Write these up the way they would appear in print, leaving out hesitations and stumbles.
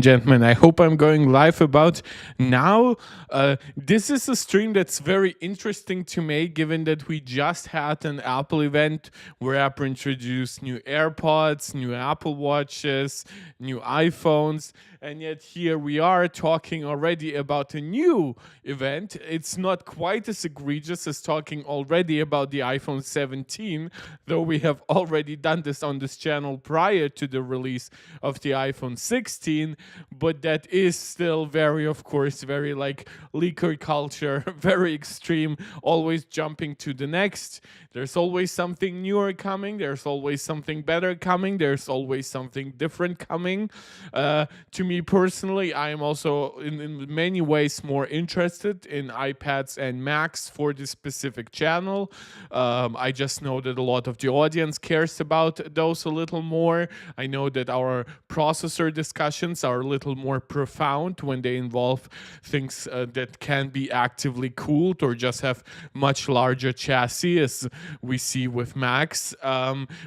Gentlemen, I hope I'm going live about now. This is a stream that's very interesting to me, given that we just had an Apple event where Apple introduced new AirPods, new Apple Watches, new iPhones, and yet here we are talking already about a new event. It's not quite as egregious as talking already about the iPhone 17, though we have already done this on this channel prior to the release of the iPhone 16, but that is still very, of course, very like leaker culture, very extreme, always jumping to the next. There's always something newer coming, there's always something better coming, there's always something different coming. To me personally, I am also in many ways more interested in iPads and Macs for this specific channel. I just know that a lot of the audience cares about those a little more. I know that our processor discussions are a little more profound when they involve things that can be actively cooled or just have much larger chassis, as we see with Macs.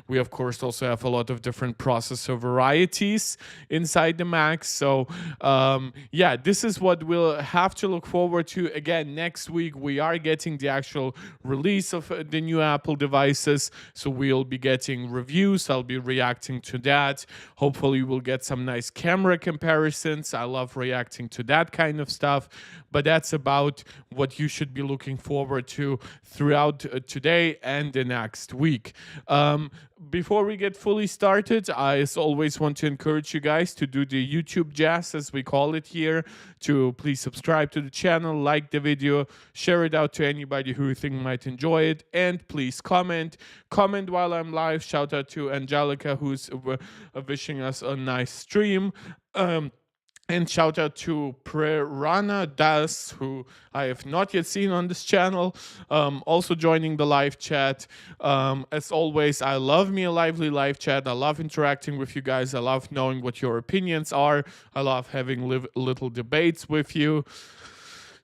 We, of course, also have a lot of different processor varieties inside the Macs. So, yeah, this is what we'll have to look forward to. Again, next week, we are getting the actual release of the new Apple devices. So, we'll be getting reviews. I'll be reacting to that. Hopefully, we'll get some nice camera comparisons. I love reacting to that kind of stuff. But that's about what you should be looking forward to throughout today and the next week. Before we get fully started, I, as always, want to encourage you guys to do the YouTube jazz, as we call it here, to please subscribe to the channel, like the video, share it out to anybody who you think might enjoy it, and please comment. Comment while I'm live. Shout out to Angelica, who's wishing us a nice stream. And shout out to Prerana Das, who I have not yet seen on this channel, also joining the live chat. As always, I love me a lively live chat. I love interacting with you guys. I love knowing what your opinions are. I love having little debates with you.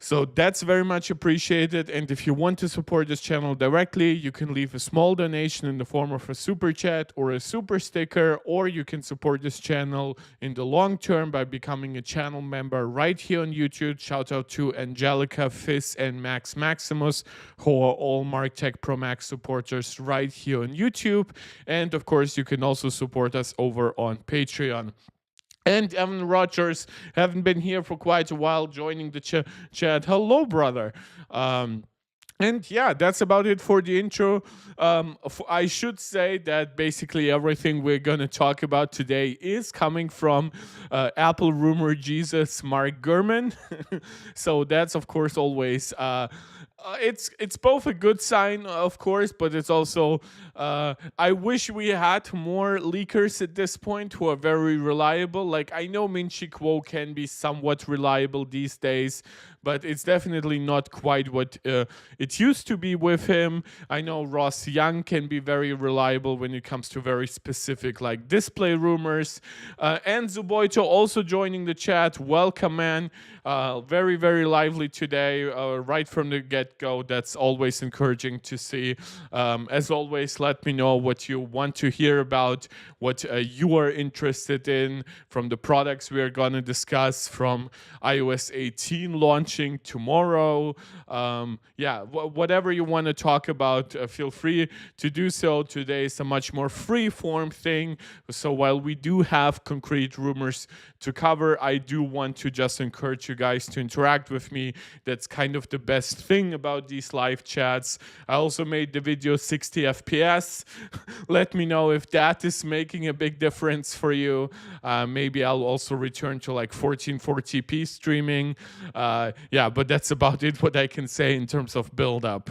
So that's very much appreciated. And if you want to support this channel directly, you can leave a small donation in the form of a super chat or a super sticker, or you can support this channel in the long term by becoming a channel member right here on YouTube. Shout out to Angelica, Fizz, and Max Maximus, who are all MarkTech Pro Max supporters right here on YouTube. And of course, you can also support us over on Patreon. And Evan Rogers, haven't been here for quite a while, joining the chat. Hello, brother. And yeah, that's about it for the intro. I should say that basically everything we're going to talk about today is coming from Apple rumor Jesus Mark Gurman. So that's, of course, always... it's both a good sign, of course, but it's also I wish we had more leakers at this point who are very reliable. Like, I know Min-Chi Kuo can be somewhat reliable these days, but it's definitely not quite what it used to be with him. I know Ross Young can be very reliable when it comes to very specific like display rumors. And Zuboito also joining the chat. Welcome, man. Very, very lively today, right from the get-go. That's always encouraging to see. As always, let me know what you want to hear about, what you are interested in from the products we are going to discuss, from iOS 18 launching tomorrow. Yeah, whatever you want to talk about, feel free to do so. Today is a much more free-form thing. So while we do have concrete rumors to cover, I do want to just encourage you guys to interact with me. That's kind of the best thing about these live chats. I also made the video 60 FPS. Let me know if that is making a big difference for you. Maybe I'll also return to like 1440p streaming. Yeah, but that's about it, what I can say in terms of build up.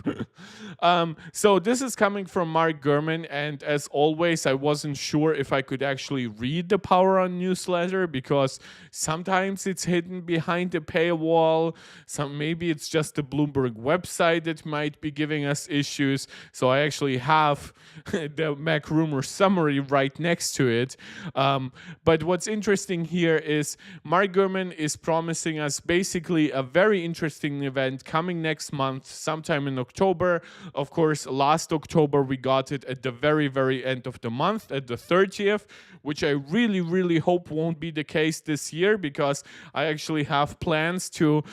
So this is coming from Mark Gurman, and as always, I wasn't sure if I could actually read the Power On newsletter, because sometimes it's hidden behind the paywall. Maybe it's just the Bloomberg website that might be giving us issues. So I actually have the Mac rumor summary right next to it. But what's interesting here is Mark Gurman is promising us basically a very interesting event coming next month, sometime in October. Of course, last October we got it at the very, very end of the month, at the 30th, which I really, really hope won't be the case this year, because I actually have plans to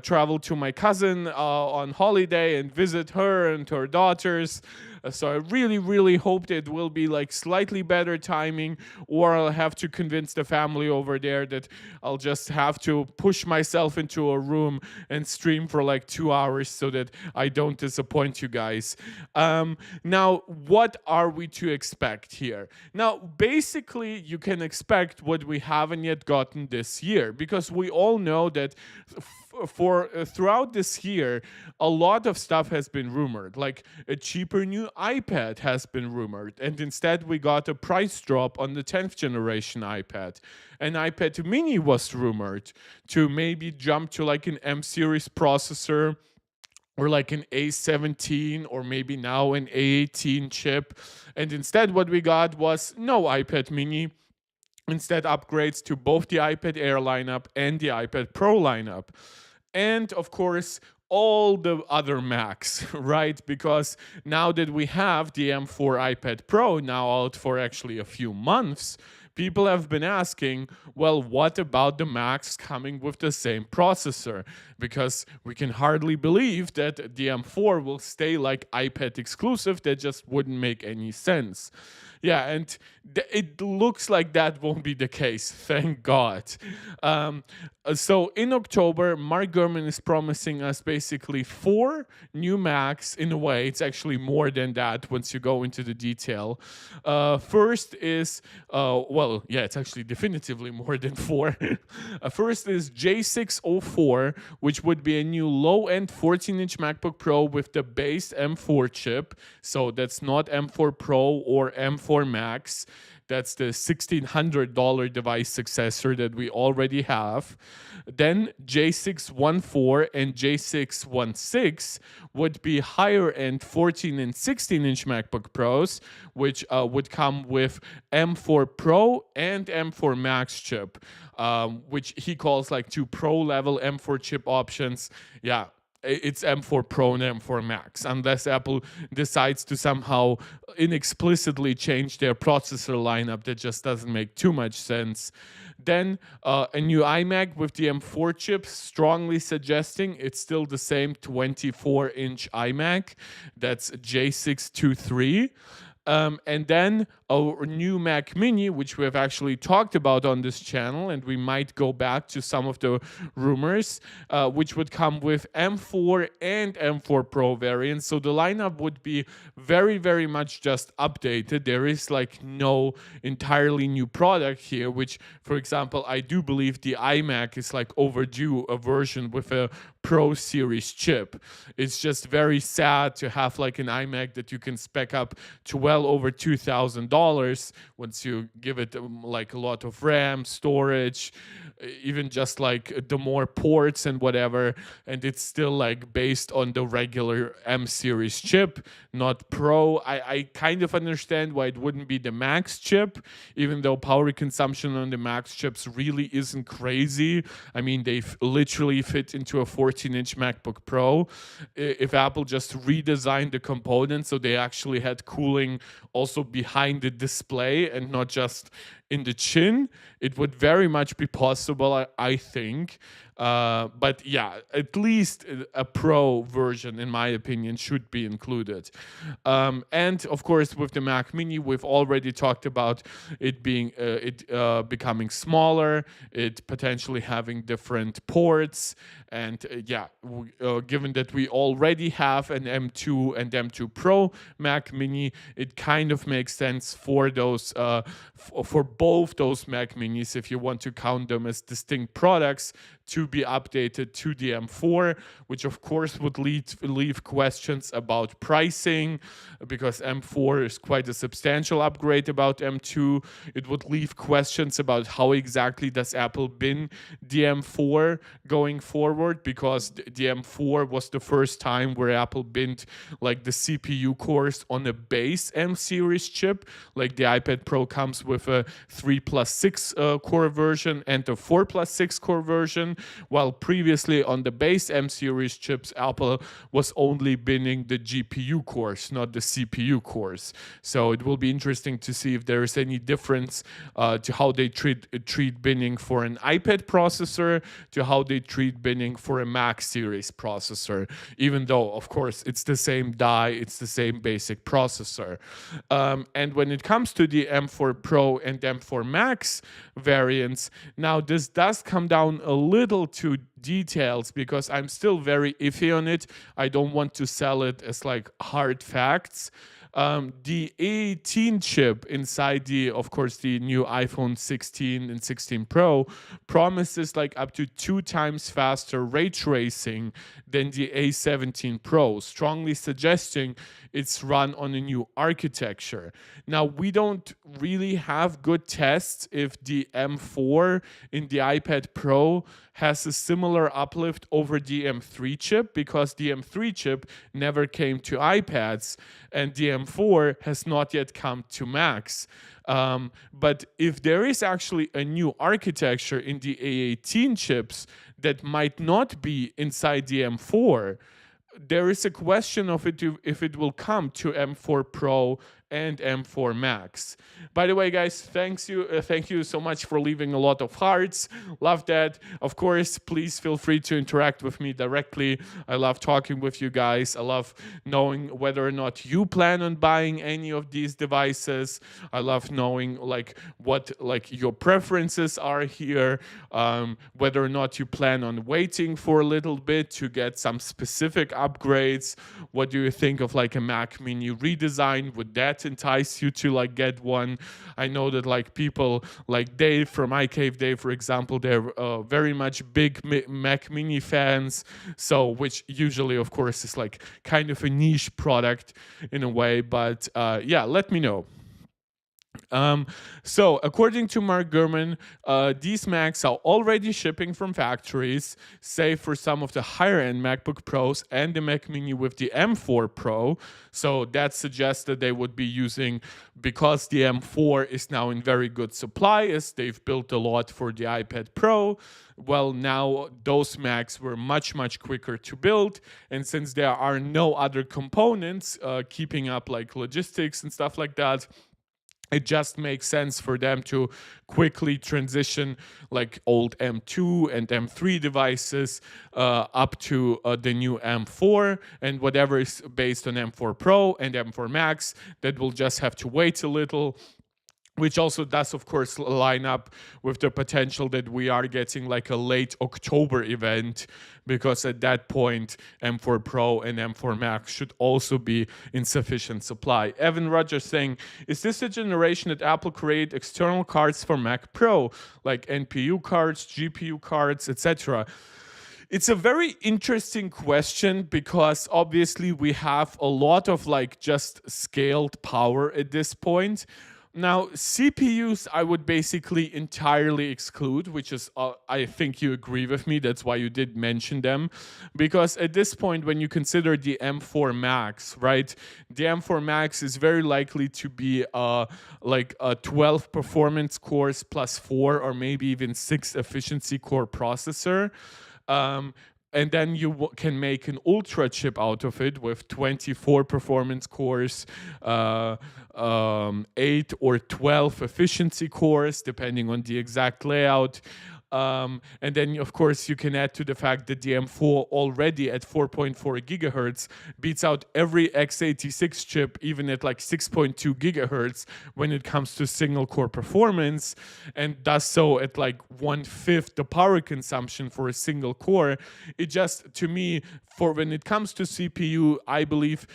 travel to my cousin on holiday and visit her and her daughters. So I really, really hope that it will be like slightly better timing, or I'll have to convince the family over there that I'll just have to push myself into a room and stream for like 2 hours so that I don't disappoint you guys. Now, what are we to expect here? Now, basically, you can expect what we haven't yet gotten this year, because we all know that throughout this year, a lot of stuff has been rumored. Like a cheaper new iPad has been rumored, and instead we got a price drop on the 10th generation iPad. An iPad mini was rumored to maybe jump to like an M series processor, or like an A17, or maybe now an A18 chip. And instead what we got was no iPad mini. Instead, upgrades to both the iPad Air lineup and the iPad Pro lineup. And of course, all the other Macs, right? Because now that we have the M4 iPad Pro now out for actually a few months, people have been asking, well, what about the Macs coming with the same processor? Because we can hardly believe that the M4 will stay like iPad exclusive. That just wouldn't make any sense. Yeah, and it looks like that won't be the case, thank God. So in October, Mark Gurman is promising us basically 4 new Macs. In a way, it's actually more than that once you go into the detail. First is, it's actually definitively more than 4. First is J604, which would be a new low-end 14-inch MacBook Pro with the base M4 chip. So that's not M4 Pro or M4 Max. That's the $1,600 device successor that we already have. Then J614 and J616 would be higher end 14 and 16-inch MacBook Pros, which would come with M4 Pro and M4 Max chip, which he calls like 2 pro-level M4 chip options. Yeah, it's M4 Pro and M4 Max, unless Apple decides to somehow inexplicitly change their processor lineup. That just doesn't make too much sense. Then a new iMac with the M4 chip, strongly suggesting it's still the same 24-inch iMac. That's J623. And then a new Mac Mini, which we have actually talked about on this channel, and we might go back to some of the rumors, which would come with M4 and M4 Pro variants. So the lineup would be very, very much just updated. There is like no entirely new product here, which, for example, I do believe the iMac is like overdue a version with a Pro series chip. It's just very sad to have like an iMac that you can spec up to well over $2,000 once you give it like a lot of RAM, storage, even just like the more ports and whatever, and it's still like based on the regular M series chip, not Pro. I kind of understand why it wouldn't be the Max chip, even though power consumption on the Max chips really isn't crazy. I mean, they literally fit into a 14-inch MacBook Pro. If Apple just redesigned the components so they actually had cooling also behind the display and not just in the chin, it would very much be possible, I think. But yeah, at least a Pro version, in my opinion, should be included. And of course, with the Mac Mini, we've already talked about it being becoming smaller, it potentially having different ports, and given that we already have an M2 and M2 Pro Mac Mini, it kind of makes sense for those for both those Mac Minis, if you want to count them as distinct products, to be updated to the M4, which of course would leave questions about pricing, because M4 is quite a substantial upgrade about M2. It would leave questions about how exactly does Apple bin the M4 going forward, because the M4 was the first time where Apple binned like the CPU cores on a base M series chip. Like the iPad Pro comes with a 3+6 core version and a 4+6 core version, while previously on the base M series chips, Apple was only binning the GPU cores, not the CPU cores. So it will be interesting to see if there is any difference to how they treat binning for an iPad processor to how they treat binning for a Mac series processor, even though, of course, it's the same die, it's the same basic processor. And when it comes to the M4 Pro and M4 Max variants, now this does come down a little to details, because I'm still very iffy on it. I don't want to sell it as like hard facts. The A18 chip inside of course, the new iPhone 16 and 16 Pro promises like up to 2 times faster ray tracing than the A17 Pro, strongly suggesting it's run on a new architecture. Now, we don't really have good tests if the M4 in the iPad Pro has a similar uplift over the M3 chip, because the M3 chip never came to iPads and the M4 has not yet come to Macs. But if there is actually a new architecture in the A18 chips that might not be inside the M4, there is a question of if it will come to M4 Pro and M4 Max. By the way, guys, thank you so much for leaving a lot of hearts. Love that. Of course, please feel free to interact with me directly. I love talking with you guys. I love knowing whether or not you plan on buying any of these devices. I love knowing what your preferences are here, whether or not you plan on waiting for a little bit to get some specific upgrades. What do you think of like a Mac Mini redesign? Would that entice you to get one? I know that people like Dave from iCave Dave, for example, they're very much big Mac Mini fans, so which usually of course is kind of a niche product in a way, but yeah, let me know. So according to Mark Gurman, these Macs are already shipping from factories, save for some of the higher-end MacBook Pros and the Mac Mini with the M4 Pro. So that suggests that they would be using, because the M4 is now in very good supply, as they've built a lot for the iPad Pro. Well, now those Macs were much, much quicker to build, and since there are no other components keeping up logistics and stuff like that, it just makes sense for them to quickly transition old M2 and M3 devices up to the new M4, and whatever is based on M4 Pro and M4 Max, that will just have to wait a little, which also does, of course, line up with the potential that we are getting a late October event, because at that point, M4 Pro and M4 Max should also be in sufficient supply. Evan Rogers saying, is this a generation that Apple create external cards for Mac Pro, like NPU cards, GPU cards, etc.? It's a very interesting question, because obviously we have a lot of just scaled power at this point. Now, CPUs I would basically entirely exclude, which is, I think you agree with me, that's why you did mention them. Because at this point, when you consider the M4 Max, right, the M4 Max is very likely to be a 12 performance cores plus 4 or maybe even 6 efficiency core processor. And then you can make an ultra chip out of it with 24 performance cores, 8 or 12 efficiency cores, depending on the exact layout. And then, of course, you can add to the fact that the M4 already at 4.4 gigahertz beats out every x86 chip, even at like 6.2 gigahertz when it comes to single core performance, and does so at like 1/5 the power consumption for a single core. It just, to me, for when it comes to CPU, I believe,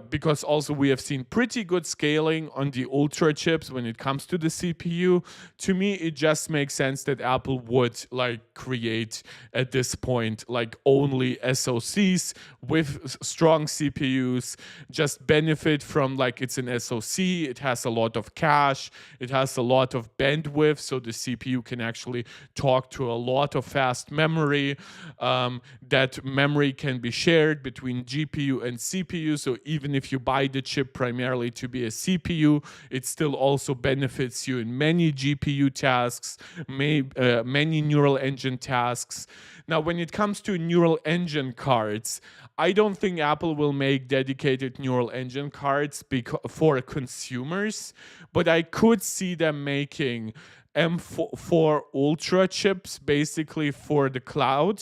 because also we have seen pretty good scaling on the Ultra chips when it comes to the CPU, to me it just makes sense that Apple would like create at this point like only SoCs with strong CPUs, just benefit from like it's an SoC, it has a lot of cache, it has a lot of bandwidth, so the CPU can actually talk to a lot of fast memory. That memory can be shared between GPU and CPU, so even if you buy the chip primarily to be a CPU, it still also benefits you in many GPU tasks, many neural engine tasks. Now, when it comes to neural engine cards, I don't think Apple will make dedicated neural engine cards for consumers, but I could see them making M4 Ultra chips basically for the cloud,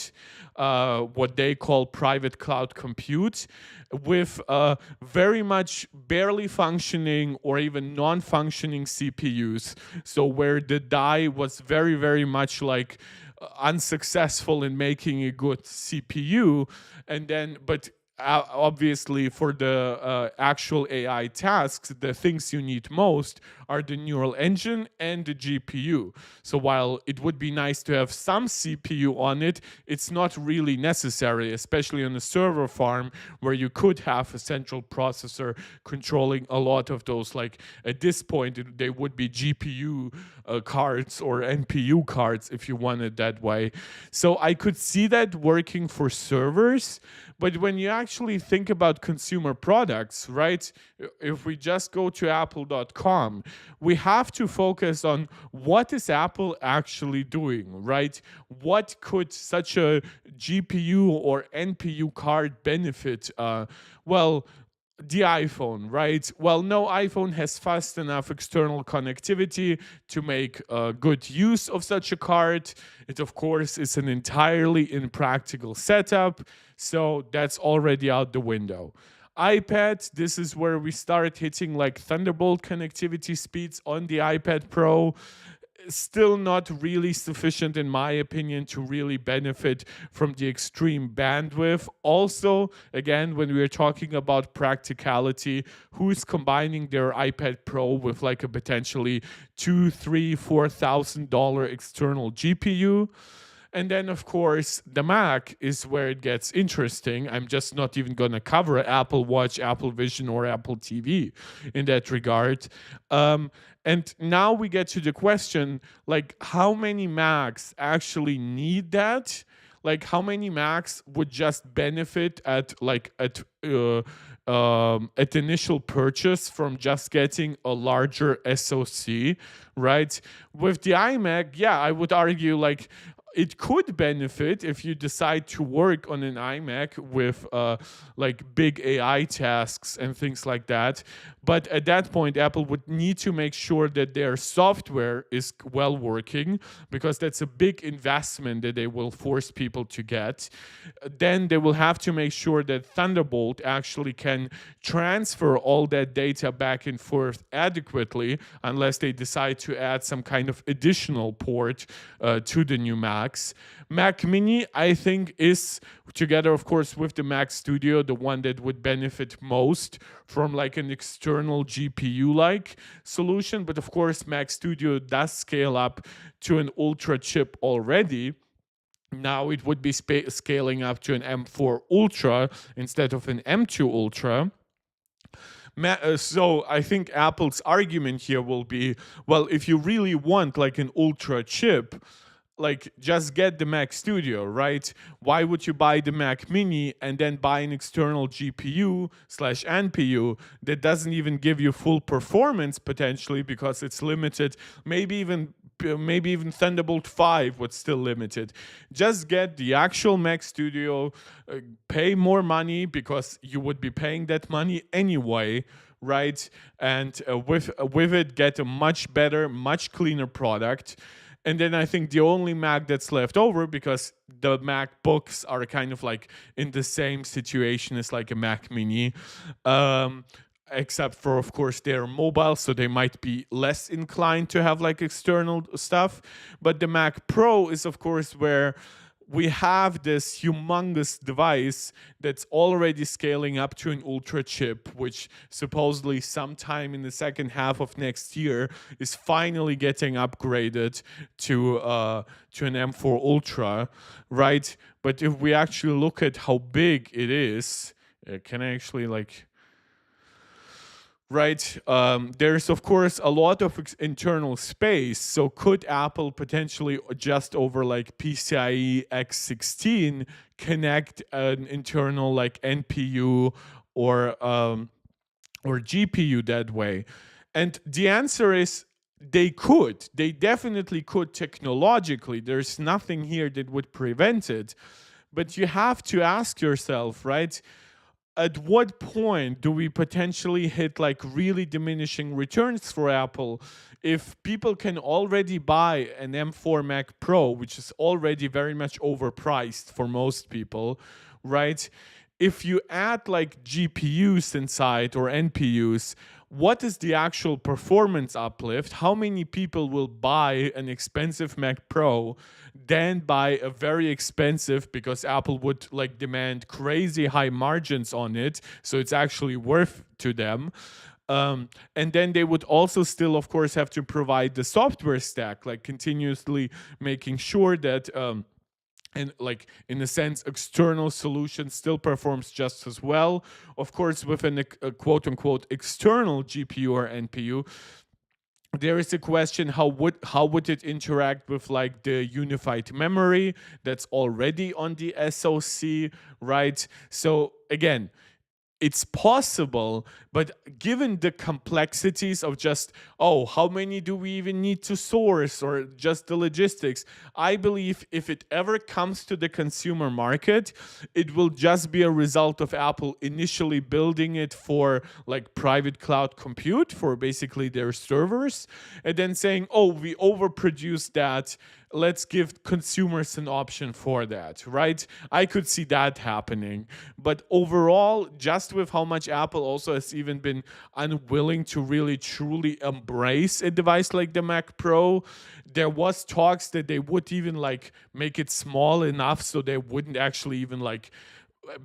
what they call private cloud compute, with very much barely functioning or even non-functioning CPUs. So where the die was very, very much like unsuccessful in making a good CPU, and then but obviously for the actual AI tasks, the things you need most are the neural engine and the GPU. So while it would be nice to have some CPU on it, it's not really necessary, especially on a server farm where you could have a central processor controlling a lot of those. Like at this point, they would be GPU cards or NPU cards if you want it that way. So I could see that working for servers. But when you actually think about consumer products, right, if we just go to apple.com, we have to focus on what is Apple actually doing, right? What could such a GPU or NPU card benefit? Well, the iPhone, right? Well, no iPhone has fast enough external connectivity to make good use of such a card. It, of course, is an entirely impractical setup, so that's already out the window. iPad, this is where we start hitting like Thunderbolt connectivity speeds on the iPad Pro. Still not really sufficient, in my opinion, to really benefit from the extreme bandwidth. Also, again, when we are talking about practicality, who's combining their iPad Pro with like a potentially $2,000, $3,000, $4,000 external GPU? And then, of course, the Mac is where it gets interesting. I'm just not even going to cover Apple Watch, Apple Vision, or Apple TV in that regard. And now we get to the question, like, how many Macs actually need that? Like, how many Macs would just benefit at initial purchase from just getting a larger SoC, right? With the iMac, yeah, I would argue like it could benefit if you decide to work on an iMac with like big AI tasks and things like that. But at that point, Apple would need to make sure that their software is well working, because that's a big investment that they will force people to get. Then they will have to make sure that Thunderbolt actually can transfer all that data back and forth adequately, unless they decide to add some kind of additional port to the new Macs. Mac Mini, I think, is, together, of course, with the Mac Studio, the one that would benefit most from like an external GPU-like solution. But of course, Mac Studio does scale up to an Ultra chip already. Now it would be scaling up to an M4 Ultra instead of an M2 Ultra. So I think Apple's argument here will be, well, if you really want like an Ultra chip, like just get the Mac Studio, right? Why would you buy the Mac Mini and then buy an external GPU/NPU that doesn't even give you full performance potentially because it's limited? Maybe even Thunderbolt 5 was still limited. Just get the actual Mac Studio, pay more money because you would be paying that money anyway, right? And with it, get a much better, much cleaner product. And then I think the only Mac that's left over, because the MacBooks are kind of like in the same situation as like a Mac Mini, um, except for, of course, they're mobile, so they might be less inclined to have like external stuff. But the Mac Pro is, of course, where we have this humongous device that's already scaling up to an ultra chip, which supposedly sometime in the second half of next year is finally getting upgraded to an M4 Ultra, right? But if we actually look at how big it is, can I actually like right? There's, of course, a lot of internal space. So could Apple potentially just over like PCIe X16 connect an internal like NPU or GPU that way? And the answer is they could. They definitely could technologically. There's nothing here that would prevent it. But you have to ask yourself, right? At what point do we potentially hit like really diminishing returns for Apple if people can already buy an M4 Mac Pro, which is already very much overpriced for most people, right? If you add like GPUs inside or NPUs, what is the actual performance uplift? How many people will buy an expensive Mac Pro then buy a very expensive, because Apple would like demand crazy high margins on it, so it's actually worth to them. And then they would also still, of course, have to provide the software stack, like continuously making sure that and like in a sense external solution still performs just as well, of course within a quote unquote external GPU or NPU. There is a question, how would it interact with like the unified memory that's already on the SoC, right? So again, it's possible, but given the complexities of just, oh, how many do we even need to source, or just the logistics, I believe if it ever comes to the consumer market, it will just be a result of Apple initially building it for like private cloud compute for basically their servers, and then saying, oh, we overproduced that, let's give consumers an option for that, right? I could see that happening. But overall, just with how much Apple also has even been unwilling to really truly embrace a device like the Mac Pro, there was talks that they would even like make it small enough so they wouldn't actually even like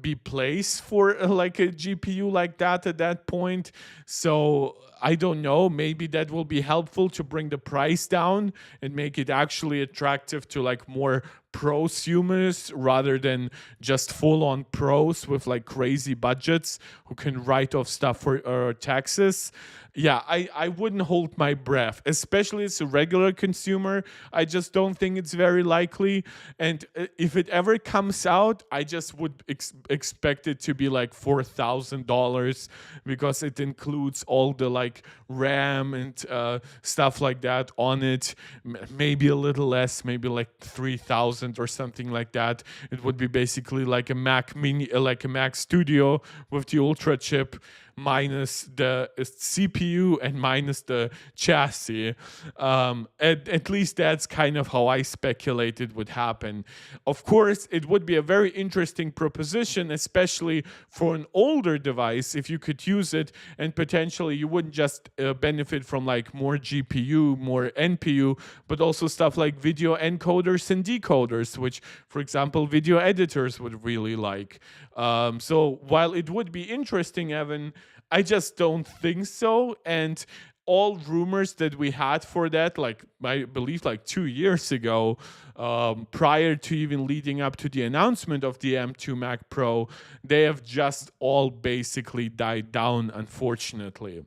be placed for like a GPU like that at that point. So I don't know, maybe that will be helpful to bring the price down and make it actually attractive to like more prosumers rather than just full-on pros with like crazy budgets who can write off stuff for taxes. Yeah, I wouldn't hold my breath, especially as a regular consumer. I just don't think it's very likely. And if it ever comes out, I just would expect it to be like $4,000, because it includes all the like RAM and stuff like that on it. Maybe a little less, maybe like 3,000 or something like that. It would be basically like a Mac Mini, like a Mac Studio with the Ultra chip, minus the CPU and minus the chassis. At least that's kind of how I speculated would happen. Of course, it would be a very interesting proposition, especially for an older device, if you could use it and potentially you wouldn't just benefit from like more GPU, more NPU, but also stuff like video encoders and decoders, which, for example, video editors would really like. So while it would be interesting, Evan, I just don't think so. And all rumors that we had for that, like I believe like 2 years ago, prior to even leading up to the announcement of the M2 Mac Pro, they have just all basically died down, unfortunately.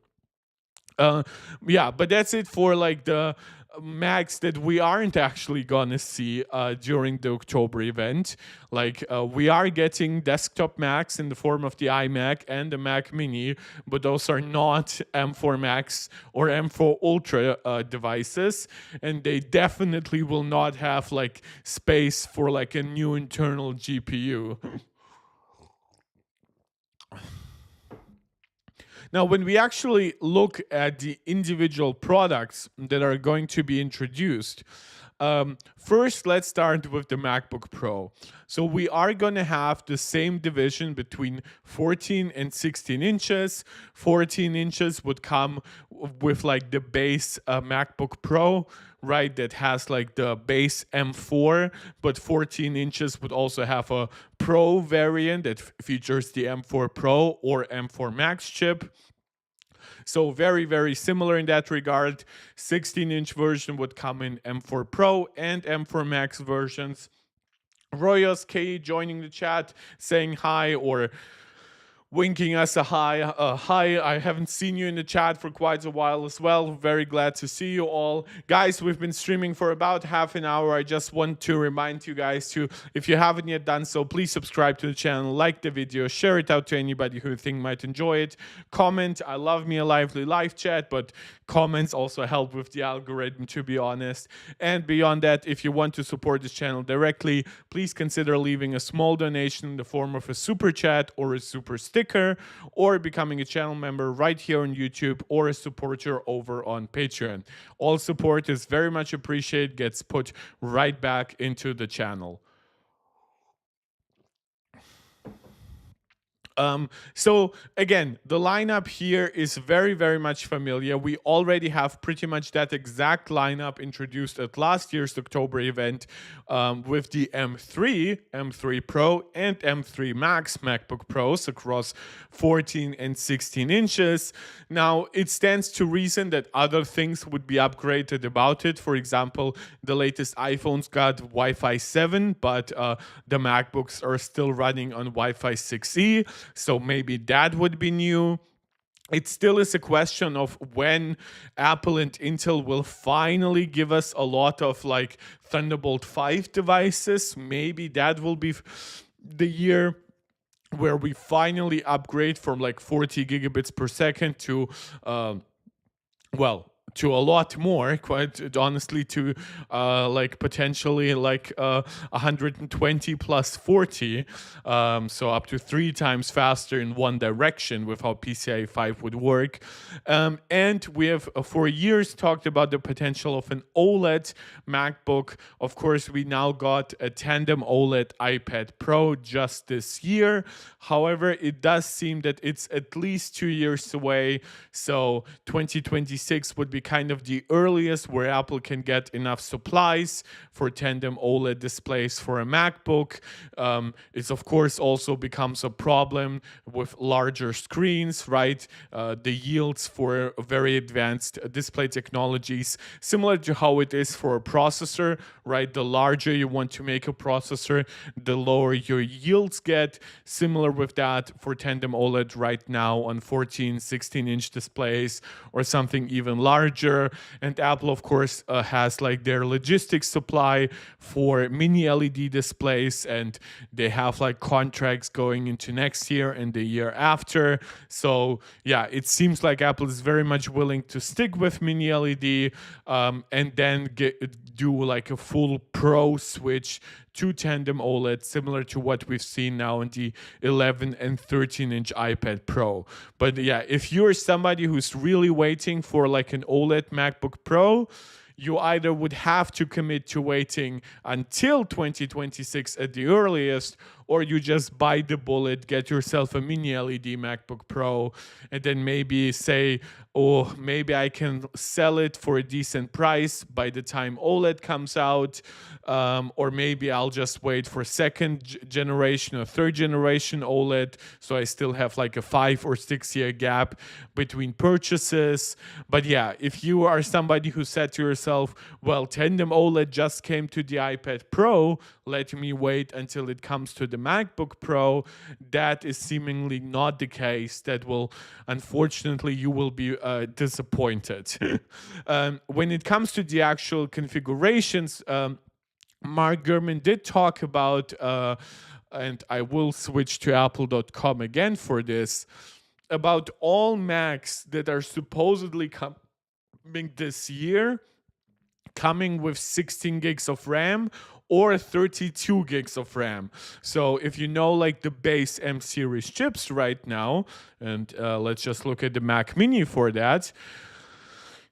Yeah, but that's it for like the Macs that we aren't actually gonna see during the October event. Like we are getting desktop Macs in the form of the iMac and the Mac Mini, but those are not M4 Macs or M4 Ultra devices, and they definitely will not have like space for like a new internal GPU. Now, when we actually look at the individual products that are going to be introduced, First, let's start with the MacBook Pro. So we are going to have the same division between 14 and 16 inches. 14 inches would come with like the base MacBook Pro, right? That has like the base M4, but 14 inches would also have a Pro variant that features the M4 Pro or M4 Max chip. So very, very similar in that regard. 16-inch version would come in M4 Pro and M4 Max versions. Royos K joining the chat, saying hi or winking us a hi. Hi, I haven't seen you in the chat for quite a while as well. Very glad to see you all. Guys, we've been streaming for about half an hour. I just want to remind you guys to, if you haven't yet done so, please subscribe to the channel, like the video, share it out to anybody who you think might enjoy it. Comment. I love me a lively live chat, but comments also help with the algorithm, to be honest. And beyond that, if you want to support this channel directly, please consider leaving a small donation in the form of a super chat or a super sticker, or becoming a channel member right here on YouTube, or a supporter over on Patreon. All support is very much appreciated, gets put right back into the channel. So again, the lineup here is very, very much familiar. We already have pretty much that exact lineup introduced at last year's October event with the M3, M3 Pro, and M3 Max MacBook Pros across 14 and 16 inches. Now, it stands to reason that other things would be upgraded about it. For example, the latest iPhones got Wi-Fi 7, but the MacBooks are still running on Wi-Fi 6E. So maybe that would be new. It still is a question of when Apple and Intel will finally give us a lot of like Thunderbolt 5 devices. Maybe that will be the year where we finally upgrade from like 40 gigabits per second to to a lot more, quite honestly, to like potentially like 120 plus 40, so up to 3 times faster in one direction with how PCIe 5 would work. And we have for years talked about the potential of an OLED MacBook. Of course, we now got a tandem OLED iPad Pro just this year. However, it does seem that it's at least 2 years away, so 2026 would be kind of the earliest where Apple can get enough supplies for tandem OLED displays for a MacBook. It of course also becomes a problem with larger screens, right? The yields for very advanced display technologies, similar to how it is for a processor, right? The larger you want to make a processor, the lower your yields get. Similar with that for tandem OLED right now on 14, 16-inch displays or something even larger. And Apple, of course, has like their logistics supply for mini LED displays, and they have like contracts going into next year and the year after. So yeah, it seems like Apple is very much willing to stick with mini LED and then do like a full Pro switch to tandem OLED, similar to what we've seen now in the 11 and 13-inch iPad Pro. But yeah, if you're somebody who's really waiting for like an OLED MacBook Pro, you either would have to commit to waiting until 2026 at the earliest, or you just bite the bullet, get yourself a mini LED MacBook Pro, and then maybe say, oh, maybe I can sell it for a decent price by the time OLED comes out, or maybe I'll just wait for second generation or third generation OLED, so I still have like a 5 or 6 year gap between purchases. But yeah, if you are somebody who said to yourself, well, tandem OLED just came to the iPad Pro, let me wait until it comes to the MacBook Pro, that is seemingly not the case. That will, unfortunately, you will be disappointed. When it comes to the actual configurations, Mark Gurman did talk about, and I will switch to apple.com again for this, about all Macs that are supposedly coming this year, coming with 16 gigs of RAM or 32 gigs of RAM. So if you know like the base M series chips right now, and let's just look at the Mac Mini for that,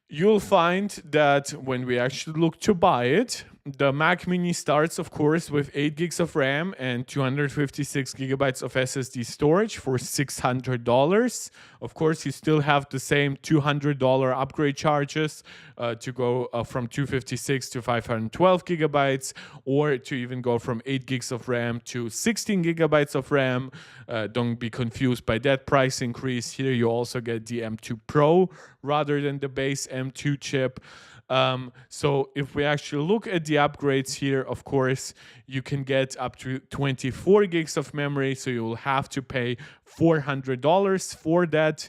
you'll find that when we actually look to buy it, The Mac Mini starts, of course, with 8 gigs of RAM and 256 gigabytes of SSD storage for $600. Of course, you still have the same $200 upgrade charges to go from 256 to 512 gigabytes, or to even go from 8 gigs of RAM to 16 gigabytes of RAM. Don't be confused by that price increase. Here you also get the M2 Pro rather than the base M2 chip. So if we actually look at the upgrades here, of course, you can get up to 24 gigs of memory. So you will have to pay $400 for that.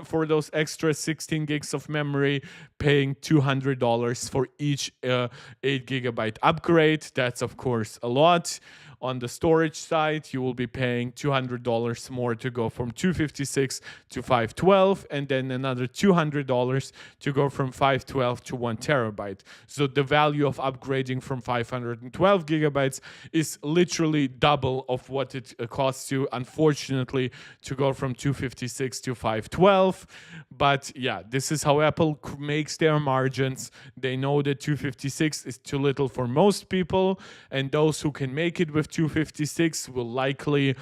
For those extra 16 gigs of memory, paying $200 for each 8 gigabyte upgrade. That's, of course, a lot. On the storage side, you will be paying $200 more to go from 256 to 512, and then another $200 to go from 512 to 1 terabyte. So the value of upgrading from 512 gigabytes is literally double of what it costs you, unfortunately, to go from 256 to 512. But yeah, this is how Apple makes their margins. They know that 256 is too little for most people, and those who can make it with 256 will likely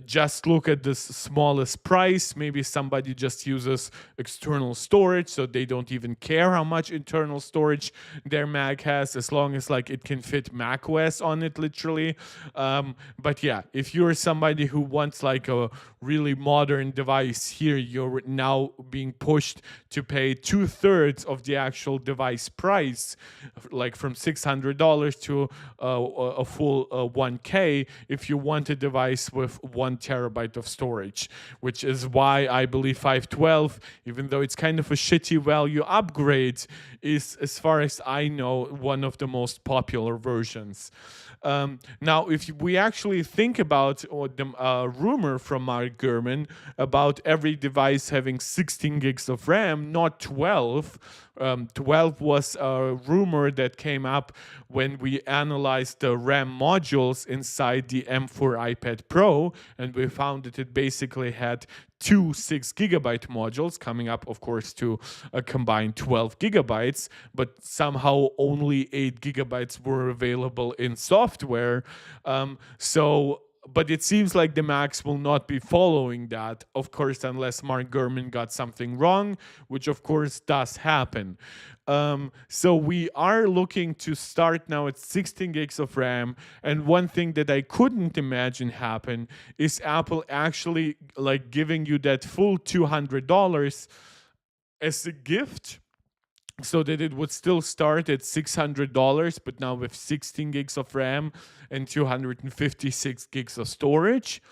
just look at the smallest price. Maybe somebody just uses external storage, so they don't even care how much internal storage their Mac has, as long as like it can fit macOS on it, literally. But yeah, if you're somebody who wants like a really modern device, here you're now being pushed to pay 2/3 of the actual device price, like from $600 to a full 1K, if you want a device with 1 terabyte of storage, which is why I believe 512, even though it's kind of a shitty value upgrade, is, as far as I know, one of the most popular versions. Now, if we actually think about the rumor from Mark Gurman about every device having 16 gigs of RAM, not 12. 12 was a rumor that came up when we analyzed the RAM modules inside the M4 iPad Pro, and we found that it basically had two 6 gigabyte modules, coming up, of course, to a combined 12 gigabytes, but somehow only 8 gigabytes were available in software. But it seems like the Macs will not be following that, of course, unless Mark Gurman got something wrong, which of course does happen. So we are looking to start now at 16 gigs of RAM, and one thing that I couldn't imagine happen is Apple actually like giving you that full $200 as a gift, so that it would still start at $600, but now with 16 gigs of RAM and 256 gigs of storage.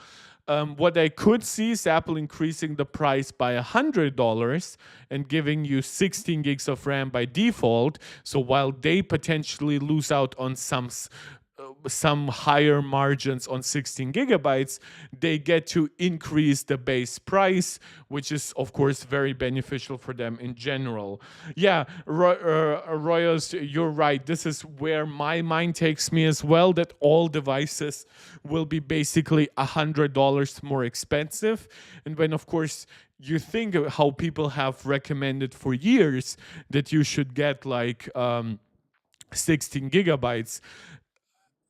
What I could see is Apple increasing the price by $100 and giving you 16 gigs of RAM by default. So while they potentially lose out on some higher margins on 16 gigabytes, they get to increase the base price, which is, of course, very beneficial for them in general. Yeah, Royals, you're right. This is where my mind takes me as well, that all devices will be basically $100 more expensive. And when, of course, you think of how people have recommended for years that you should get like 16 gigabytes,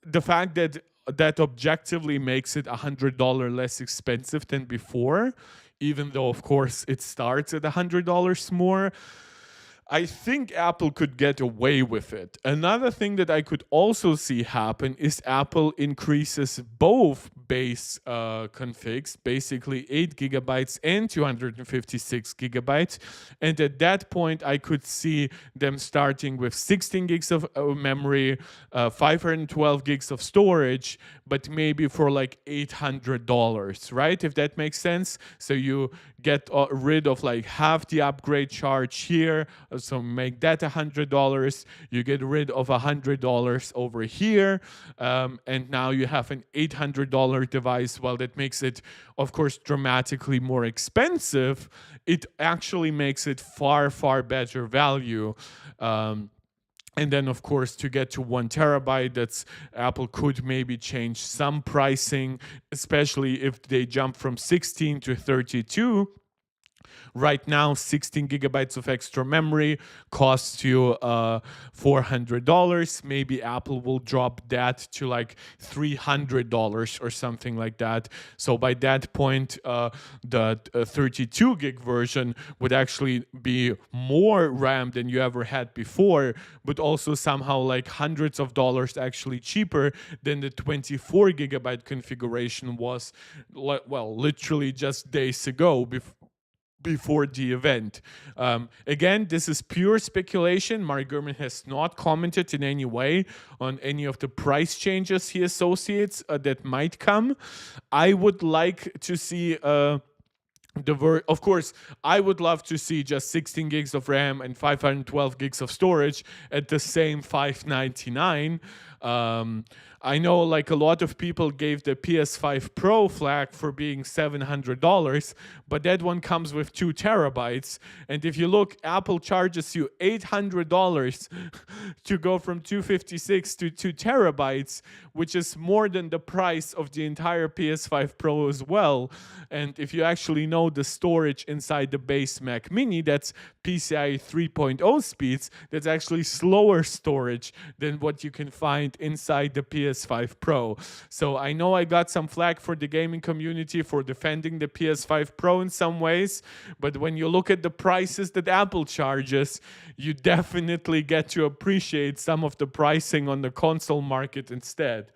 the fact that objectively makes it $100 less expensive than before, even though, of course, it starts at $100 more, I think Apple could get away with it. Another thing that I could also see happen is Apple increases both base configs, basically 8 gigabytes and 256 gigabytes. And at that point, I could see them starting with 16 gigs of memory, 512 gigs of storage, but maybe for like $800, right? If that makes sense. So you get rid of like half the upgrade charge here, so make that $100. You get rid of $100 over here, and now you have an $800 device. Well, that makes it, of course, dramatically more expensive. It actually makes it far, far better value. And then, of course, to get to 1 terabyte, that's Apple could maybe change some pricing, especially if they jump from 16 to 32. Right now, 16 gigabytes of extra memory costs you $400. Maybe Apple will drop that to like $300 or something like that. So by that point, the 32 gig version would actually be more RAM than you ever had before, but also somehow like hundreds of dollars actually cheaper than the 24 gigabyte configuration was, well, literally just days ago before the event. Again, this is pure speculation. Mark Gurman has not commented in any way on any of the price changes he associates that might come. I would like to see of course, I would love to see just 16 gigs of RAM and 512 gigs of storage at the same 599. I know like a lot of people gave the PS5 Pro flag for being $700, but that one comes with 2 terabytes. And if you look, Apple charges you $800 to go from 256 to 2 terabytes, which is more than the price of the entire PS5 Pro as well. And if you actually know the storage inside the base Mac Mini, that's PCIe 3.0 speeds, that's actually slower storage than what you can find inside the PS5 Pro. So I know I got some flack for the gaming community for defending the PS5 Pro in some ways, but when you look at the prices that Apple charges, you definitely get to appreciate some of the pricing on the console market instead.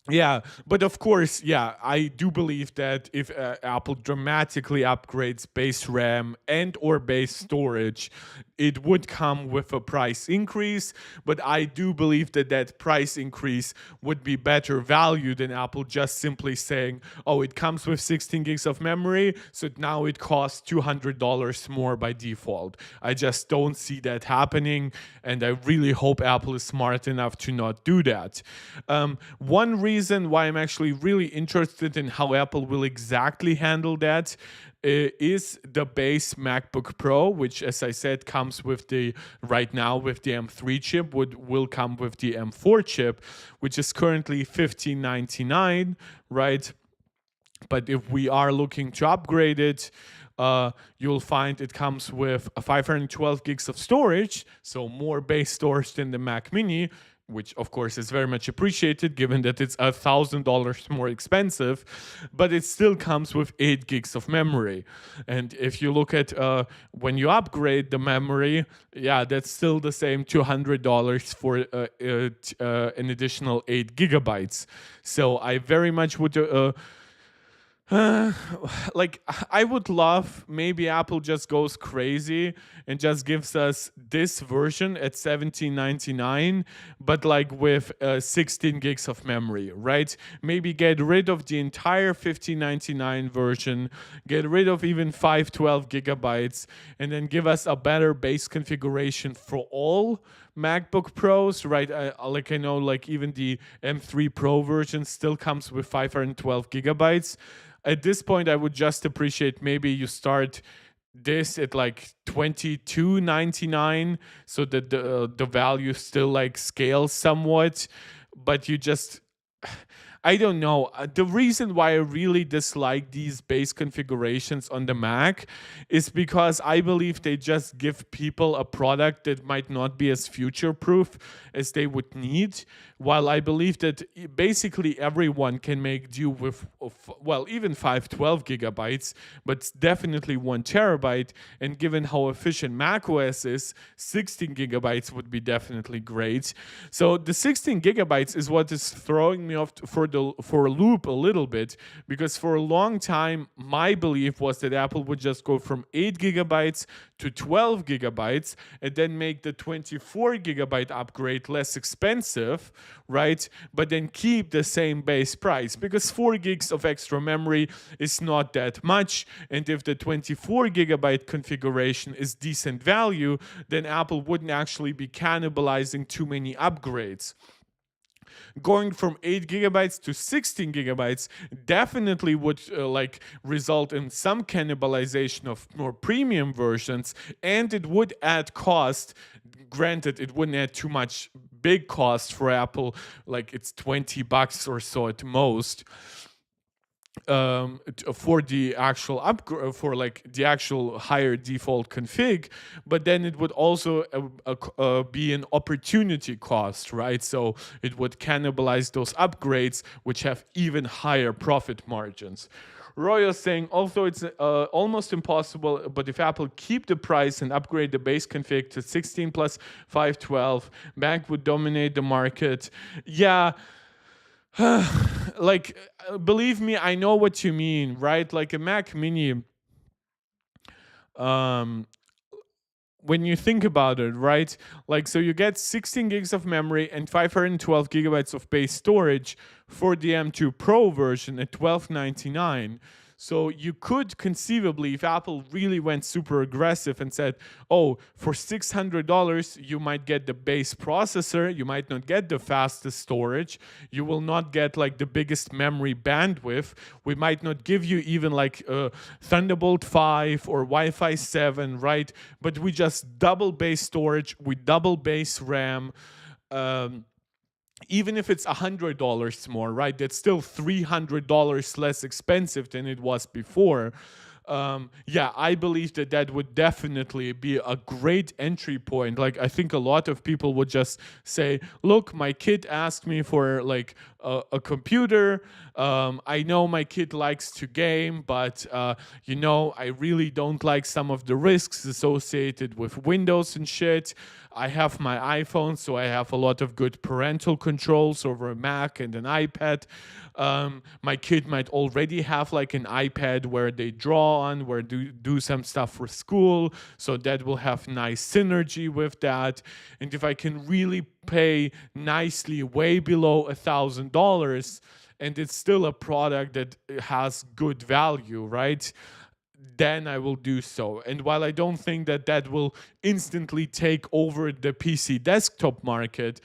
Yeah, but of course, yeah, I do believe that if Apple dramatically upgrades base RAM and or base storage, it would come with a price increase. But I do believe that that price increase would be better value than Apple just simply saying, oh, it comes with 16 gigs of memory, so now it costs $200 more by default. I just don't see that happening, and I really hope Apple is smart enough to not do that. One reason why I'm actually really interested in how Apple will exactly handle that is the base MacBook Pro, which, as I said, comes with the right now with the M3 chip, will come with the M4 chip, which is currently $1,599, right? But if we are looking to upgrade it, you'll find it comes with 512 gigs of storage, so more base storage than the Mac Mini, which of course is very much appreciated given that it's $1,000 more expensive, but it still comes with 8 gigs of memory. And if you look at when you upgrade the memory, yeah, that's still the same $200 for an additional 8 gigabytes. So I very much would like I would love maybe Apple just goes crazy and just gives us this version at $17.99, but like with 16 gigs of memory, right? Maybe get rid of the entire $15.99 version, get rid of even 512 gigabytes, and then give us a better base configuration for all MacBook Pros, right? I know like even the M3 Pro version still comes with 512 gigabytes. At this point, I would just appreciate maybe you start this at like $22.99 so that the value still like scales somewhat, but you just I don't know. The reason why I really dislike these base configurations on the Mac is because I believe they just give people a product that might not be as future proof as they would need. While I believe that basically everyone can make do with, well, even 512 gigabytes, but definitely 1 terabyte. And given how efficient macOS is, 16 gigabytes would be definitely great. So the 16 gigabytes is what is throwing me off for a loop a little bit, because for a long time my belief was that Apple would just go from 8 gigabytes to 12 gigabytes and then make the 24 gigabyte upgrade less expensive, right? But then keep the same base price, because 4 gigs of extra memory is not that much, and if the 24 gigabyte configuration is decent value, then Apple wouldn't actually be cannibalizing too many upgrades. Going from 8 gigabytes to 16 gigabytes definitely would result in some cannibalization of more premium versions, and it would add cost. Granted, it wouldn't add too much big cost for Apple, like it's $20 or so at most. for the actual upgrade, for like the actual higher default config, but then it would also be an opportunity cost, right? So it would cannibalize those upgrades, which have even higher profit margins. Roy is saying also it's almost impossible, but if Apple keep the price and upgrade the base config to 16 plus 512, Mac would dominate the market. Yeah, like believe me, I know what you mean, right? Like a Mac Mini, um when you think about it, right? Like, so you get 16 gigs of memory and 512 gigabytes of base storage for the M2 Pro version at $12.99. So you could conceivably, if Apple really went super aggressive and said, oh, for $600, you might get the base processor, you might not get the fastest storage, you will not get like the biggest memory bandwidth, we might not give you even like Thunderbolt 5 or Wi-Fi 7, right? But we just double base storage, we double base RAM. Even if it's $100 more, right? That's still $300 less expensive than it was before. Yeah, I believe that that would definitely be a great entry point. Like, I think a lot of people would just say, look, my kid asked me for like a computer. I know my kid likes to game, but I really don't like some of the risks associated with Windows and shit. I have my iPhone, so I have a lot of good parental controls over a Mac and an iPad. My kid might already have like an iPad where they draw on, where do some stuff for school, so that will have nice synergy with that. And if I can really pay nicely, way below $1,000, and it's still a product that has good value, right? Then I will do so. And while I don't think that that will instantly take over the PC desktop market,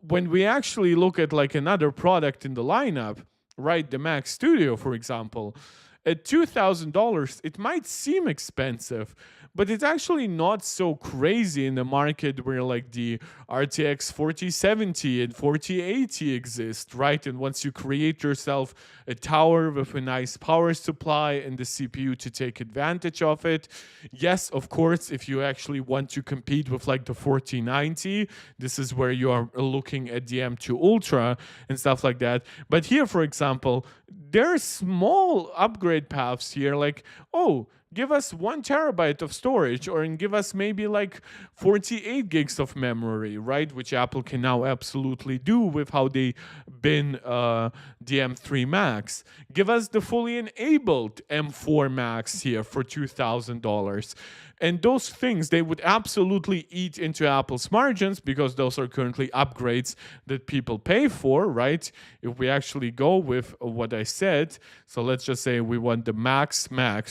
when we actually look at like another product in the lineup, right, the Mac Studio, for example, at $2,000, it might seem expensive, but it's actually not so crazy in the market where like the RTX 4070 and 4080 exist, right? And once you create yourself a tower with a nice power supply and the CPU to take advantage of it, yes, of course, if you actually want to compete with like the 4090, this is where you are looking at the M2 Ultra and stuff like that. But here, for example, there are small upgrade paths here, like, oh, give us 1 terabyte of storage, or give us maybe like 48 gigs of memory, right? Which Apple can now absolutely do with how they bin the M3 Max. Give us the fully enabled M4 Max here for $2,000. And those things, they would absolutely eat into Apple's margins because those are currently upgrades that people pay for, right? If we actually go with what I said, so let's just say we want the Max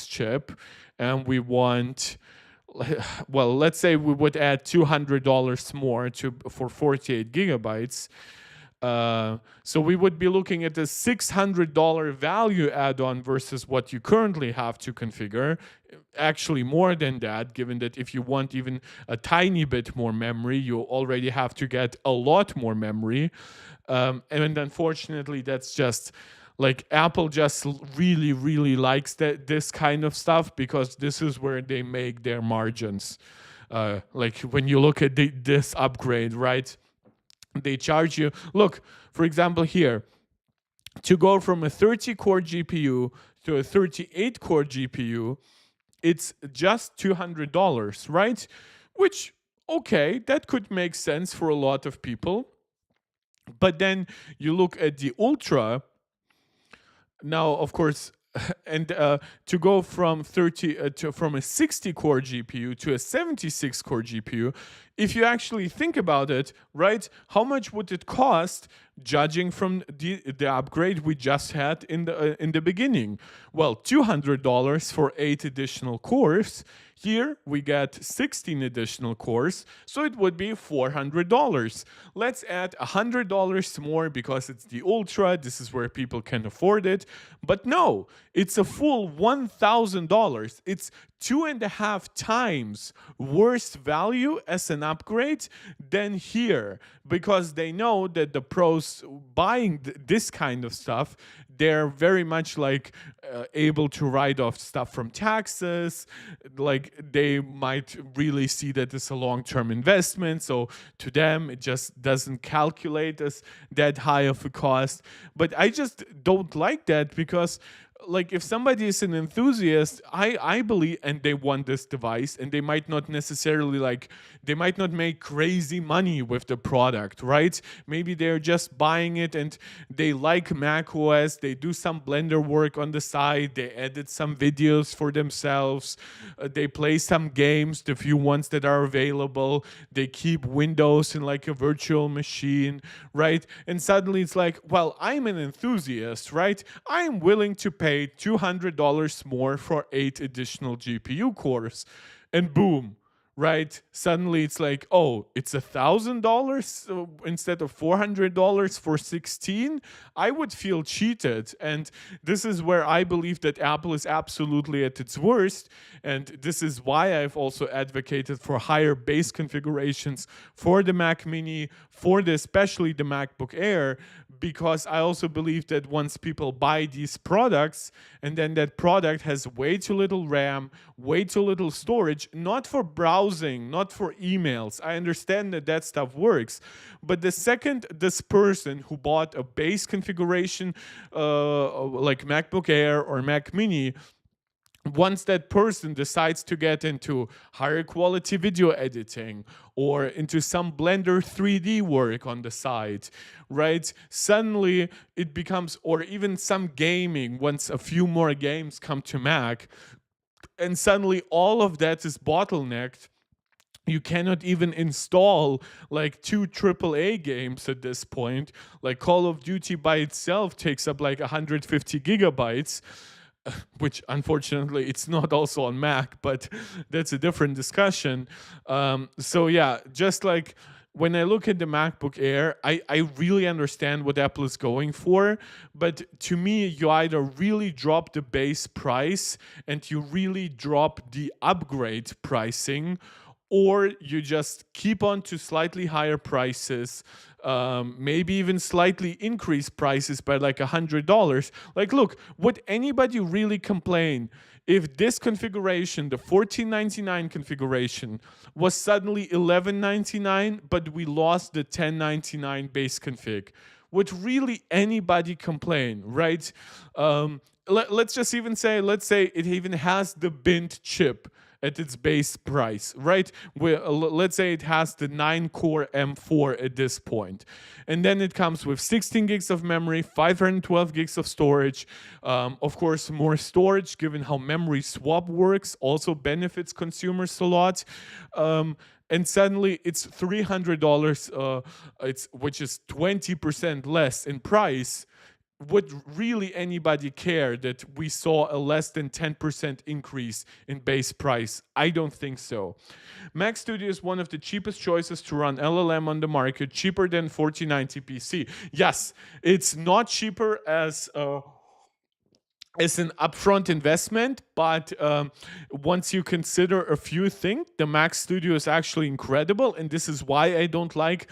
chip and we want, well, let's say we would add $200 more for 48 gigabytes. So we would be looking at a $600 value add-on versus what you currently have to configure. Actually more than that, given that if you want even a tiny bit more memory, you already have to get a lot more memory. And unfortunately, that's just like Apple just really, really likes this kind of stuff because this is where they make their margins. Like when you look at this upgrade, right? They charge you, look, for example, here, to go from a 30-core GPU to a 38-core GPU, it's just $200, right? Which, okay, that could make sense for a lot of people. But then you look at the Ultra. Now, of course, and to go from from a 60-core GPU to a 76-core GPU, if you actually think about it, right, how much would it cost, judging from the upgrade we just had in the beginning? Well, $200 for 8 additional cores. Here we get 16 additional cores, so it would be $400. Let's add $100 more because it's the Ultra. This is where people can afford it. But no, it's a full $1,000. It's 2.5 times worse value as an upgrade than here, because they know that the pros buying this kind of stuff, they're very much like able to write off stuff from taxes. Like they might really see that as a long-term investment, so to them it just doesn't calculate as that high of a cost. But I just don't like that, because like if somebody is an enthusiast, I believe, and they want this device, and they might not necessarily like, they might not make crazy money with the product, right? Maybe they're just buying it and they like Mac OS, they do some Blender work on the side, they edit some videos for themselves, they play some games, the few ones that are available, they keep Windows in like a virtual machine, right? And suddenly it's like, well, I'm an enthusiast, right? I'm willing to pay $200 more for 8 additional GPU cores. And boom, right? Suddenly it's like, oh, it's $1,000 instead of $400 for 16. I would feel cheated, and this is where I believe that Apple is absolutely at its worst. And this is why I've also advocated for higher base configurations for the Mac Mini, for especially the MacBook Air, because I also believe that once people buy these products and then that product has way too little RAM, way too little storage, not for browsing, not for emails. I understand that that stuff works. But the second this person who bought a base configuration like MacBook Air or Mac Mini, once that person decides to get into higher quality video editing or into some Blender 3D work on the side, right? Suddenly it becomes, or even some gaming, once a few more games come to Mac, and suddenly all of that is bottlenecked. You cannot even install like 2 AAA games at this point. Like Call of Duty by itself takes up like 150 gigabytes, which unfortunately it's not also on Mac, but that's a different discussion. So yeah, just like when I look at the MacBook Air, I really understand what Apple is going for, but to me, you either really drop the base price and you really drop the upgrade pricing, or you just keep on to slightly higher prices, maybe even slightly increase prices by like $100. Like, look, would anybody really complain if this configuration, the $14.99 configuration, was suddenly $11.99, but we lost the $10.99 base config? Would really anybody complain, right? Let's just even say, let's say it even has the bint chip at its base price, right? Let's say it has the 9-core M4 at this point. And then it comes with 16 gigs of memory, 512 gigs of storage. Of course, more storage, given how memory swap works, also benefits consumers a lot. And suddenly it's $300, which is 20% less in price. Would really anybody care that we saw a less than 10% increase in base price? I don't think so. Mac Studio is one of the cheapest choices to run LLM on the market, cheaper than 4090 PC. Yes, it's not cheaper as an upfront investment, but once you consider a few things, the Mac Studio is actually incredible, and this is why I don't like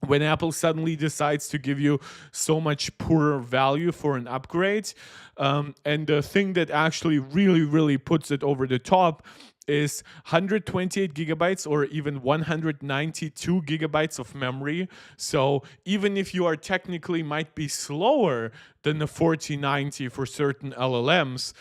when Apple suddenly decides to give you so much poorer value for an upgrade. And the thing that actually really, really puts it over the top is 128 gigabytes or even 192 gigabytes of memory. So even if you are technically might be slower than the 4090 for certain LLMs,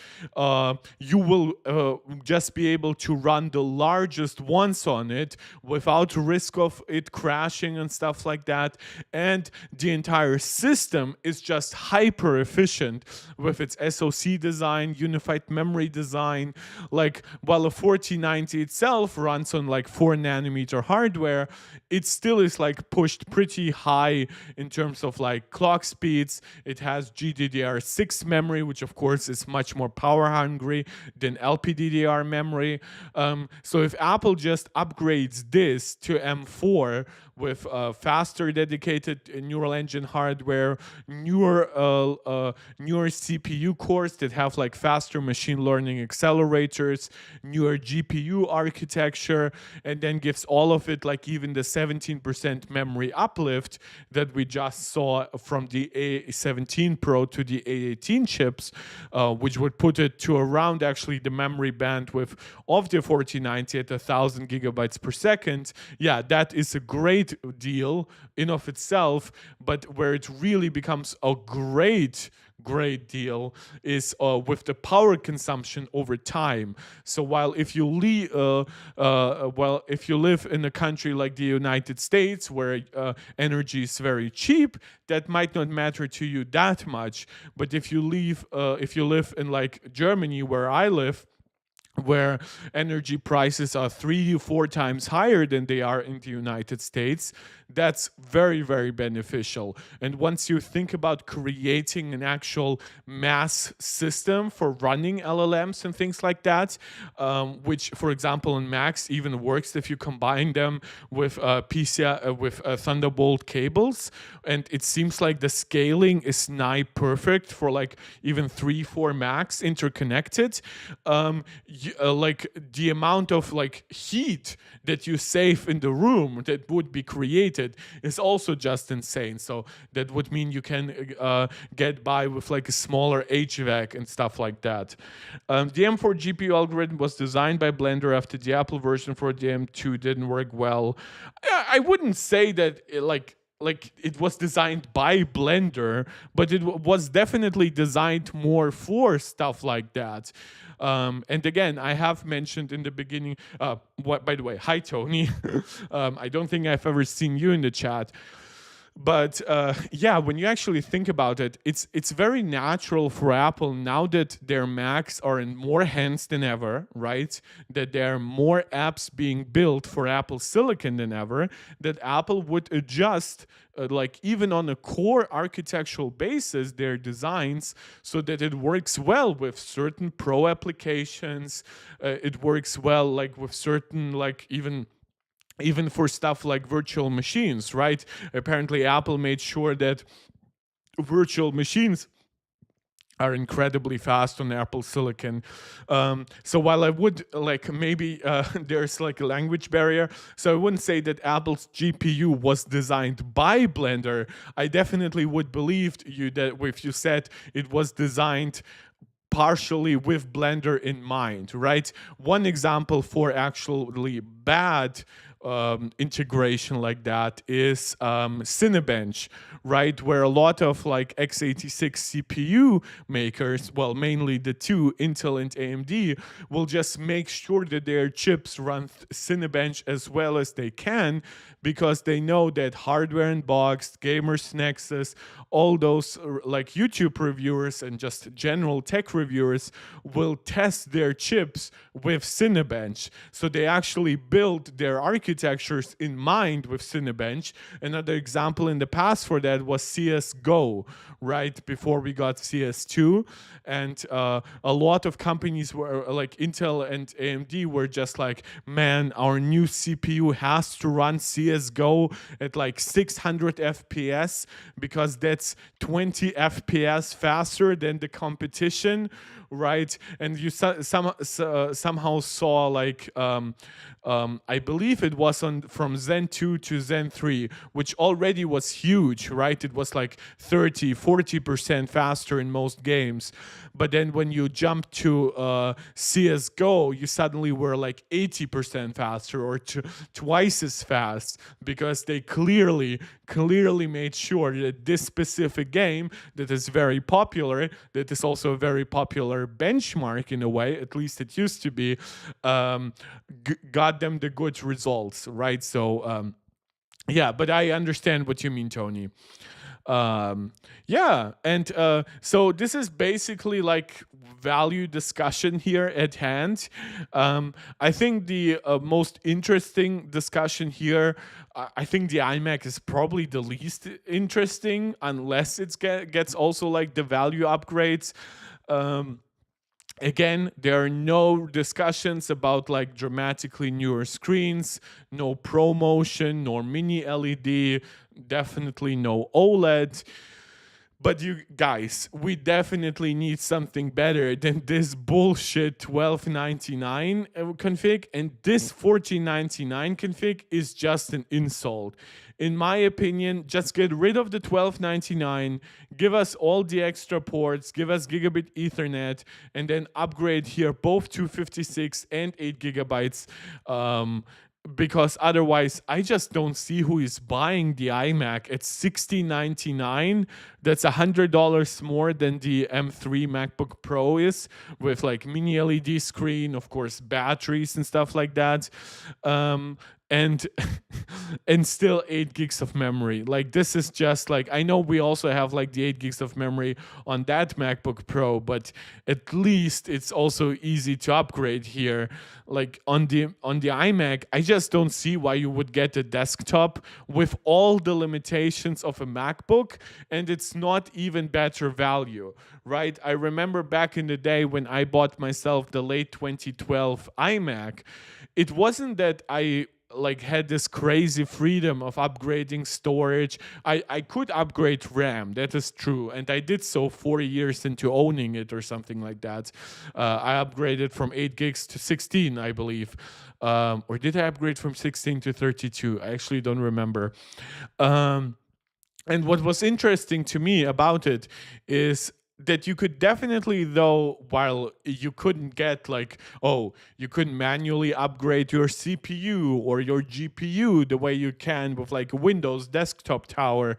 you will just be able to run the largest ones on it without risk of it crashing and stuff like that. And the entire system is just hyper efficient with its SoC design, unified memory design. Like, while a 4090 itself runs on like 4nm hardware, it still is like pushed pretty high in terms of like clock speeds. It has GDDR6 memory, which of course is much more power hungry than LPDDR memory. So if Apple just upgrades this to M4 with faster dedicated neural engine hardware, newer CPU cores that have like faster machine learning accelerators, newer GPU architecture, and then gives all of it like even the 17% memory uplift that we just saw from the A17 Pro to the A18 chips, which would put it to around actually the memory bandwidth of the 4090 at 1,000 gigabytes per second. Yeah, that is a great deal in of itself, but where it really becomes a great deal is with the power consumption over time. So while if you if you live in a country like the United States where energy is very cheap, that might not matter to you that much. But if you live in like Germany, where I live, where energy prices are 3 to 4 times higher than they are in the United States, that's very, very beneficial. And once you think about creating an actual mass system for running LLMs and things like that, which, for example, in Macs even works if you combine them with Thunderbolt cables, and it seems like the scaling is nigh perfect for like even 3-4 Macs interconnected. Like the amount of like heat that you save in the room that would be created is also just insane. So that would mean you can get by with like a smaller HVAC and stuff like that. The M4 GPU algorithm was designed by Blender after the Apple version for the M2 didn't work well. I wouldn't say that it was designed by Blender, but it was definitely designed more for stuff like that. And again, I have mentioned in the beginning, by the way, hi Tony. I don't think I've ever seen you in the chat. But yeah, when you actually think about it, it's very natural for Apple, now that their Macs are in more hands than ever, right? That there are more apps being built for Apple Silicon than ever, that Apple would adjust, like even on a core architectural basis, their designs so that it works well with certain pro applications. It works well like with certain like even for stuff like virtual machines, right? Apparently, Apple made sure that virtual machines are incredibly fast on Apple Silicon. So while I would like maybe there's like a language barrier, so I wouldn't say that Apple's GPU was designed by Blender. I definitely would believe you that if you said it was designed partially with Blender in mind, right? One example for actually bad integration like that is Cinebench, right? Where a lot of like x86 CPU makers, well, mainly the two, Intel and AMD, will just make sure that their chips run Cinebench as well as they can, because they know that Hardware Unboxed, Gamers Nexus, all those like YouTube reviewers and just general tech reviewers will test their chips with Cinebench. So they actually build their architectures in mind with Cinebench. Another example in the past for that was CSGO, right? Before we got CS2. And a lot of companies were like Intel and AMD were just like, man, our new CPU has to run CSGO at like 600 FPS because that's 20 FPS faster than the competition, right? And you somehow saw like I believe it was from Zen 2 to Zen 3, which already was huge, right? It was like 30-40% faster in most games. But then when you jump to CSGO, you suddenly were like 80% faster or twice as fast, because they clearly made sure that this specific game that is very popular, that is also a very popular benchmark in a way, at least it used to be, got them the good results, right? So yeah, but I understand what you mean, Tony. Yeah, and so this is basically like value discussion here at hand. I think the most interesting discussion here, I think the iMac is probably the least interesting, unless it gets also like the value upgrades. Again, there are no discussions about like dramatically newer screens, no ProMotion, nor mini LED, definitely no OLED. But you guys, we definitely need something better than this bullshit 1299 config, and this 1499 config is just an insult. In my opinion, just get rid of the 1299, give us all the extra ports, give us gigabit Ethernet, and then upgrade here both 256 and 8 gigabytes. Because otherwise I just don't see who is buying the iMac at $1699. That's $100 more than the M3 MacBook Pro is, with like mini LED screen, of course, batteries and stuff like that. And and still 8 gigs of memory. Like, this is just like, I know we also have like the 8 gigs of memory on that MacBook Pro, but at least it's also easy to upgrade here. Like on the iMac, I just don't see why you would get a desktop with all the limitations of a MacBook, and it's not even better value, right? I remember back in the day when I bought myself the late 2012 iMac, it wasn't that I like had this crazy freedom of upgrading storage. I could upgrade RAM, that is true, and I did so 4 years into owning it or something like that. I upgraded from 8 gigs to 16, I believe. Or did I upgrade from 16 to 32? I actually don't remember. And what was interesting to me about it is that you could definitely, though, while you couldn't get like, oh, you couldn't manually upgrade your CPU or your GPU the way you can with like Windows desktop tower,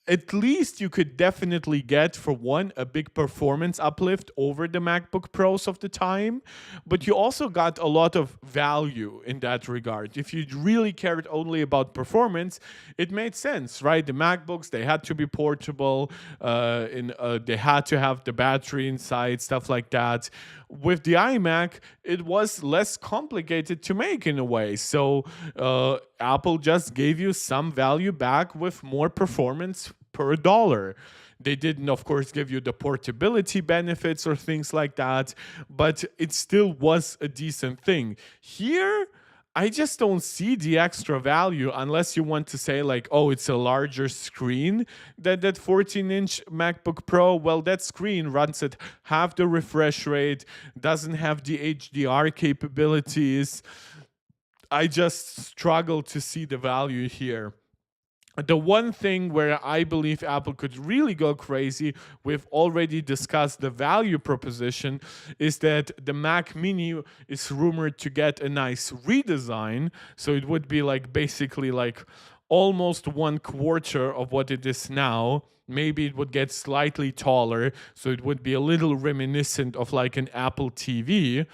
at least you could definitely get, for one, a big performance uplift over the MacBook Pros of the time, but you also got a lot of value in that regard. If you really cared only about performance, it made sense, right? The MacBooks, they had to be portable, they had to have the battery inside, stuff like that. With the iMac, it was less complicated to make in a way. So Apple just gave you some value back with more performance per dollar. They didn't, of course, give you the portability benefits or things like that, but it still was a decent thing. Here, I just don't see the extra value unless you want to say like, oh, it's a larger screen than that 14-inch MacBook Pro. Well, that screen runs at half the refresh rate, doesn't have the HDR capabilities. I just struggle to see the value here. The one thing where I believe Apple could really go crazy, we've already discussed the value proposition, is that the Mac Mini is rumored to get a nice redesign. So it would be like basically like almost 1/4 of what it is now. Maybe it would get slightly taller, so it would be a little reminiscent of like an Apple TV.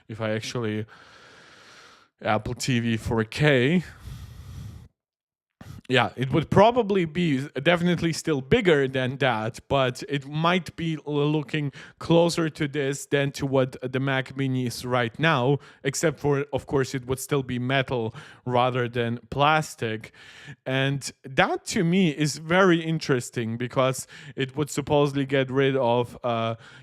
If I actually, Apple TV 4K. Yeah, it would probably be definitely still bigger than that, but it might be looking closer to this than to what the Mac Mini is right now, except for, of course, it would still be metal rather than plastic. And that to me is very interesting because it would supposedly get rid of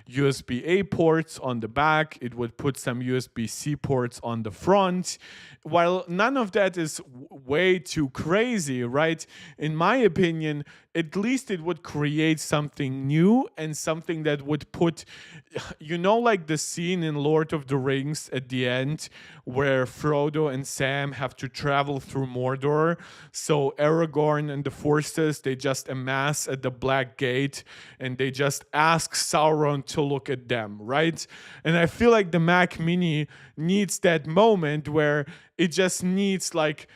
USB-A ports on the back, it would put some USB-C ports on the front. While none of that is way too crazy, right? In my opinion, at least it would create something new and something that would put, like the scene in Lord of the Rings at the end where Frodo and Sam have to travel through Mordor. So Aragorn and the forces, they just amass at the Black Gate and they just ask Sauron to look at them, right? And I feel like the Mac Mini needs that moment where it just needs like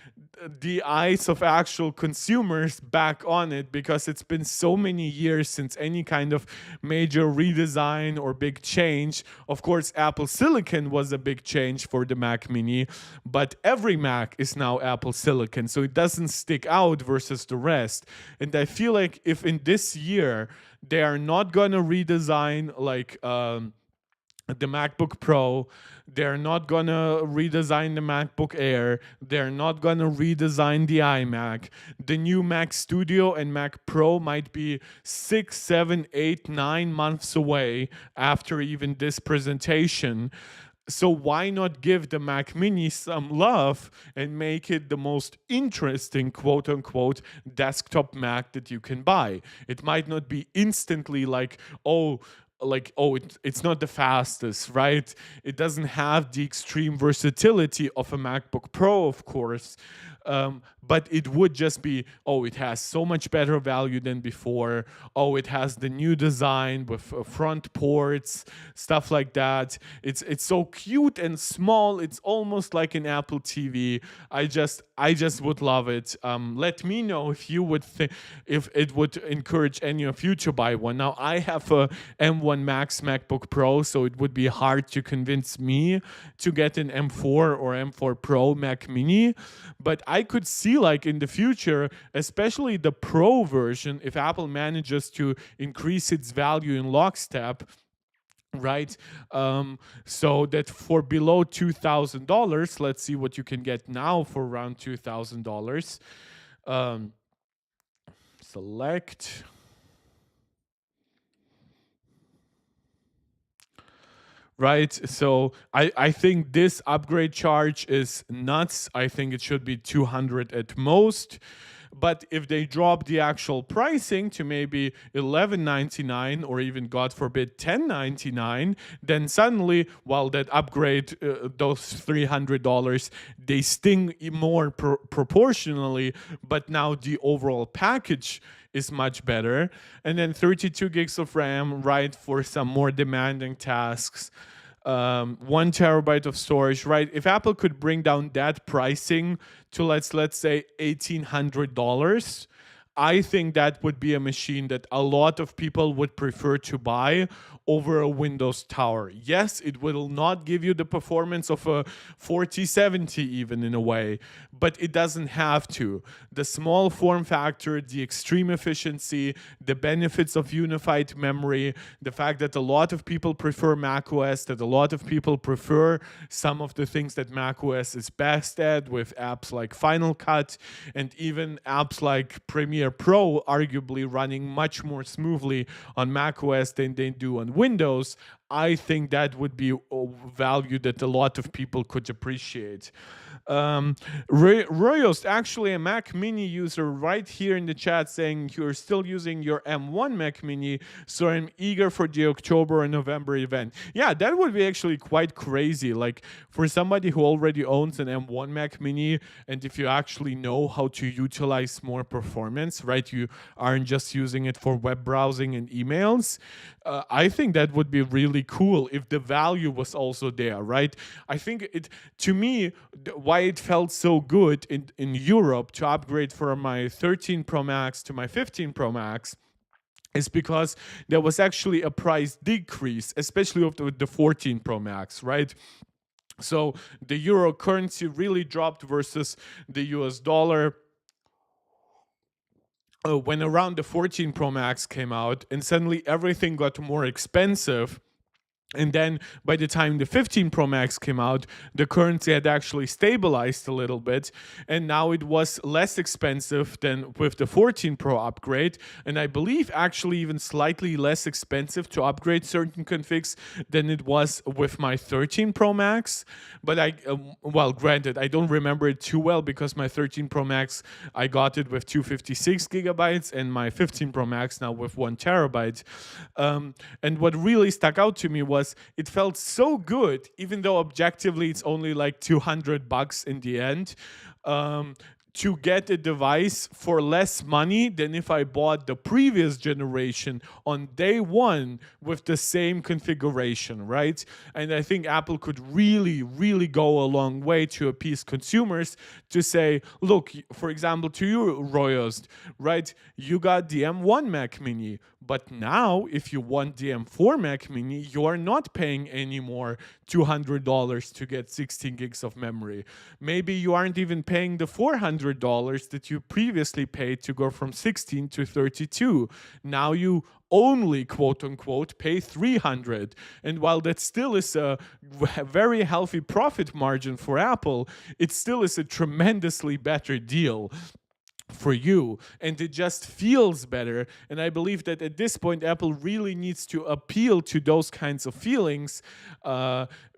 the eyes of actual consumers back on it, because it's been so many years since any kind of major redesign or big change. Of course, Apple Silicon was a big change for the Mac Mini, but every Mac is now Apple Silicon, so it doesn't stick out versus the rest. And I feel like if in this year they are not gonna redesign like the MacBook Pro. They're not gonna redesign the MacBook Air. They're not gonna redesign the iMac. The new Mac Studio and Mac Pro might be 6, 7, 8, 9 months away after even this presentation. So why not give the Mac Mini some love and make it the most interesting, quote unquote, desktop Mac that you can buy? It might not be instantly it's not the fastest, right? It doesn't have the extreme versatility of a MacBook Pro, of course. But it would just be, it has so much better value than before. It has the new design with front ports, stuff like that. It's so cute and small. It's almost like an Apple TV. I just would love it. Let me know if you would if it would encourage any of you to buy one. Now I have a M1 Max MacBook Pro, so it would be hard to convince me to get an M4 or M4 Pro Mac Mini, but I could see like in the future, especially the Pro version, if Apple manages to increase its value in lockstep, right? So that for below $2,000, let's see what you can get now for around $2,000. Select. Right, so I think this upgrade charge is nuts. I think it should be 200 at most, but if they drop the actual pricing to maybe $11.99 or even, God forbid, $10.99, then suddenly, while that upgrade, those $300, they sting more proportionally, but now the overall package is much better. And then 32 gigs of RAM, right, for some more demanding tasks. 1 terabyte of storage, right? If Apple could bring down that pricing to let's say $1,800, I think that would be a machine that a lot of people would prefer to buy over a Windows Tower. Yes, it will not give you the performance of a 4070 even in a way, but it doesn't have to. The small form factor, the extreme efficiency, the benefits of unified memory, the fact that a lot of people prefer macOS, that a lot of people prefer some of the things that macOS is best at with apps like Final Cut and even apps like Premiere Pro arguably running much more smoothly on macOS than they do on Windows. I think that would be a value that a lot of people could appreciate. Royost, actually a Mac Mini user right here in the chat saying you're still using your M1 Mac Mini, so I'm eager for the October and November event. Yeah, that would be actually quite crazy. Like for somebody who already owns an M1 Mac Mini, and if you actually know how to utilize more performance, right, you aren't just using it for web browsing and emails, I think that would be really cool if the value was also there, right? I think to me, why it felt so good in Europe to upgrade from my 13 Pro Max to my 15 Pro Max is because there was actually a price decrease, especially with the 14 Pro Max, right? So the euro currency really dropped versus the US dollar when around the 14 Pro Max came out, and suddenly everything got more expensive. And then by the time the 15 Pro Max came out, the currency had actually stabilized a little bit. And now it was less expensive than with the 14 Pro upgrade. And I believe actually even slightly less expensive to upgrade certain configs than it was with my 13 Pro Max. But granted, I don't remember it too well because my 13 Pro Max, I got it with 256 gigabytes and my 15 Pro Max now with 1 terabyte. And what really stuck out to me was it felt so good, even though objectively it's only like $200 in the end, to get a device for less money than if I bought the previous generation on day one with the same configuration, right? And I think Apple could really, really go a long way to appease consumers to say, look, for example, to you, Royost, right? You got the M1 Mac Mini, But now, if you want the M4 Mac Mini, you are not paying anymore $200 to get 16 gigs of memory. Maybe you aren't even paying the $400 that you previously paid to go from 16 to 32. Now you only, quote unquote, pay 300. And while that still is a very healthy profit margin for Apple, it still is a tremendously better deal for you, and it just feels better. And I believe that at this point Apple really needs to appeal to those kinds of feelings,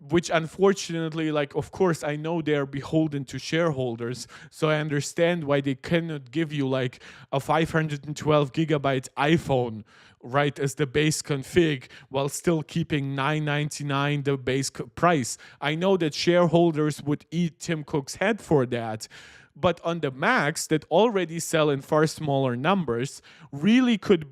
which unfortunately, like, of course I know they are beholden to shareholders, so I understand why they cannot give you like a 512 gigabyte iPhone right as the base config while still keeping $999 the base price. I know that shareholders would eat Tim Cook's head for that. But on the Macs that already sell in far smaller numbers, really could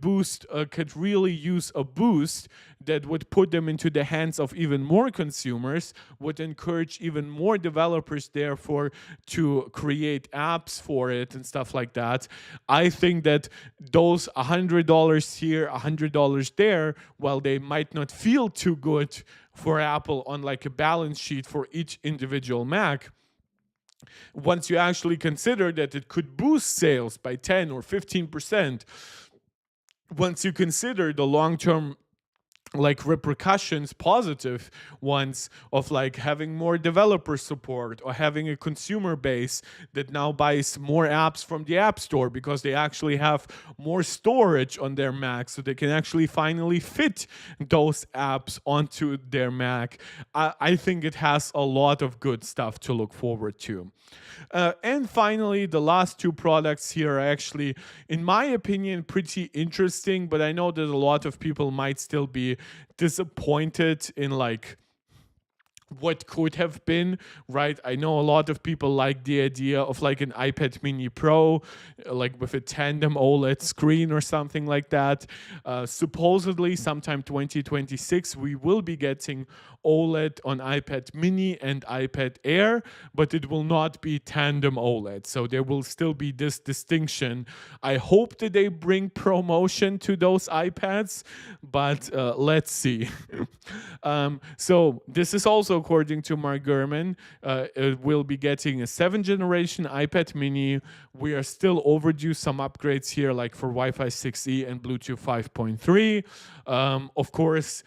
really use a boost that would put them into the hands of even more consumers, would encourage even more developers therefore to create apps for it and stuff like that. I think that those $100 here, $100 there, while they might not feel too good for Apple on like a balance sheet for each individual Mac, once you actually consider that it could boost sales by 10 or 15%, once you consider the long-term like repercussions, positive ones, of like having more developer support or having a consumer base that now buys more apps from the App Store because they actually have more storage on their Mac, so they can actually finally fit those apps onto their Mac. I think it has a lot of good stuff to look forward to. And finally, the last two products here are actually, in my opinion, pretty interesting, but I know that a lot of people might still be disappointed in like what could have been, right? I know a lot of people like the idea of like an iPad Mini Pro, like with a tandem OLED screen or something like that. Supposedly, sometime 2026, we will be getting OLED on iPad Mini and iPad Air, but it will not be tandem OLED. So there will still be this distinction. I hope that they bring ProMotion to those iPads, but let's see. So this is also according to Mark Gurman. It will be getting a 7th generation iPad Mini. We are still overdue some upgrades here, like for Wi-Fi 6E and Bluetooth 5.3. Of course,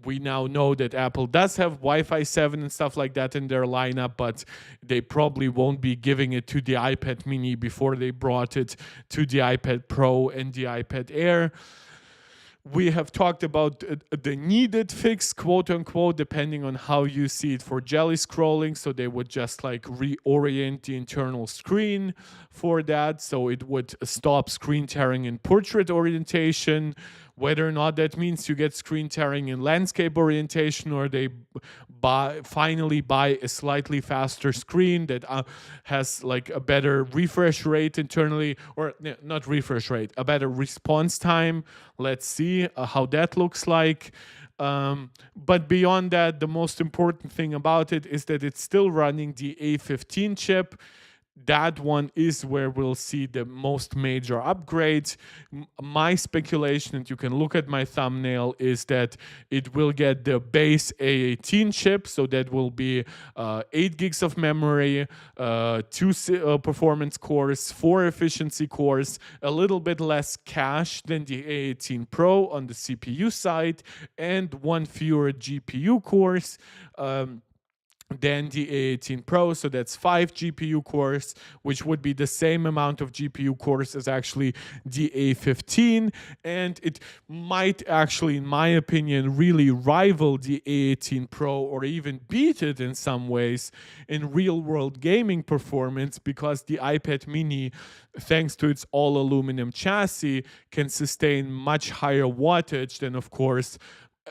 we now know that Apple does have Wi-Fi 7 and stuff like that in their lineup, but they probably won't be giving it to the iPad Mini before they brought it to the iPad Pro and the iPad Air. We have talked about the needed fix, quote unquote, depending on how you see it, for jelly scrolling. So they would just like reorient the internal screen for that. So it would stop screen tearing in portrait orientation. Whether or not that means you get screen tearing in landscape orientation, or they finally buy a slightly faster screen that has like a better refresh rate internally, or not refresh rate, a better response time. Let's see how that looks like. But beyond that, the most important thing about it is that it's still running the A15 chip. That one is where we'll see the most major upgrades. My speculation, and you can look at my thumbnail, is that it will get the base A18 chip, so that will be 8 gigs of memory, 2 performance cores, 4 efficiency cores, a little bit less cache than the A18 Pro on the CPU side, and 1 fewer GPU cores. Than the A18 Pro, so that's 5 GPU cores, which would be the same amount of GPU cores as actually the A15, and it might actually, in my opinion, really rival the A18 Pro or even beat it in some ways in real-world gaming performance, because the iPad Mini, thanks to its all-aluminum chassis, can sustain much higher wattage than, of course,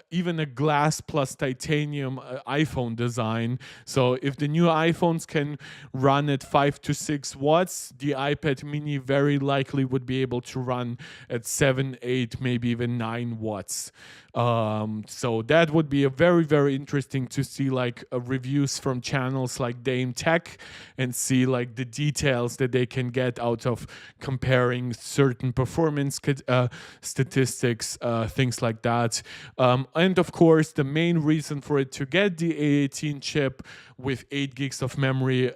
even a glass plus titanium iPhone design. So if the new iPhones can run at 5 to 6 watts, the iPad mini very likely would be able to run at 7, 8, maybe even 9 watts. So that would be a very, very interesting to see like reviews from channels like Dame Tech and see like the details that they can get out of comparing certain performance statistics, things like that. And of course, the main reason for it to get the A18 chip with 8 gigs of memory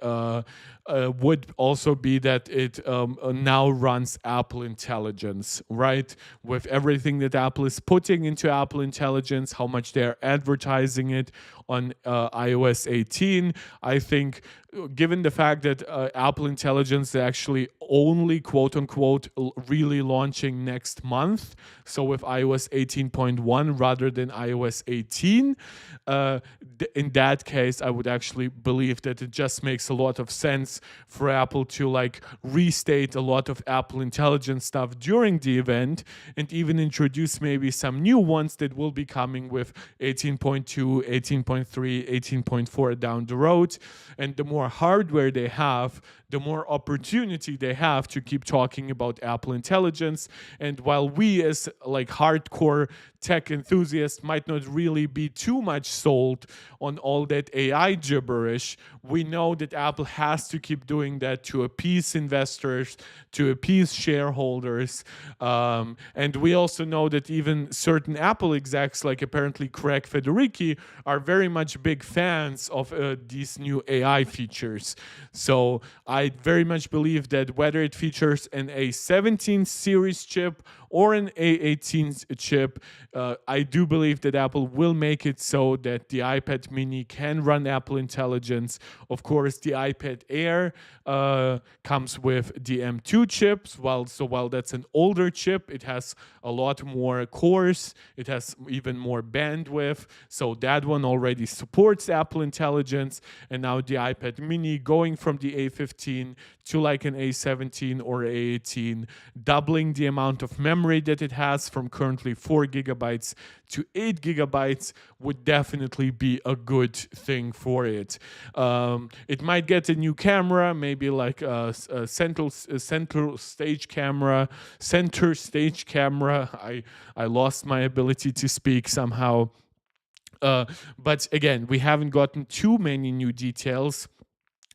would also be that it now runs Apple Intelligence, right? With everything that Apple is putting into Apple Intelligence, how much they're advertising it on iOS 18, I think given the fact that Apple Intelligence is actually only quote unquote really launching next month, so with iOS 18.1 rather than iOS 18, in that case, I would actually believe that it just makes a lot of sense for Apple to like restate a lot of Apple Intelligence stuff during the event and even introduce maybe some new ones that will be coming with 18.2, 18.3, 18.4 down the road. And the more hardware they have, the more opportunity they have to keep talking about Apple Intelligence. And while we as like hardcore tech enthusiasts might not really be too much sold on all that AI gibberish, we know that Apple has to keep doing that to appease investors, to appease shareholders. And we also know that even certain Apple execs, like apparently Craig Federighi, are very much big fans of these new AI features. So I very much believe that whether it features an A17 series chip or an A18 chip, I do believe that Apple will make it so that the iPad mini can run Apple Intelligence. Of course, the iPad Air comes with the M2 chips. While that's an older chip, it has a lot more cores. It has even more bandwidth. So that one already supports Apple Intelligence. And now the iPad mini going from the A15 to like an A17 or A18, doubling the amount of memory that it has from currently 4 gigabytes to 8 gigabytes would definitely be a good thing for it. It might get a new camera, maybe like a center stage camera. I lost my ability to speak somehow. But again, we haven't gotten too many new details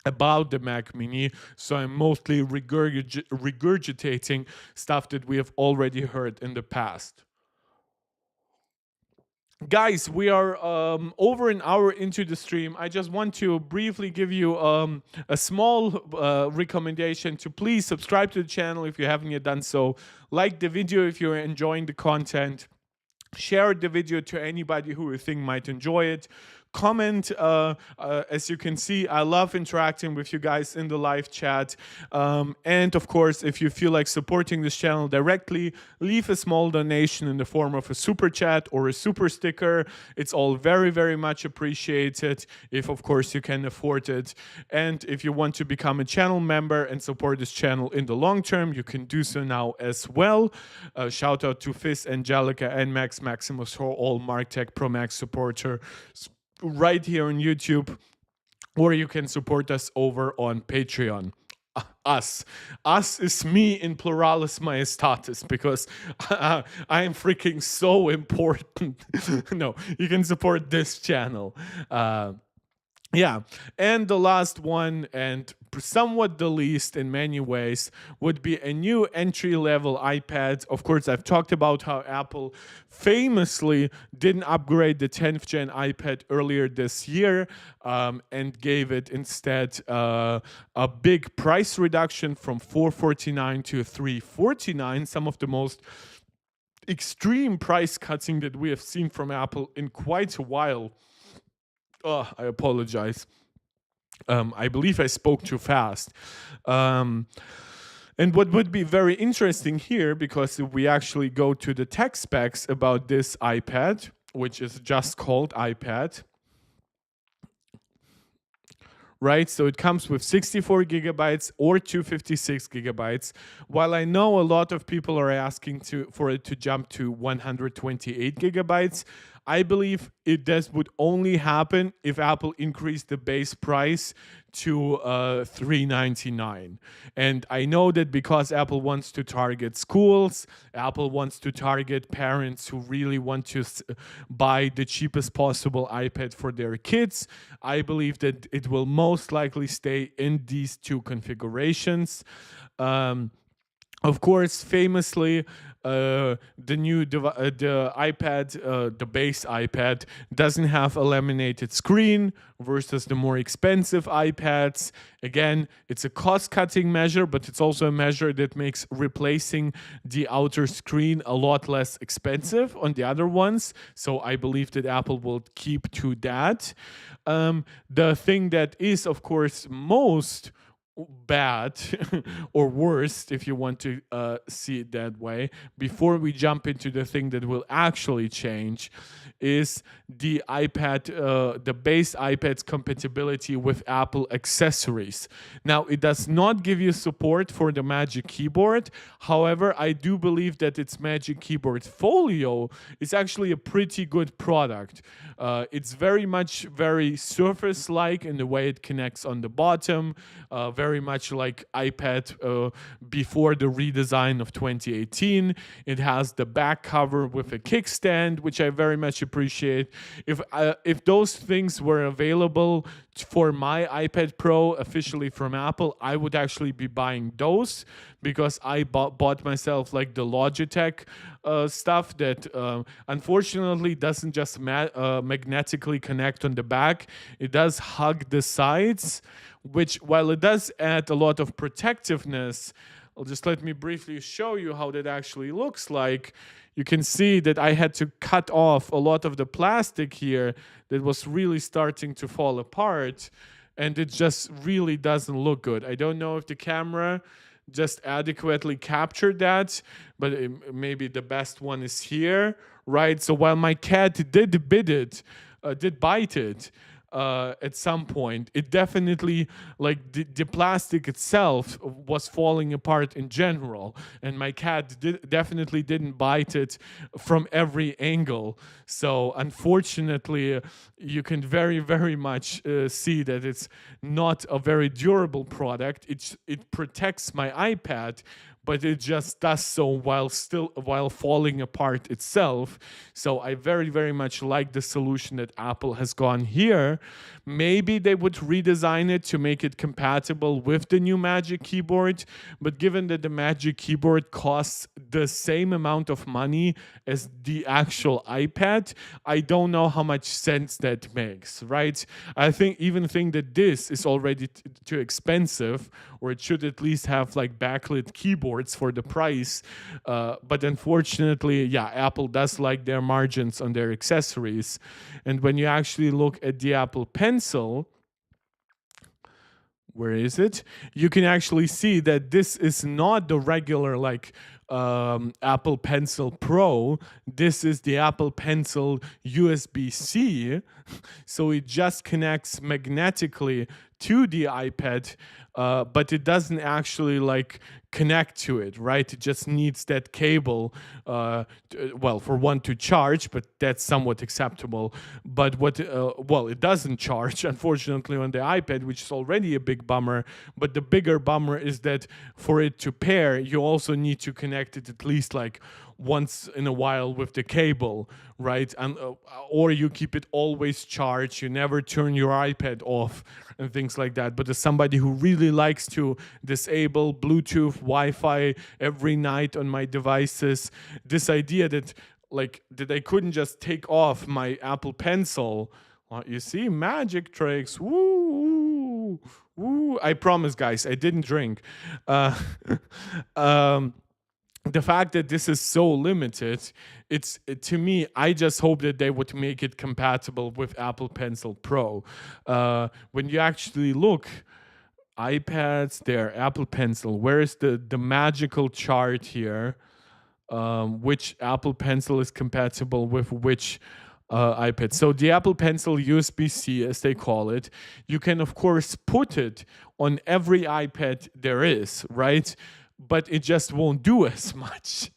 about the Mac Mini, so I'm mostly regurgitating stuff that we have already heard in the past. Guys, we are over an hour into the stream. I just want to briefly give you a small recommendation to please subscribe to the channel if you haven't yet done so. Like the video if you're enjoying the content. Share the video to anybody who you think might enjoy it. Comment. As you can see, I love interacting with you guys in the live chat. And of course, if you feel like supporting this channel directly, leave a small donation in the form of a super chat or a super sticker. It's all very, very much appreciated if, of course, you can afford it. And if you want to become a channel member and support this channel in the long term, you can do so now as well. Shout out to Fizz, Angelica, and Maximus for all MarkTech Pro Max supporters right here on YouTube, or you can support us over on Patreon. Us is me in pluralis majestatis, because I am freaking so important. No, you can support this channel. Yeah, and the last one, and somewhat the least in many ways, would be a new entry-level iPad. Of course, I've talked about how Apple famously didn't upgrade the 10th gen iPad earlier this year and gave it instead a big price reduction from $449 to $349, some of the most extreme price cutting that we have seen from Apple in quite a while. Oh, I apologize. I believe I spoke too fast. And what would be very interesting here, because if we actually go to the tech specs about this iPad, which is just called iPad, right? So it comes with 64 gigabytes or 256 gigabytes. While I know a lot of people are asking for it to jump to 128 gigabytes, I believe this would only happen if Apple increased the base price to $399. And I know that because Apple wants to target schools, Apple wants to target parents who really want to buy the cheapest possible iPad for their kids. I believe that it will most likely stay in these two configurations. Of course, famously, the iPad, the base iPad, doesn't have a laminated screen versus the more expensive iPads. Again, it's a cost-cutting measure, but it's also a measure that makes replacing the outer screen a lot less expensive on the other ones. So I believe that Apple will keep to that. The thing that is, of course, most bad or worst, if you want to see it that way, before we jump into the thing that will actually change, is the the base iPad's compatibility with Apple accessories. Now, it does not give you support for the Magic Keyboard. However, I do believe that its Magic Keyboard Folio is actually a pretty good product. It's very Surface-like in the way it connects on the bottom, very much like iPad before the redesign of 2018. It has the back cover with a kickstand, which I very much appreciate. If those things were available for my iPad Pro officially from Apple, I would actually be buying those, because I bought myself like the Logitech stuff that unfortunately doesn't just magnetically connect on the back. It does hug the sides, which, while it does add a lot of protectiveness, let me briefly show you how that actually looks like. You can see that I had to cut off a lot of the plastic here that was really starting to fall apart, and it just really doesn't look good. I don't know if the camera just adequately captured that, but maybe the best one is here, right? So while my cat did bite it, at some point, it definitely, like, the plastic itself was falling apart in general, and my cat definitely didn't bite it from every angle. So unfortunately, you can very much see that it's not a very durable product. It protects my iPad, but it just does so while falling apart itself. So I very much like the solution that Apple has gone here. Maybe they would redesign it to make it compatible with the new Magic Keyboard, but given that the Magic Keyboard costs the same amount of money as the actual iPad, I don't know how much sense that makes, right? I think that this is already too expensive, or it should at least have like backlit keyboards for the price. But unfortunately, yeah, Apple does like their margins on their accessories. And when you actually look at the Apple Pencil, where is it? You can actually see that this is not the regular Apple Pencil Pro. This is the Apple Pencil USB-C. So it just connects magnetically to the iPad, but it doesn't actually connect to it, right? It just needs that cable, for one, to charge, but that's somewhat acceptable. But it doesn't charge, unfortunately, on the iPad, which is already a big bummer. But the bigger bummer is that for it to pair, you also need to connect it at least once in a while with the cable, right? And or you keep it always charged. You never turn your iPad off and things like that. But as somebody who really likes to disable Bluetooth, Wi-Fi every night on my devices, this idea that I couldn't just take off my Apple Pencil, you see, magic tricks, woo, woo. I promise, guys, I didn't drink. The fact that this is so limited, to me, I just hope that they would make it compatible with Apple Pencil Pro. When you actually look, iPads, there, Apple Pencil, where is the magical chart here? Which Apple Pencil is compatible with which iPad? So the Apple Pencil USB-C, as they call it, you can of course put it on every iPad there is, right? but it just won't do as much.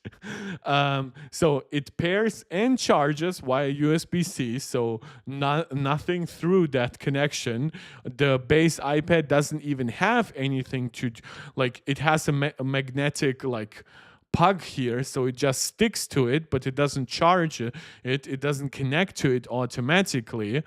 So it pairs and charges via USB-C, so nothing through that connection. The base iPad doesn't even have anything to, like, it has a magnetic, like, plug here, so it just sticks to it, but it doesn't charge it. It doesn't connect to it automatically.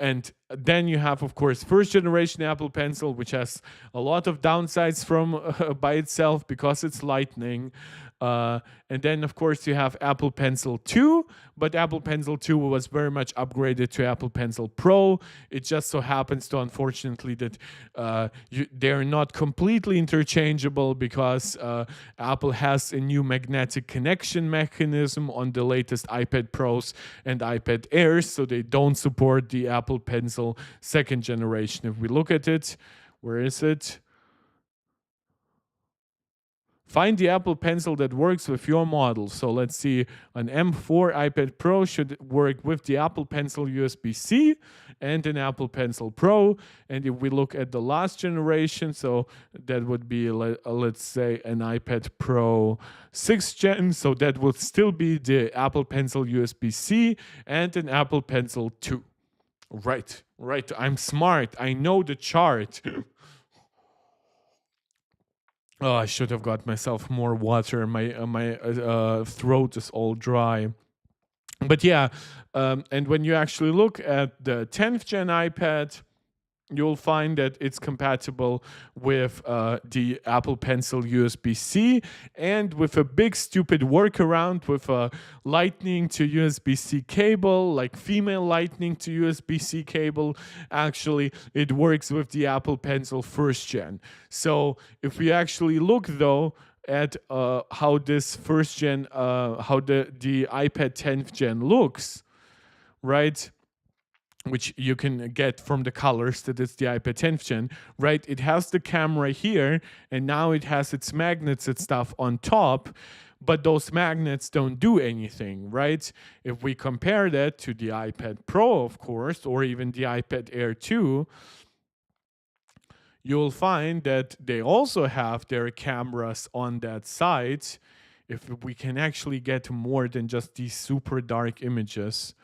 And then you have, of course, first generation Apple Pencil, which has a lot of downsides from by itself because it's Lightning. And then, of course, you have Apple Pencil 2, but Apple Pencil 2 was very much upgraded to Apple Pencil Pro. It just so happens to, unfortunately, that they're not completely interchangeable because Apple has a new magnetic connection mechanism on the latest iPad Pros and iPad Airs, so they don't support the Apple Pencil second generation. If we look at it, where is it? Find the Apple Pencil that works with your model. So let's see, an M4 iPad Pro should work with the Apple Pencil USB-C and an Apple Pencil Pro. And if we look at the last generation, so that would be, let's say, an iPad Pro 6th gen. So that would still be the Apple Pencil USB-C and an Apple Pencil 2. Right. I'm smart. I know the chart. Oh, I should have got myself more water. My throat is all dry. But yeah, and when you actually look at the 10th gen iPad, you'll find that it's compatible with the Apple Pencil USB-C and with a big stupid workaround with a Lightning to USB-C cable, like female Lightning to USB-C cable. Actually, it works with the Apple Pencil 1st gen. So if we actually look, though, at how this 1st gen, how the iPad 10th gen looks, right? Which you can get from the colors that it's the iPad 10th gen, right? It has the camera here, and now it has its magnets and stuff on top, but those magnets don't do anything, right? If we compare that to the iPad Pro, of course, or even the iPad Air 2, you'll find that they also have their cameras on that side. If we can actually get more than just these super dark images.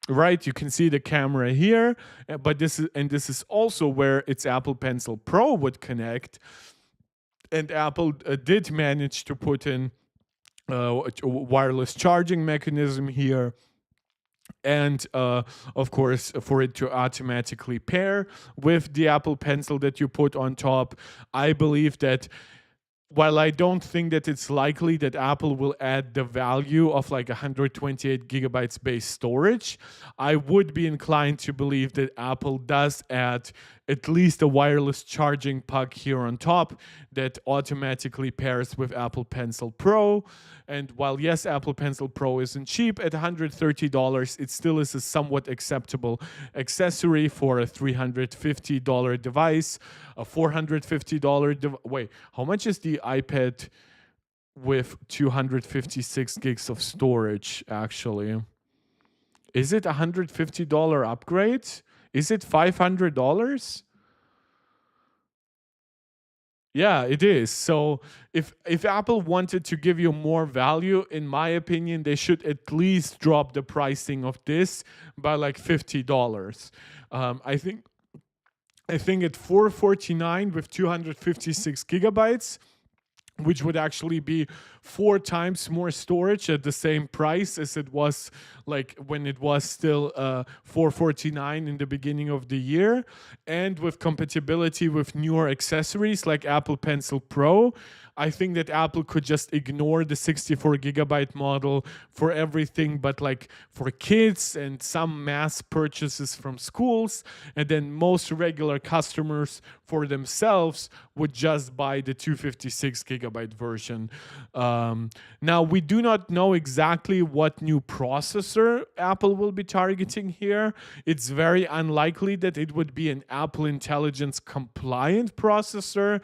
Right, you can see the camera here, but this is also where its Apple Pencil Pro would connect, and Apple did manage to put in a wireless charging mechanism here, and of course, for it to automatically pair with the Apple Pencil that you put on top. I believe that, while I don't think that it's likely that Apple will add the value of like 128 gigabytes base storage, I would be inclined to believe that Apple does add at least a wireless charging puck here on top that automatically pairs with Apple Pencil Pro. And while, yes, Apple Pencil Pro isn't cheap at $130, it still is a somewhat acceptable accessory for a $350 device. A $450 wait, how much is the iPad with 256 gigs of storage, actually? Is it a $150 upgrade? Is it $500? Yeah, it is. So if Apple wanted to give you more value, in my opinion, they should at least drop the pricing of this by like $50. I think at $449 with 256 gigabytes, which would actually be 4 times more storage at the same price as it was like when it was still $449 in the beginning of the year, and with compatibility with newer accessories like Apple Pencil Pro. I think that Apple could just ignore the 64 gigabyte model for everything but like for kids and some mass purchases from schools, and then most regular customers for themselves would just buy the 256 gigabyte version. Now, we do not know exactly what new processor Apple will be targeting here. It's very unlikely that it would be an Apple Intelligence compliant processor.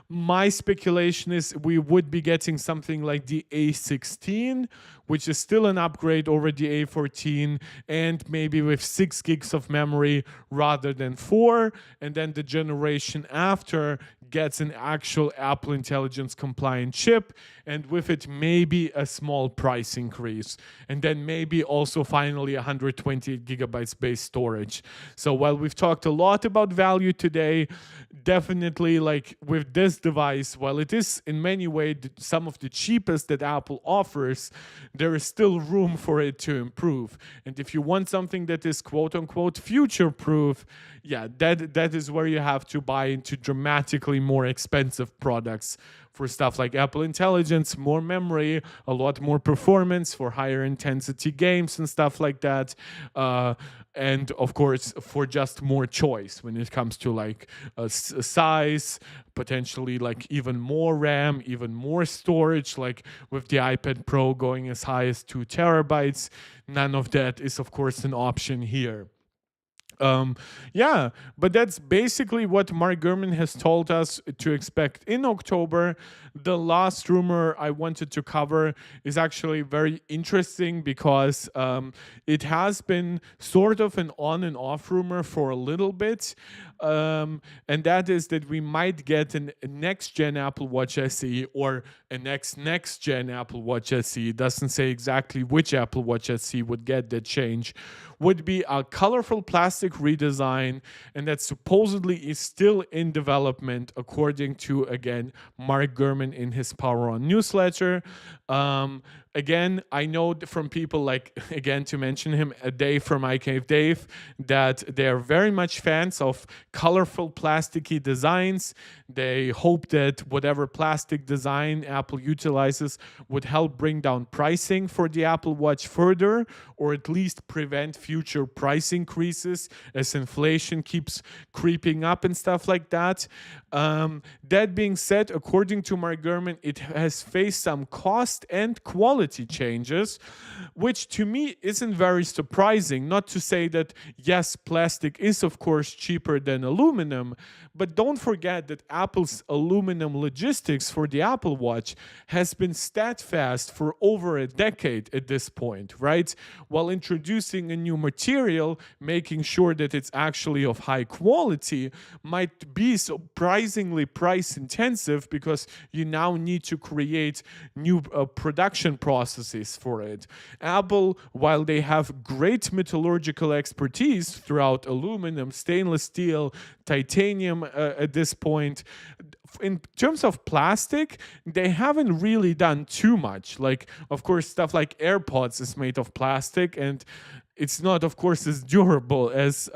My speculation is we would be getting something like the A16, which is still an upgrade over the A14, and maybe with 6 gigs of memory rather than 4. And then the generation after gets an actual Apple Intelligence compliant chip, and with it maybe a small price increase, and then maybe also finally 128 gigabytes base storage. So while we've talked a lot about value today, definitely like with this device, while it is in many ways some of the cheapest that Apple offers, there is still room for it to improve. And if you want something that is quote unquote future proof, yeah, that is where you have to buy into dramatically more expensive products for stuff like Apple Intelligence, more memory, a lot more performance for higher intensity games and stuff like that. And of course, for just more choice when it comes to like size, potentially like even more RAM, even more storage, like with the iPad Pro going as high as 2 terabytes. None of that is, of course, an option here. Yeah, but that's basically what Mark Gurman has told us to expect in October. The last rumor I wanted to cover is actually very interesting because it has been sort of an on and off rumor for a little bit. And that is that we might get a next gen Apple Watch SE or a next gen Apple Watch SE. It doesn't say exactly which Apple Watch SE would get that change. Would be a colorful plastic redesign, and that supposedly is still in development, according to, again, Mark Gurman in his Power On newsletter. Again, I know from people like, again, to mention him, Dave from iCave Dave, that they're very much fans of colorful plasticky designs. They hope that whatever plastic design Apple utilizes would help bring down pricing for the Apple Watch further, or at least prevent future price increases as inflation keeps creeping up and stuff like that. That being said, according to Mark Gurman, it has faced some cost and quality changes, which to me isn't very surprising. Not to say that, yes, plastic is of course cheaper than aluminum, but don't forget that Apple's aluminum logistics for the Apple Watch has been steadfast for over a decade at this point, right? While introducing a new material, making sure that it's actually of high quality might be surprisingly price intensive because you now need to create new production processes for it. Apple, while they have great metallurgical expertise throughout aluminum, stainless steel, titanium at this point, in terms of plastic, they haven't really done too much. Like, of course, stuff like AirPods is made of plastic, and it's not, of course, as durable as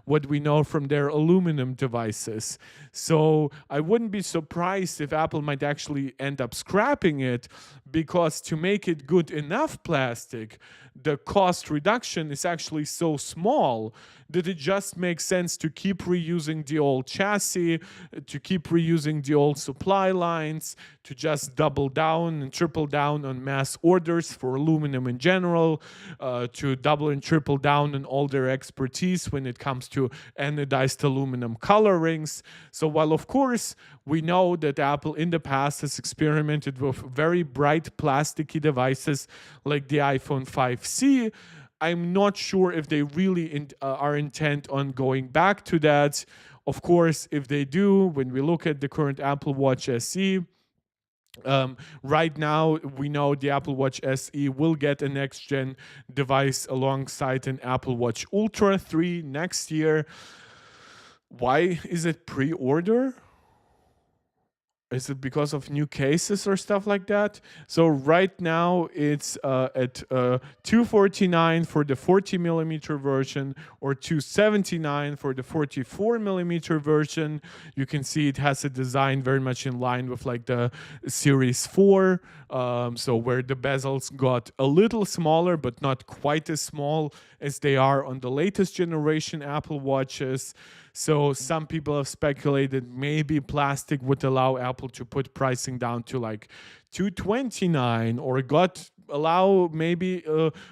what we know from their aluminum devices. So I wouldn't be surprised if Apple might actually end up scrapping it, because to make it good enough plastic, the cost reduction is actually so small that it just makes sense to keep reusing the old chassis, to keep reusing the old supply lines, to just double down and triple down on mass orders for aluminum in general, to double and triple down on all their expertise when it comes to anodized aluminum colorings. So while, of course, we know that Apple in the past has experimented with very bright plasticky devices like the iPhone 5C, I'm not sure if they really are intent on going back to that. Of course, if they do, when we look at the current Apple Watch SE, right now we know the Apple Watch SE will get a next-gen device alongside an Apple Watch Ultra 3 next year. Why is it pre-order? Is it because of new cases or stuff like that? So right now it's at $249 for the 40 millimeter version, or $279 for the 44 millimeter version. You can see it has a design very much in line with like the Series 4. So where the bezels got a little smaller, but not quite as small as they are on the latest generation Apple Watches. So some people have speculated maybe plastic would allow Apple to put pricing down to like $229, or got allow maybe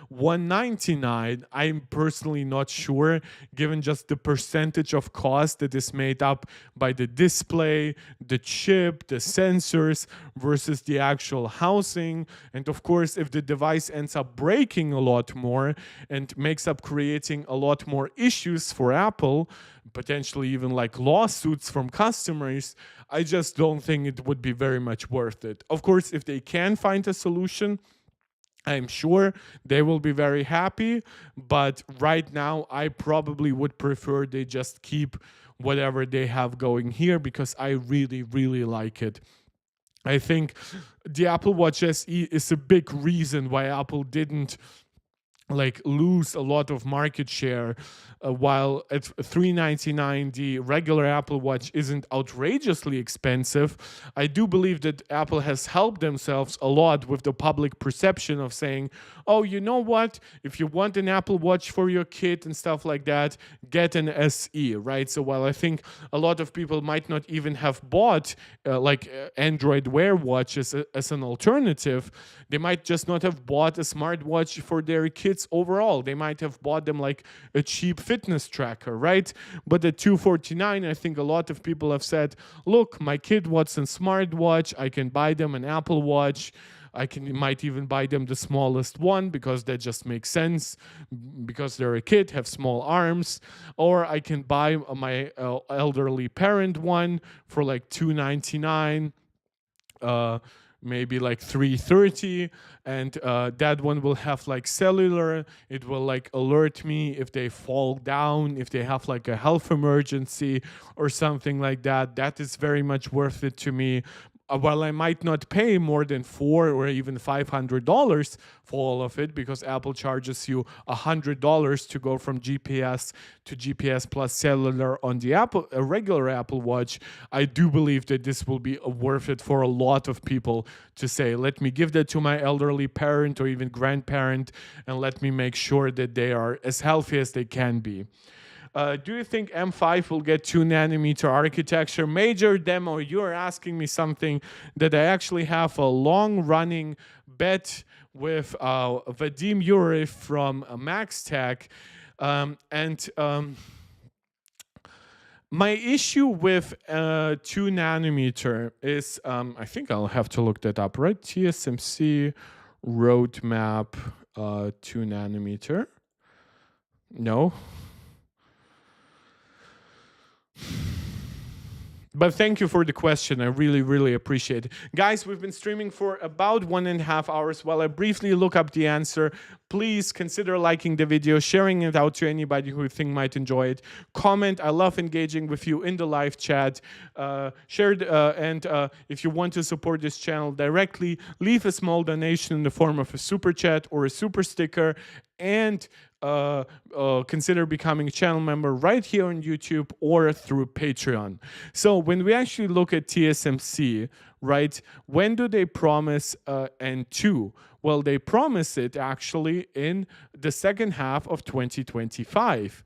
199. I'm personally not sure, given just the percentage of cost that is made up by the display, the chip, the sensors versus the actual housing. And of course, if the device ends up breaking a lot more and makes up creating a lot more issues for Apple, potentially even like lawsuits from customers, I just don't think it would be very much worth it. Of course, if they can find a solution, I'm sure they will be very happy, but right now I probably would prefer they just keep whatever they have going here, because I really, really like it. I think the Apple Watch SE is a big reason why Apple didn't like lose a lot of market share, while at $399 the regular Apple Watch isn't outrageously expensive. I do believe that Apple has helped themselves a lot with the public perception of saying, oh, you know what, if you want an Apple Watch for your kid and stuff like that, get an SE, right? So while I think a lot of people might not even have bought Android Wear watches as an alternative, they might just not have bought a smartwatch for their kids overall. They might have bought them like a cheap fitness tracker, right? But at $249, I think a lot of people have said, look, my kid wants a smartwatch, I can buy them an Apple Watch. Might even buy them the smallest one, because that just makes sense, because they're a kid, have small arms. Or I can buy my elderly parent one for like $299. Maybe like $330, and that one will have like cellular. It will like alert me if they fall down, if they have like a health emergency or something like that. That is very much worth it to me. While I might not pay more than $400 or even $500 for all of it, because Apple charges you $100 to go from GPS to GPS plus cellular on the a regular Apple Watch, I do believe that this will be worth it for a lot of people to say, let me give that to my elderly parent or even grandparent, and let me make sure that they are as healthy as they can be. Do you think M5 will get 2nm architecture? Major demo, you're asking me something that I actually have a long-running bet with Vadim Yuri from Max Tech. My issue with 2nm is, I think I'll have to look that up, right? TSMC roadmap 2nm. No. But thank you for the question. I really, really appreciate it. Guys, we've been streaming for about 1.5 hours. While I briefly look up the answer, please consider liking the video, sharing it out to anybody who you think might enjoy it. Comment. I love engaging with you in the live chat. Share and if you want to support this channel directly, leave a small donation in the form of a super chat or a super sticker, and consider becoming a channel member right here on YouTube or through Patreon. So when we actually look at TSMC, right, when do they promise N2? Well, they promise it actually in the second half of 2025.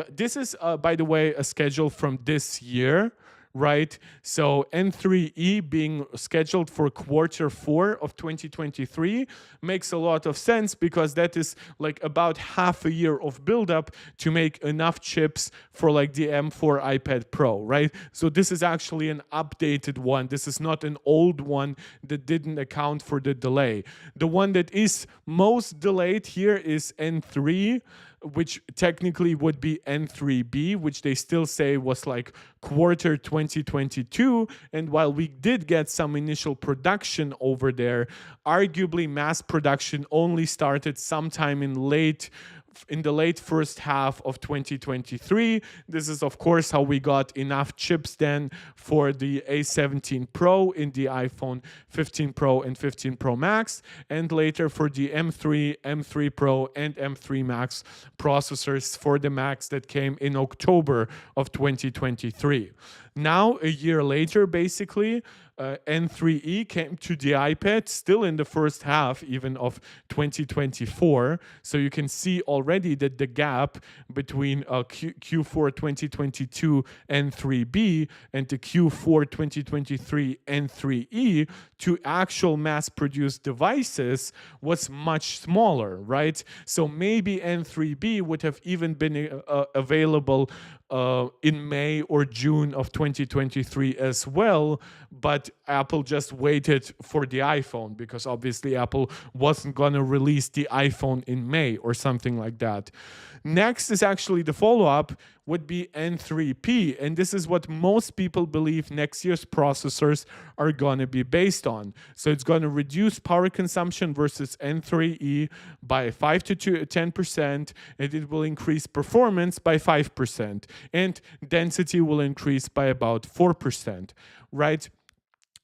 This is, by the way, a schedule from this year, right? So N3E being scheduled for Q4 of 2023 makes a lot of sense, because that is like about half a year of buildup to make enough chips for like the M4 iPad Pro, right? So this is actually an updated one. This is not an old one that didn't account for the delay. The one that is most delayed here is N3, which technically would be N3B, which they still say was like quarter 2022. And while we did get some initial production over there, arguably mass production only started sometime in the late first half of 2023. This is, of course, how we got enough chips then for the A17 Pro in the iPhone 15 Pro and 15 Pro Max, and later for the M3, M3 Pro, and M3 Max processors for the Macs that came in October of 2023. Now, a year later, basically, N3E came to the iPad still in the first half even of 2024. So you can see already that the gap between Q4 2022 N3B and the Q4 2023 N3E to actual mass-produced devices was much smaller, right? So maybe N3B would have even been available in May or June of 2023 as well, but Apple just waited for the iPhone because obviously Apple wasn't going to release the iPhone in May or something like that. Next is actually the follow-up would be N3P, and this is what most people believe next year's processors are going to be based on. So it's going to reduce power consumption versus N3E by 5 to 10%, and it will increase performance by 5%, and density will increase by about 4%, right?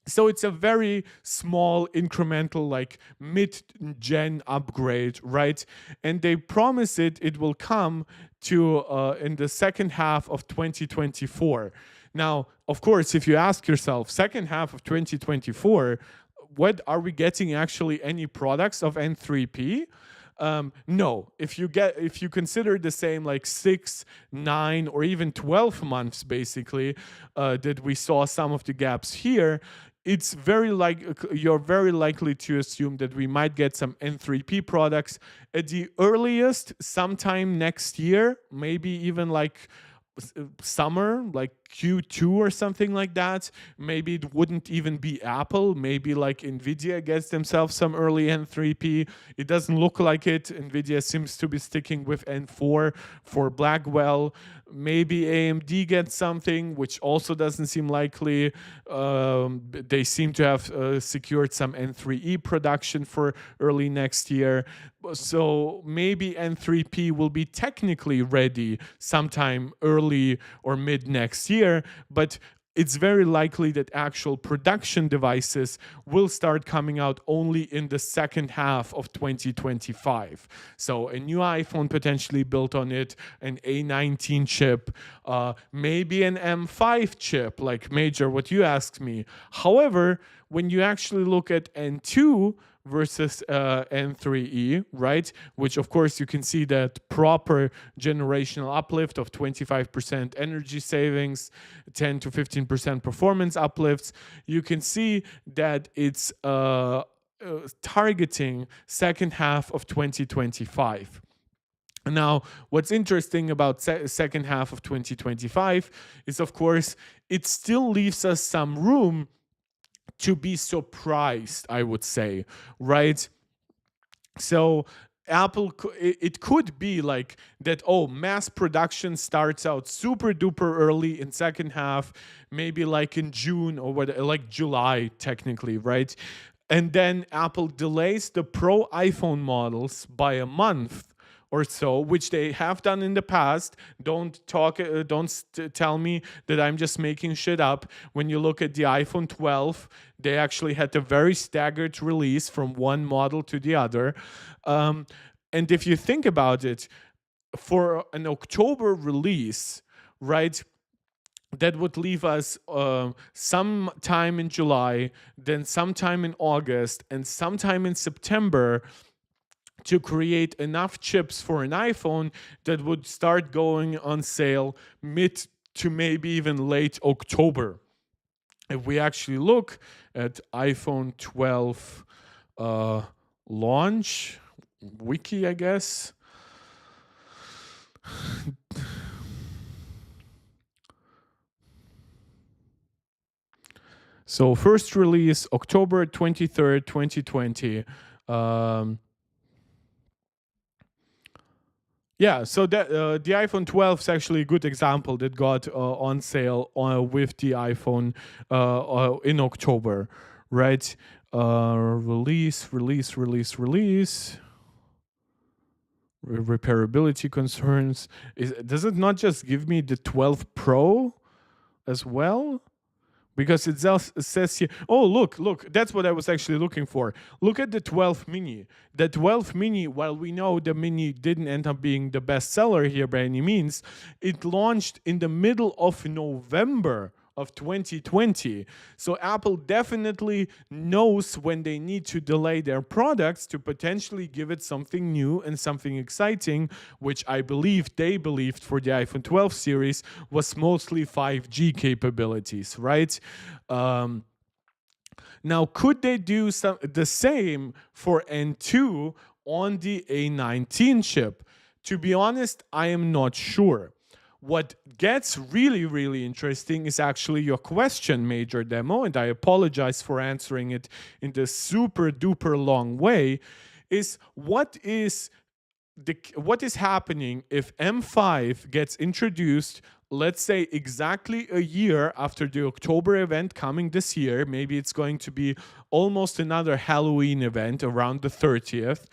So it's a very small incremental like mid-gen upgrade, right? And they promise it will come to in the second half of 2024. Now, of course, if you ask yourself, second half of 2024, what are we getting actually any products of N3P? No, if you consider the same like 6, 9, or even 12 months basically that we saw some of the gaps here, it's you're very likely to assume that we might get some N3P products at the earliest sometime next year, maybe even like summer, like Q2 or something like that. Maybe it wouldn't even be Apple. Maybe like Nvidia gets themselves some early N3P. It doesn't look like it. Nvidia seems to be sticking with N4 for Blackwell. Maybe AMD gets something, which also doesn't seem likely. They seem to have secured some N3E production for early next year. So maybe N3P will be technically ready sometime early or mid next year, but it's very likely that actual production devices will start coming out only in the second half of 2025. So a new iPhone potentially built on it, an A19 chip, maybe an M5 chip, like Major, what you asked me. However, when you actually look at N2 versus N3E, right? Which of course you can see that proper generational uplift of 25% energy savings, 10 to 15% performance uplifts. You can see that it's targeting second half of 2025. Now, what's interesting about second half of 2025 is, of course, it still leaves us some room to be surprised, I would say, right? So Apple, it could be like that, oh, mass production starts out super duper early in second half, maybe like in June or like July technically, right? And then Apple delays the Pro iPhone models by a month or so, which they have done in the past. Don't tell me that I'm just making shit up. When you look at the iPhone 12, they actually had a very staggered release from one model to the other. And if you think about it, for an October release, right, that would leave us some time in July, then sometime in August, and sometime in September to create enough chips for an iPhone that would start going on sale mid to maybe even late October. If we actually look at iPhone 12 launch wiki, I guess. So first release October 23rd, 2020. Yeah, so that the iPhone 12 is actually a good example that got on sale with the iPhone in October, right? Release. Repairability concerns. Does it not just give me the 12 Pro as well? Because it says here, oh, look, that's what I was actually looking for. Look at the 12 mini. The 12 mini, while we know the mini didn't end up being the best seller here by any means, it launched in the middle of November of 2020. So Apple definitely knows when they need to delay their products to potentially give it something new and something exciting, which I believe they believed for the iPhone 12 series was mostly 5G capabilities, right? Now, could they do the same for N2 on the A19 chip? To be honest, I am not sure. What gets really, really interesting is actually your question, Major Demo, and I apologize for answering it in this super duper long way, is what is happening if M5 gets introduced, let's say exactly a year after the October event coming this year. Maybe it's going to be almost another Halloween event around the 30th.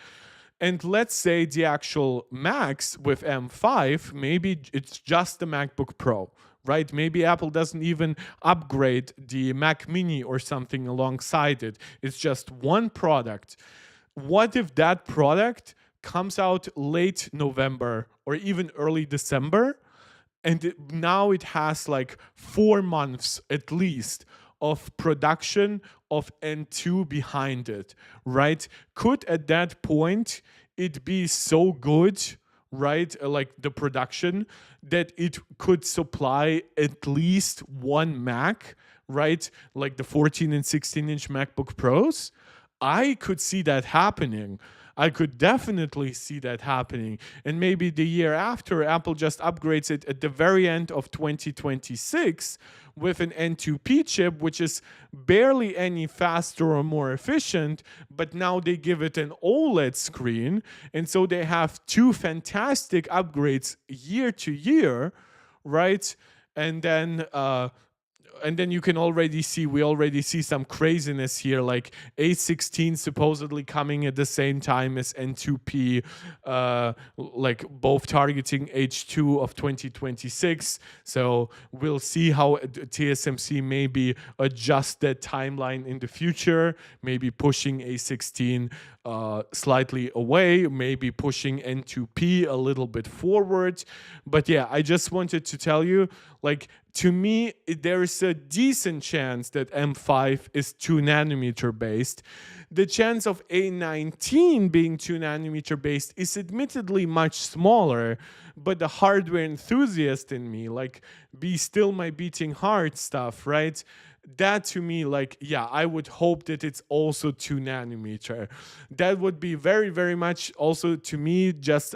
And let's say the actual Macs with M5, maybe it's just the MacBook Pro, right? Maybe Apple doesn't even upgrade the Mac Mini or something alongside it. It's just one product. What if that product comes out late November or even early December, and now it has like 4 months at least of production of N2 behind it, right? Could at that point it be so good, right? Like the production, that it could supply at least one Mac, right? Like the 14 and 16-inch MacBook Pros? I could see that happening. I could definitely see that happening. And maybe the year after, Apple just upgrades it at the very end of 2026 with an N2P chip, which is barely any faster or more efficient, but now they give it an OLED screen. And so they have two fantastic upgrades year to year, right? And then you can already see, we already see some craziness here, like A16 supposedly coming at the same time as N2P, like both targeting H2 of 2026. So we'll see how TSMC maybe adjust that timeline in the future, maybe pushing A16 slightly away, maybe pushing N2P a little bit forward. But yeah, I just wanted to tell you, like, to me, there is a decent chance that M5 is 2 nanometer based. The chance of A19 being 2 nanometer based is admittedly much smaller, but the hardware enthusiast in me, like, be still my beating heart stuff, right? That to me, like, yeah, I would hope that it's also 2 nanometer. That would be very, very much also to me just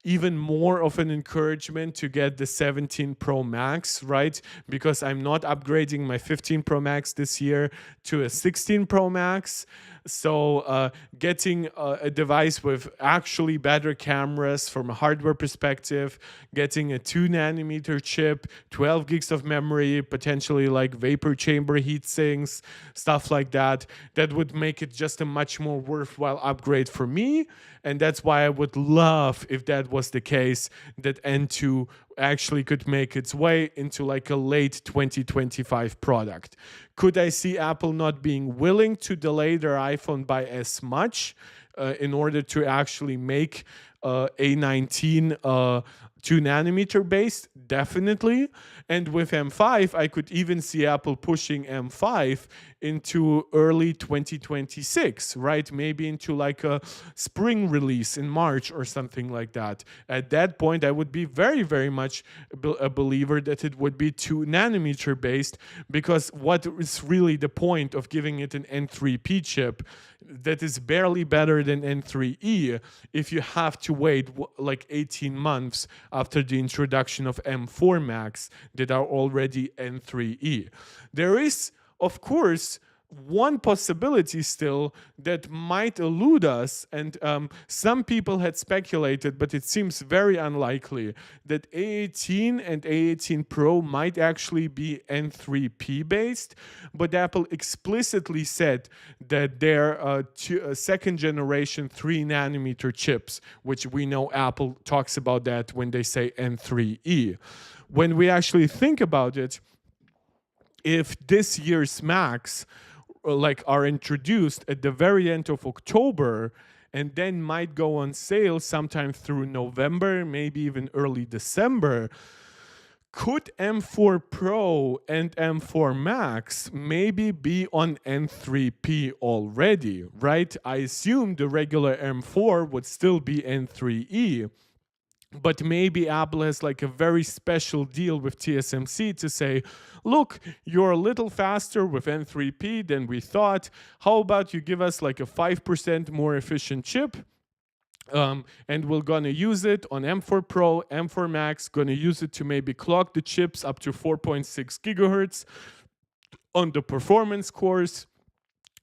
even more of an encouragement to get the 17 Pro Max, right? Because I'm not upgrading my 15 Pro Max this year to a 16 Pro Max. So getting a device with actually better cameras from a hardware perspective, getting a 2 nanometer chip, 12 gigs of memory, potentially like vapor chamber heat sinks, stuff like that, that would make it just a much more worthwhile upgrade for me. And that's why I would love, if that was the case, that N2 actually could make its way into like a late 2025 product. Could I see Apple not being willing to delay their iPhone by as much in order to actually make A19 2 nanometer based? Definitely. And with M5, I could even see Apple pushing M5 into early 2026, right? Maybe into like a spring release in March or something like that. At that point, I would be very, very much a believer that it would be 2 nanometer based, because what is really the point of giving it an N3P chip that is barely better than N3E if you have to wait like 18 months after the introduction of M4 Max that are already N3E? There is, of course, one possibility still that might elude us, and some people had speculated, but it seems very unlikely, that A18 and A18 Pro might actually be N3P based, but Apple explicitly said that they're second generation 3 nanometer chips, which we know Apple talks about that when they say N3E. When we actually think about it, if this year's Macs like are introduced at the very end of October and then might go on sale sometime through November, maybe even early December, Could M4 Pro and M4 Max maybe be on N3P already, right? I assume the regular M4 would still be N3E, but maybe Apple has like a very special deal with TSMC to say, look, you're a little faster with N3P than we thought. How about you give us like a 5% more efficient chip? And we're gonna use it on M4 Pro, M4 Max, gonna use it to maybe clock the chips up to 4.6 gigahertz on the performance cores.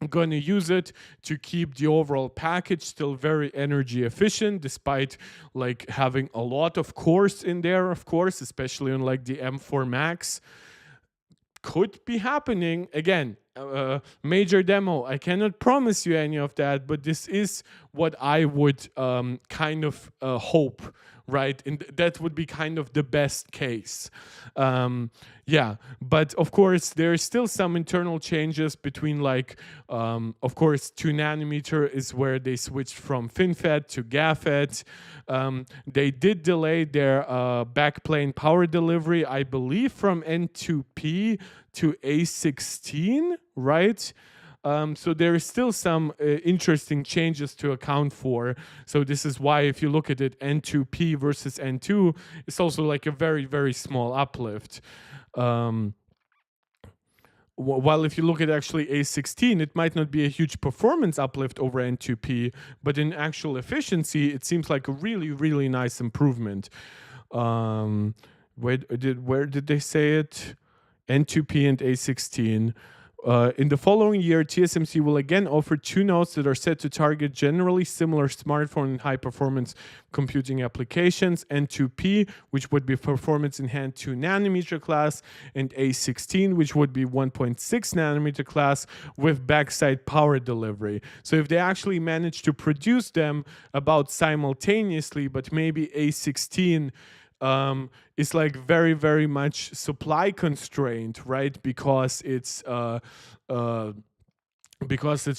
I'm going to use it to keep the overall package still very energy efficient, despite like having a lot of cores in there, of course, especially on like the M4 Max. Could be happening again. Major demo. I cannot promise you any of that, but this is what I would kind of hope, right? And that would be kind of the best case. Yeah, but of course there are still some internal changes between like, of course, 2 nanometer is where they switched from FinFET to GAAFET. They did delay their backplane power delivery, I believe, from N2P to A16, right? So there is still some interesting changes to account for. So this is why if you look at it, N2P versus N2, it's also like a very, very small uplift. While if you look at actually A16, it might not be a huge performance uplift over N2P, but in actual efficiency, it seems like a really, really nice improvement. Where did they say it? N2P and A16. In the following year, TSMC will again offer 2 nodes that are set to target generally similar smartphone and high-performance computing applications, N2P, which would be performance-enhanced 2 nanometer class, and A16, which would be 1.6 nanometer class with backside power delivery. So if they actually manage to produce them about simultaneously, but maybe A16 is like very, very much supply constrained, right? Because it's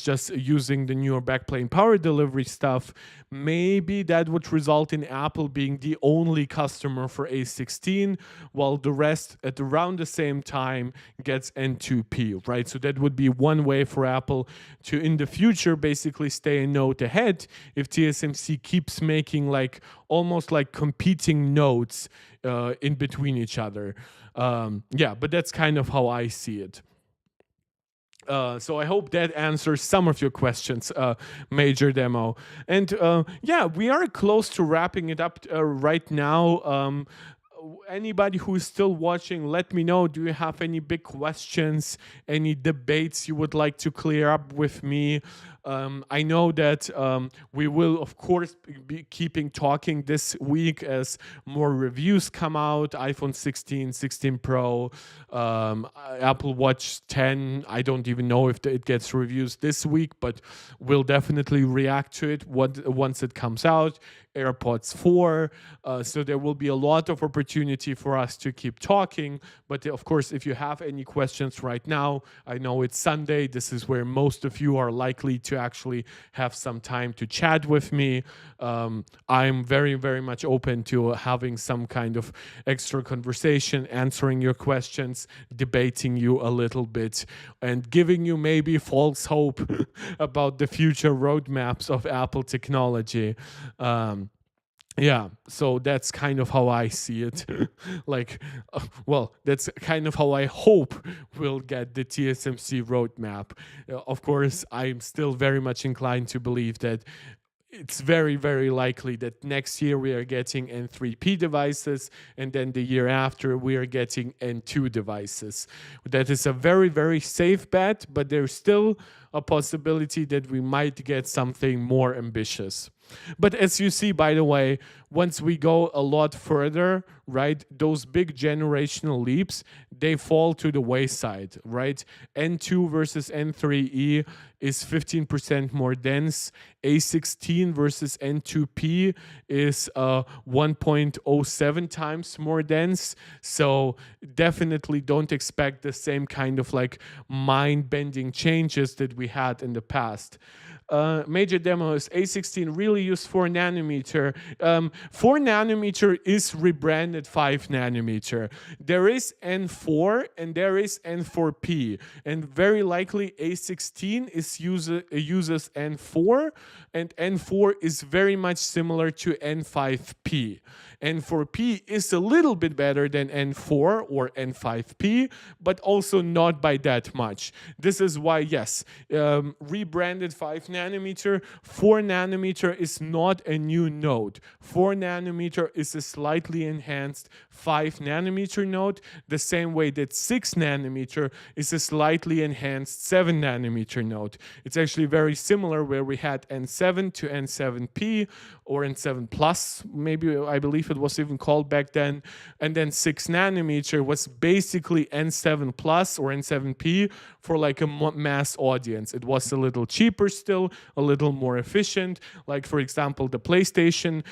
just using the newer backplane power delivery stuff, maybe that would result in Apple being the only customer for A16, while the rest at around the same time gets N2P, right? So that would be one way for Apple to, in the future, basically stay a node ahead if TSMC keeps making like almost like competing nodes in between each other. Yeah, but that's kind of how I see it. So I hope that answers some of your questions, Major Demo. And yeah, we are close to wrapping it up right now. Anybody who is still watching, let me know. Do you have any big questions, any debates you would like to clear up with me? I know that we will, of course, be keeping talking this week as more reviews come out. iPhone 16, 16 Pro, Apple Watch 10. I don't even know if it gets reviews this week, but we'll definitely react to it once it comes out. AirPods 4. So there will be a lot of opportunity for us to keep talking. But of course, if you have any questions right now, I know it's Sunday. This is where most of you are likely to actually have some time to chat with me. I'm very, very much open to having some kind of extra conversation, answering your questions, debating you a little bit, and giving you maybe false hope about the future roadmaps of Apple technology. Yeah, so that's kind of how I see it. Like, well, that's kind of how I hope we'll get the TSMC roadmap. Of course, I'm still very much inclined to believe that it's very, very likely that next year we are getting N3P devices, and then the year after we are getting N2 devices. That is a very, very safe bet, but there's still a possibility that we might get something more ambitious. But as you see, by the way, once we go a lot further, right, those big generational leaps, they fall to the wayside, right? N2 versus N3E is 15% more dense. A16 versus N2P is 1.07 times more dense. So definitely don't expect the same kind of like mind-bending changes that we had in the past. major demo is A16 really used 4 nanometer. 4 nanometer is rebranded 5 nanometer. There is N4 and there is N4P, and very likely A16 uses N4, and N4 is very much similar to N5P. N4P is a little bit better than N4 or N5P, but also not by that much. This is why, yes, rebranded 5 nanometer, 4 nanometer is not a new node. 4 nanometer is a slightly enhanced 5 nanometer node, the same way that 6 nanometer is a slightly enhanced 7 nanometer node. It's actually very similar, where we had N7 to N7P or N7 Plus, maybe I believe it was even called back then, and then 6 nanometer was basically N7 Plus or N7P for like a mass audience. It was a little cheaper still, a little more efficient. Like, for example, the PlayStation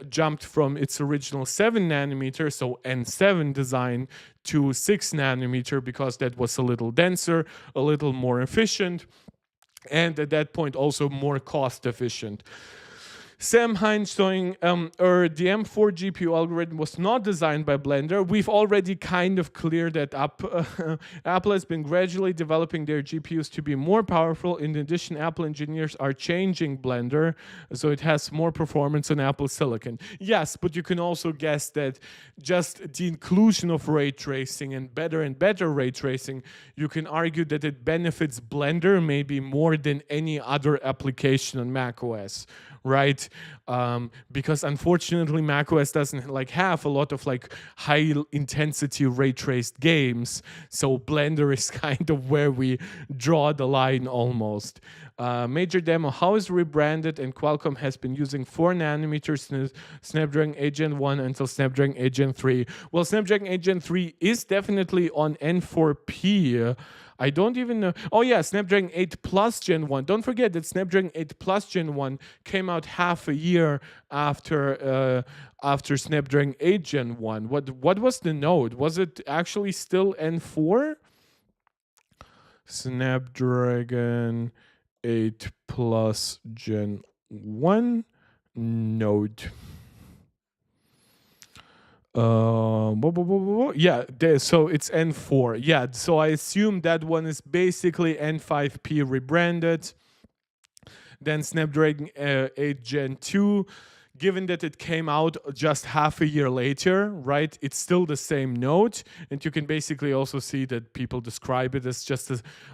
jumped from its original 7 nanometer, so N7 design, to 6 nanometer because that was a little denser, a little more efficient, and at that point also more cost efficient. Sam Hines showing the M4 GPU algorithm was not designed by Blender. We've already kind of cleared that up. Apple has been gradually developing their GPUs to be more powerful. In addition, Apple engineers are changing Blender so it has more performance on Apple Silicon. Yes, but you can also guess that just the inclusion of ray tracing and better ray tracing, you can argue that it benefits Blender maybe more than any other application on macOS. Right, because unfortunately macOS doesn't like have a lot of like high intensity ray traced games, so Blender is kind of where we draw the line almost. Major demo: how is rebranded, and Qualcomm has been using 4 nanometers Snapdragon 8 Gen 1 until Snapdragon 8 Gen 3. Well, Snapdragon 8 Gen 3 is definitely on N4P. I don't even know. Oh yeah, Snapdragon 8 Plus Gen 1. Don't forget that Snapdragon 8 Plus Gen 1 came out half a year after Snapdragon 8 Gen 1. What was the node? Was it actually still N4? Snapdragon 8 Plus Gen 1 node. Yeah, so it's N4. Yeah, so I assume that one is basically N5P rebranded. Then Snapdragon 8 Gen 2, given that it came out just half a year later, right? It's still the same node, and you can basically also see that people describe it as just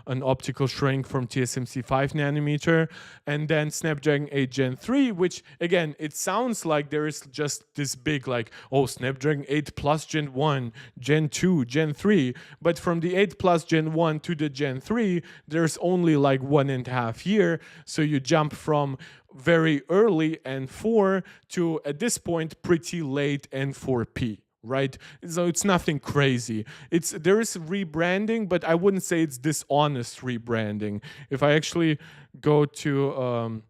an optical shrink from TSMC 5 nanometer. And then Snapdragon 8 Gen 3, which again, it sounds like there is just this big like, oh, Snapdragon 8 Plus Gen 1, Gen 2, Gen 3. But from the 8 Plus Gen 1 to the Gen 3, there's only like 1.5 years. So you jump from very early N4 to, at this point, pretty late N4P, right? So it's nothing crazy. There is rebranding, but I wouldn't say it's dishonest rebranding. If I actually go to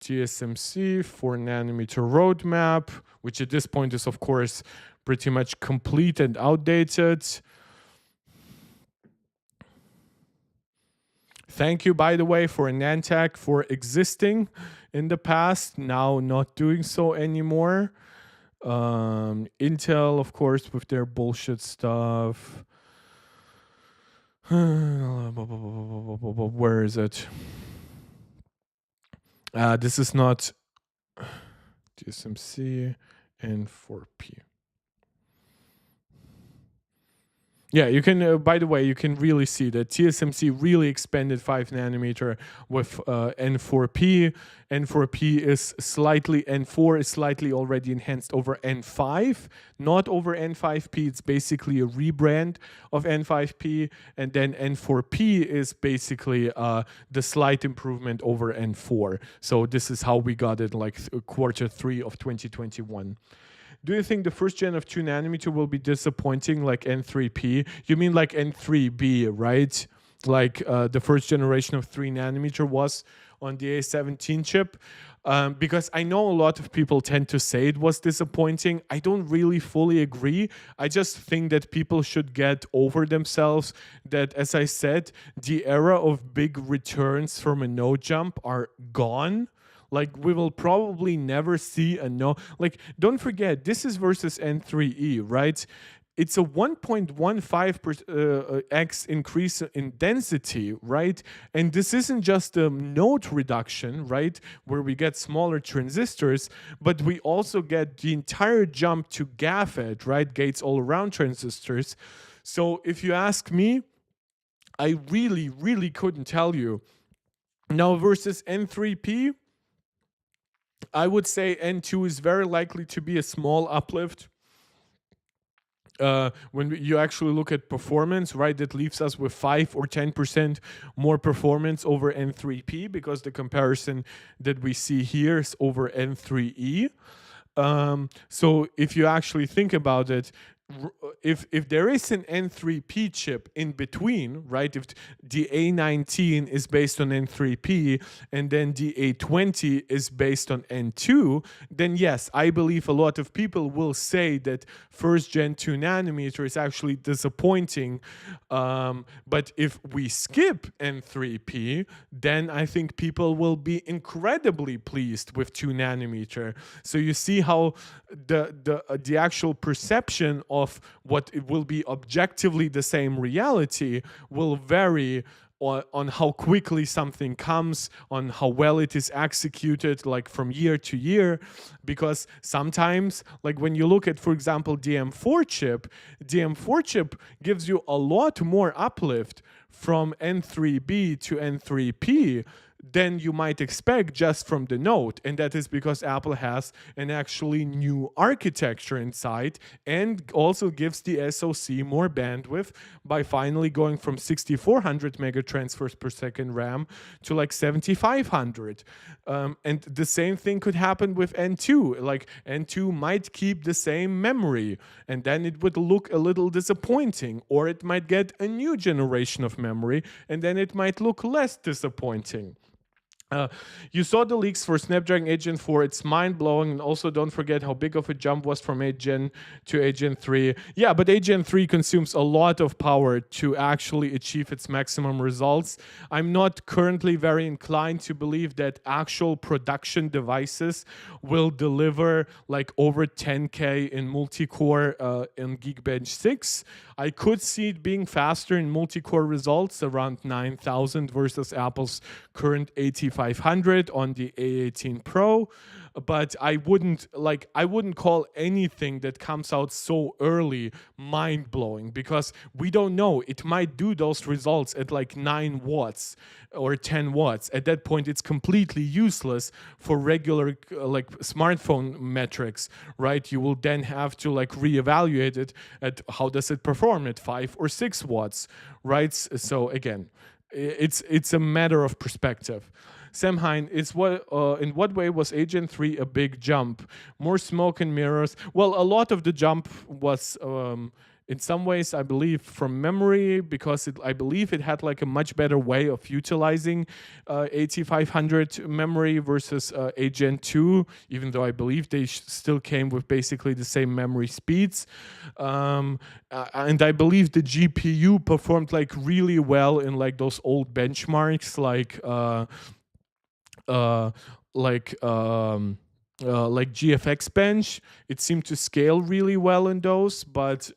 TSMC 4 nanometer roadmap, which at this point is of course pretty much complete and outdated. Thank you, by the way, for Nantech for existing in the past, now not doing so anymore. Intel, of course, with their bullshit stuff. Where is it? This is not TSMC and 4P. Yeah, you can, by the way, you can really see that TSMC really expanded 5 nanometer with N4P. N4P is slightly, N4 is slightly already enhanced over N5, not over N5P. It's basically a rebrand of N5P. And then N4P is basically the slight improvement over N4. So this is how we got it like Q3 of 2021. Do you think the first gen of 2 nanometer will be disappointing like N3P? You mean like N3B, right? Like the first generation of 3 nanometer was on the A17 chip. because I know a lot of people tend to say it was disappointing. I don't really fully agree. I just think that people should get over themselves. That, as I said, the era of big returns from a no jump are gone. Like, we will probably never see a no. Like, don't forget, this is versus N3E, right? It's a 1.15x increase in density, right? And this isn't just a node reduction, right, where we get smaller transistors, but we also get the entire jump to GAFET, right, gates all around transistors. So if you ask me, I really, really couldn't tell you. Now versus N3P, I would say N2 is very likely to be a small uplift. When you actually look at performance, right, that leaves us with 5 or 10% more performance over N3P, because the comparison that we see here is over N3E. So if you actually think about it, if there is an N3P chip in between, right, if the A19 is based on N3P and then the A20 is based on N2, then yes, I believe a lot of people will say that first gen 2 nanometer is actually disappointing. But if we skip N3P, then I think people will be incredibly pleased with 2 nanometer. So you see how the actual perception of what it will be objectively the same reality will vary on how quickly something comes, on how well it is executed, like from year to year. Because sometimes, like when you look at, for example, DM4 chip, DM4 chip gives you a lot more uplift from N3B to N3P than you might expect just from the Note. And that is because Apple has an actually new architecture inside and also gives the SoC more bandwidth by finally going from 6400 mega transfers per second RAM to like 7500. And the same thing could happen with N2. Like N2 might keep the same memory, and then it would look a little disappointing, or it might get a new generation of memory, and then it might look less disappointing. You saw the leaks for Snapdragon 8 Gen 4. It's mind-blowing. And also don't forget how big of a jump was from 8 Gen to 8 Gen 3. Yeah, but 8 Gen 3 consumes a lot of power to actually achieve its maximum results. I'm not currently very inclined to believe that actual production devices will deliver like over 10K in multi-core in Geekbench 6. I could see it being faster in multi-core results, around 9,000 versus Apple's current 8500 on the A18 Pro. But I wouldn't call anything that comes out so early mind-blowing, because we don't know. It might do those results at like 9 watts or 10 watts. At that point, it's completely useless for regular like smartphone metrics, right? You will then have to like reevaluate it at how does it perform at 5 or 6 watts, right? So again, it's a matter of perspective. Sam Hein, in what way was 8 Gen 3 a big jump? More smoke and mirrors. Well, a lot of the jump was in some ways, I believe, from memory, because I believe it had like a much better way of utilizing 8500 memory versus 8 Gen 2, even though I believe they still came with basically the same memory speeds. And I believe the GPU performed like really well in like those old benchmarks, like GFX bench. It seemed to scale really well in those, but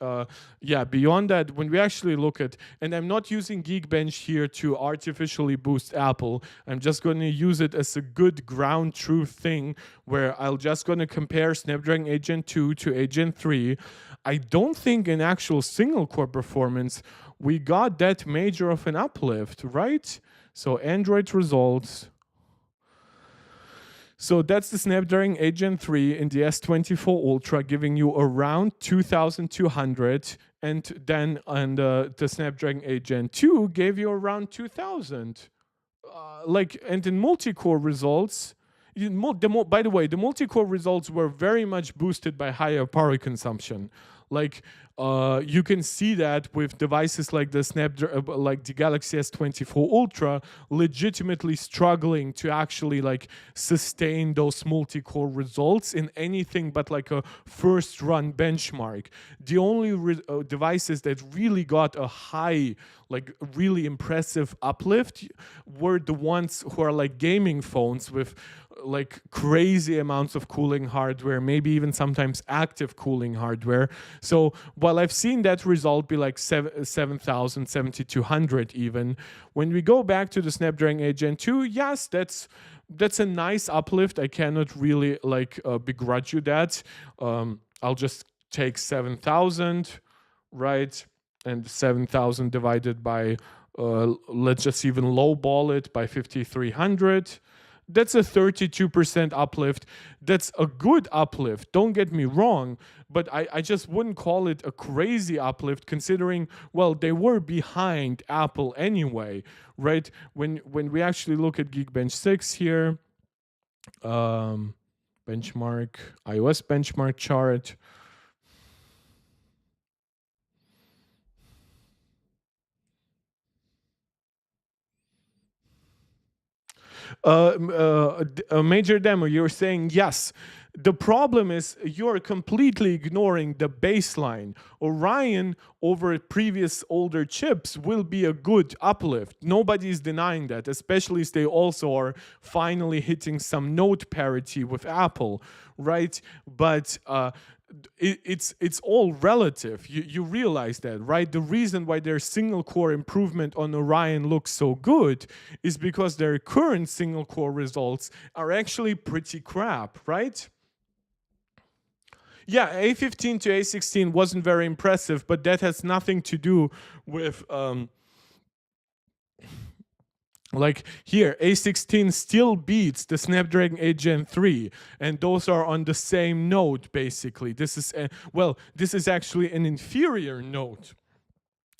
yeah, beyond that, when we actually look at, and I'm not using Geekbench here to artificially boost Apple, I'm just going to use it as a good ground truth thing, where I'll just going to compare Snapdragon 8 Gen 2 to 8 Gen 3. I don't think in actual single core performance we got that major of an uplift, right? So Android results. So that's the Snapdragon 8 Gen 3 in the S24 Ultra, giving you around 2,200. And then on the Snapdragon 8 Gen 2 gave you around 2,000. And in multi-core results, By the way, the multi-core results were very much boosted by higher power consumption. Like you can see that with devices like like the Galaxy S24 Ultra, legitimately struggling to actually like sustain those multi-core results in anything but like a first-run benchmark. The only devices that really got a high, like really impressive uplift were the ones who are like gaming phones with like crazy amounts of cooling hardware, maybe even sometimes active cooling hardware. So while I've seen that result be like 7,000, 7,200 even, when we go back to the Snapdragon 8 Gen 2, yes, that's a nice uplift. I cannot really like begrudge you that. I'll just take 7,000, right? And 7,000 divided by, let's just even lowball it by 5,300. That's a 32% uplift. That's a good uplift, don't get me wrong, but I just wouldn't call it a crazy uplift considering, well, they were behind Apple anyway, right? When we actually look at Geekbench 6 here, benchmark, iOS benchmark chart, a major demo, you're saying yes. The problem is you're completely ignoring the baseline. Orion over previous older chips will be a good uplift. Nobody is denying that, especially as they also are finally hitting some Note parity with Apple, right? But it's all relative. You realize that, right? The reason why their single core improvement on Orion looks so good is because their current single core results are actually pretty crap, right? Yeah, A15 to A16 wasn't very impressive, but that has nothing to do with like here, A16 still beats the Snapdragon 8 Gen 3, and those are on the same node, basically. This is, this is actually an inferior node.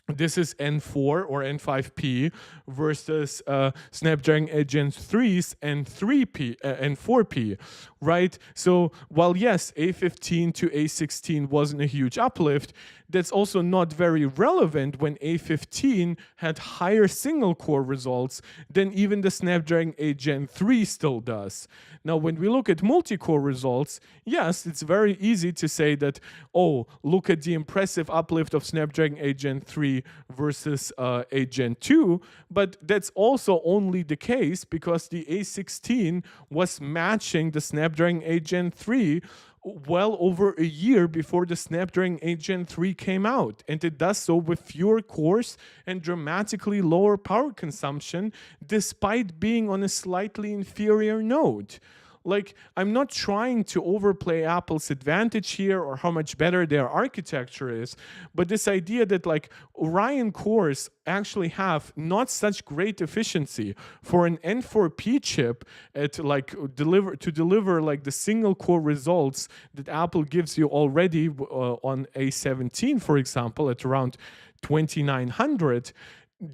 This is N4 or N5P versus Snapdragon 8 Gen 3's N3P, N4P, right? So while yes, A15 to A16 wasn't a huge uplift, that's also not very relevant when A15 had higher single core results than even the Snapdragon 8 Gen 3 still does. Now, when we look at multi-core results, yes, it's very easy to say that, oh, look at the impressive uplift of Snapdragon 8 Gen 3 versus 8 Gen 2, but that's also only the case because the A16 was matching the Snapdragon 8 Gen 3 well over a year before the Snapdragon 8 Gen 3 came out, and it does so with fewer cores and dramatically lower power consumption despite being on a slightly inferior node. Like, I'm not trying to overplay Apple's advantage here or how much better their architecture is, but this idea that like Orion cores actually have not such great efficiency for an N4P chip at like deliver like the single core results that Apple gives you already on A17, for example, at around 2,900.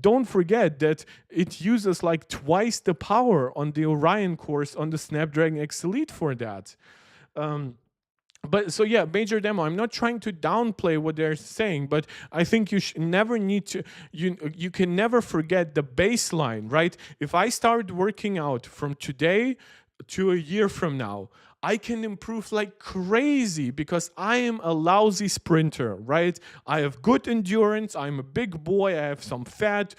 Don't forget that it uses like twice the power on the Orion cores on the Snapdragon X Elite for that. But so yeah, major demo. I'm not trying to downplay what they're saying, but I think you never need to. You can never forget the baseline, right? If I start working out from today to a year from now, I can improve like crazy because I am a lousy sprinter, right? I have good endurance. I'm a big boy. I have some fat.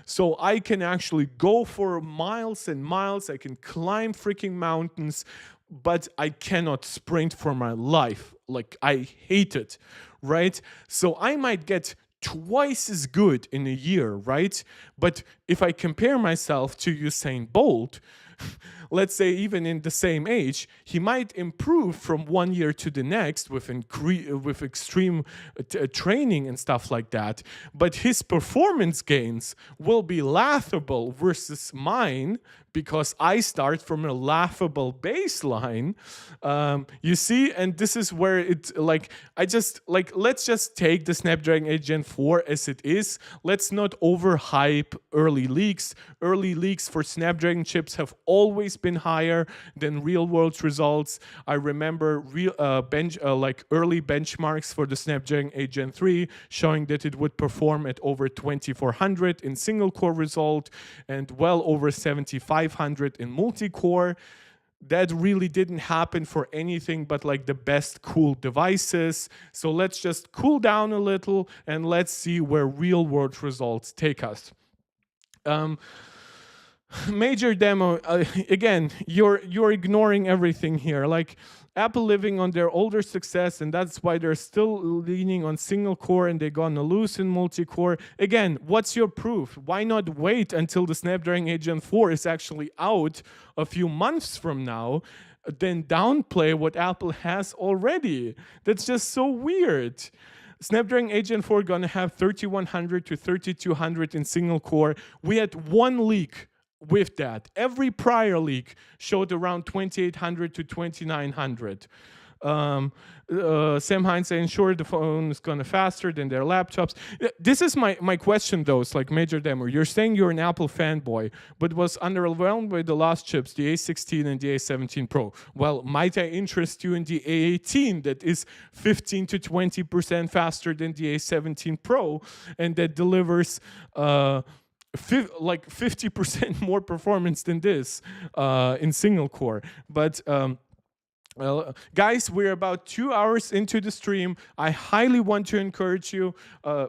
So I can actually go for miles and miles. I can climb freaking mountains, but I cannot sprint for my life. Like, I hate it, right? So I might get twice as good in a year, right? But if I compare myself to Usain Bolt, let's say even in the same age, he might improve from one year to the next with extreme training and stuff like that. But his performance gains will be laughable versus mine because I start from a laughable baseline. You see, and this is where it like I just like let's just take the Snapdragon 8 Gen 4 as it is. Let's not overhype early leaks. Early leaks for Snapdragon chips have always been higher than real world results. I remember early benchmarks for the Snapdragon 8 Gen 3 showing that it would perform at over 2400 in single core result and well over 7500 in multi-core. That really didn't happen for anything but like the best cool devices. So let's just cool down a little and let's see where real world results take us. Major demo, again, you're ignoring everything here. Like Apple living on their older success, and that's why they're still leaning on single core and they're gonna lose in multi-core. Again, what's your proof? Why not wait until the Snapdragon 8 Gen 4 is actually out a few months from now, then downplay what Apple has already? That's just so weird. Snapdragon 8 Gen 4 gonna have 3100 to 3200 in single core. We had one leak with that. Every prior leak showed around 2800 to 2900. Sam Hines saying, sure, the phone is going to faster than their laptops. This is my question, though. It's like Major Demo. You're saying you're an Apple fanboy, but was underwhelmed by the last chips, the A16 and the A17 Pro. Well, might I interest you in the A18 that is 15 to 20% faster than the A17 Pro and that delivers like 50% more performance than this in single core. But well, guys, we're about 2 hours into the stream. I highly want to encourage you.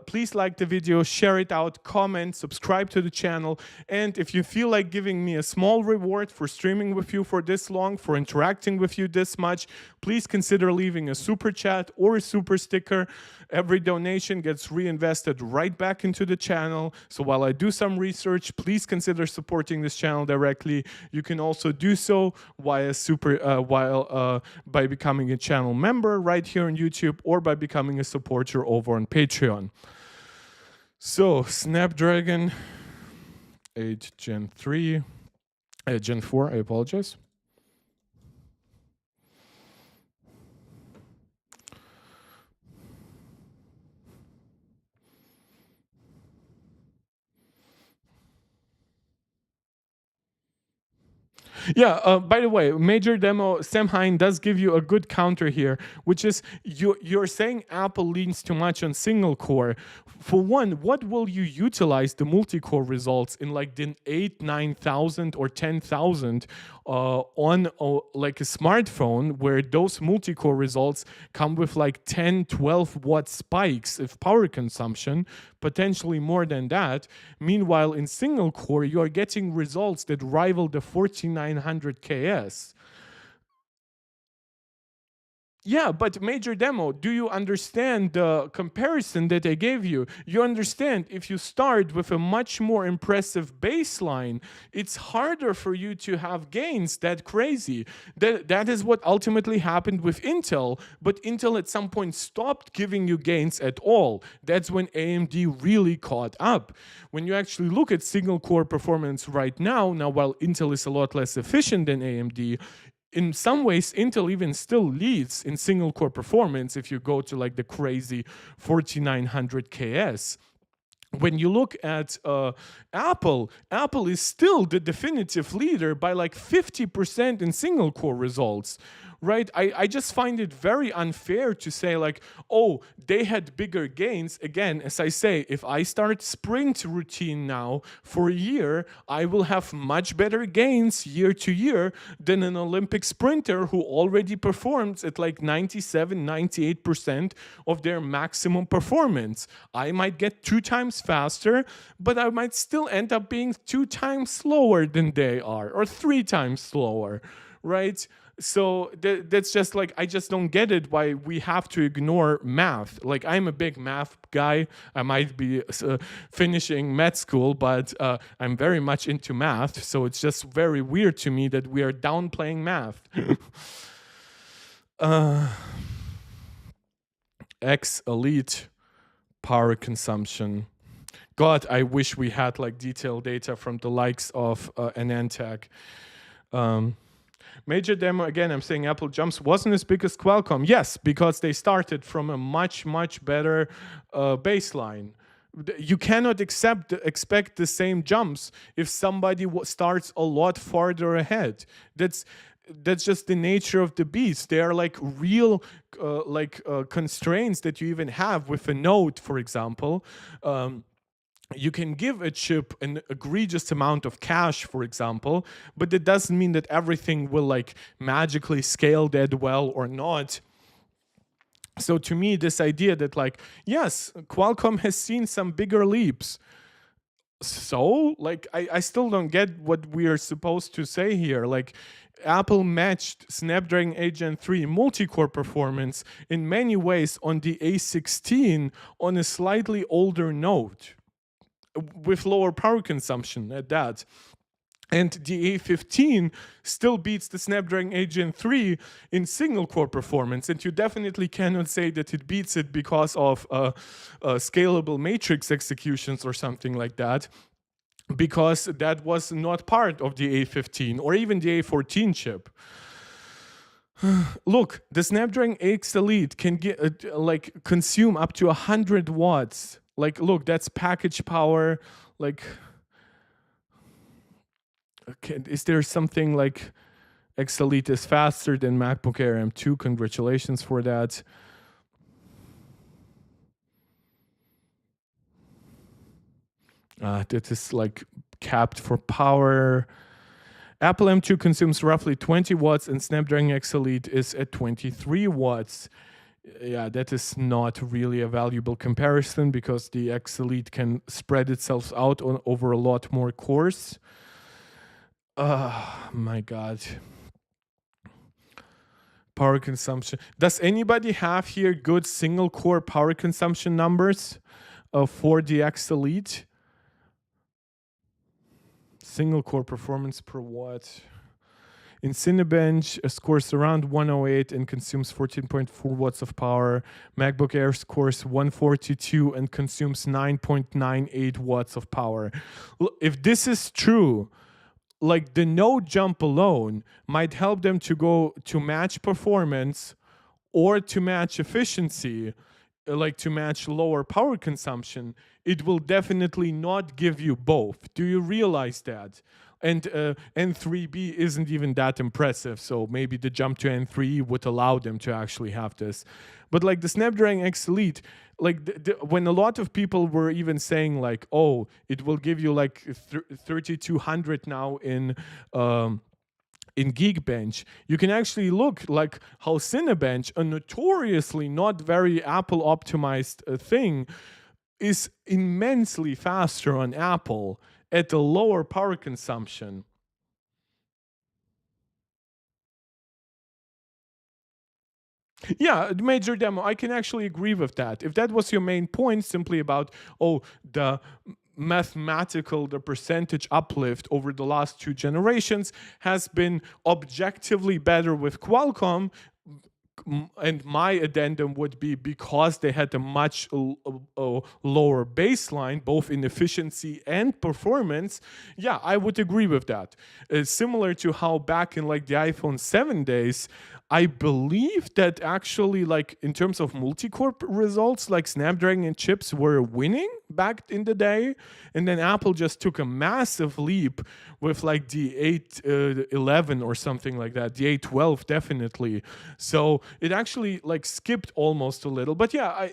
Please like the video, share it out, comment, subscribe to the channel. And if you feel like giving me a small reward for streaming with you for this long, for interacting with you this much, please consider leaving a super chat or a super sticker. Every donation gets reinvested right back into the channel. So while I do some research, please consider supporting this channel directly. You can also do so via by becoming a channel member right here on YouTube or by becoming a supporter over on Patreon. So Snapdragon 8 Gen 3, Gen 4, I apologize. Yeah, by the way, Major Demo, Sam Hine does give you a good counter here, which is you're saying Apple leans too much on single core. For one, what will you utilize the multi-core results in like the 8, 9,000 or 10,000 on like a smartphone where those multi-core results come with like 10, 12 watt spikes of power consumption, potentially more than that. Meanwhile, in single core, you are getting results that rival the 4900 KS. Yeah, but Major Demo, do you understand the comparison that I gave you? You understand if you start with a much more impressive baseline, it's harder for you to have gains that crazy. That is what ultimately happened with Intel, but Intel at some point stopped giving you gains at all. That's when AMD really caught up. When you actually look at single core performance right now, while Intel is a lot less efficient than AMD, in some ways, Intel even still leads in single core performance if you go to like the crazy 4900 KS. When you look at Apple is still the definitive leader by like 50% in single core results. Right? I just find it very unfair to say like, oh, they had bigger gains. Again, as I say, if I start sprint routine now for a year, I will have much better gains year to year than an Olympic sprinter who already performs at like 97, 98% of their maximum performance. I might get 2 times faster, but I might still end up being 2 times slower than they are, or 3 times slower, right? So that's just like, I just don't get it why we have to ignore math. Like, I'm a big math guy. I might be finishing med school, but I'm very much into math. So it's just very weird to me that we are downplaying math. X Elite power consumption. God, I wish we had like detailed data from the likes of Anantech. Um, Major demo again. I'm saying Apple jumps wasn't as big as Qualcomm. Yes, because they started from a much better baseline. You cannot expect the same jumps if somebody starts a lot farther ahead. That's just the nature of the beast. They are like real constraints that you even have with a Note, for example. You can give a chip an egregious amount of cache, for example, but it doesn't mean that everything will like magically scale that well or not. So to me, this idea that like, yes, Qualcomm has seen some bigger leaps. So like I still don't get what we are supposed to say here. Like Apple matched Snapdragon 8 Gen 3 multi-core performance in many ways on the A16 on a slightly older Note with lower power consumption at that. And the A15 still beats the Snapdragon 8 Gen 3 in single core performance. And you definitely cannot say that it beats it because of scalable matrix executions or something like that, because that was not part of the A15 or even the A14 chip. Look, the Snapdragon 8 Elite can get consume up to 100 watts. Like, look, that's package power. Like, okay, is there something like X Elite is faster than MacBook Air M2? Congratulations for that. That is like capped for power. Apple M2 consumes roughly 20 watts and Snapdragon X Elite is at 23 watts. Yeah, that is not really a valuable comparison because the X Elite can spread itself out over a lot more cores. My God. Power consumption. Does anybody have here good single core power consumption numbers for the X Elite? Single core performance per watt. In Cinebench, scores around 108 and consumes 14.4 watts of power. MacBook Air scores 142 and consumes 9.98 watts of power. If this is true, like the node jump alone might help them to go to match performance or to match efficiency, like to match lower power consumption. It will definitely not give you both. Do you realize that? And N3B isn't even that impressive, so maybe the jump to N3 would allow them to actually have this. But like the Snapdragon X Elite, like when a lot of people were even saying like, oh, it will give you like 3200 now in Geekbench, you can actually look like how Cinebench, a notoriously not very Apple optimized thing, is immensely faster on Apple at a lower power consumption. Yeah, major demo. I can actually agree with that. If that was your main point, simply about, oh, the the percentage uplift over the last two generations has been objectively better with Qualcomm, and my addendum would be because they had a much lower baseline, both in efficiency and performance. Yeah, I would agree with that. Similar to how back in like the iPhone 7 days, I believe that actually, like in terms of multi-core results, like Snapdragon chips were winning back in the day, and then Apple just took a massive leap with like the 811 or something like that, the 812 definitely. So it actually like skipped almost a little. But yeah,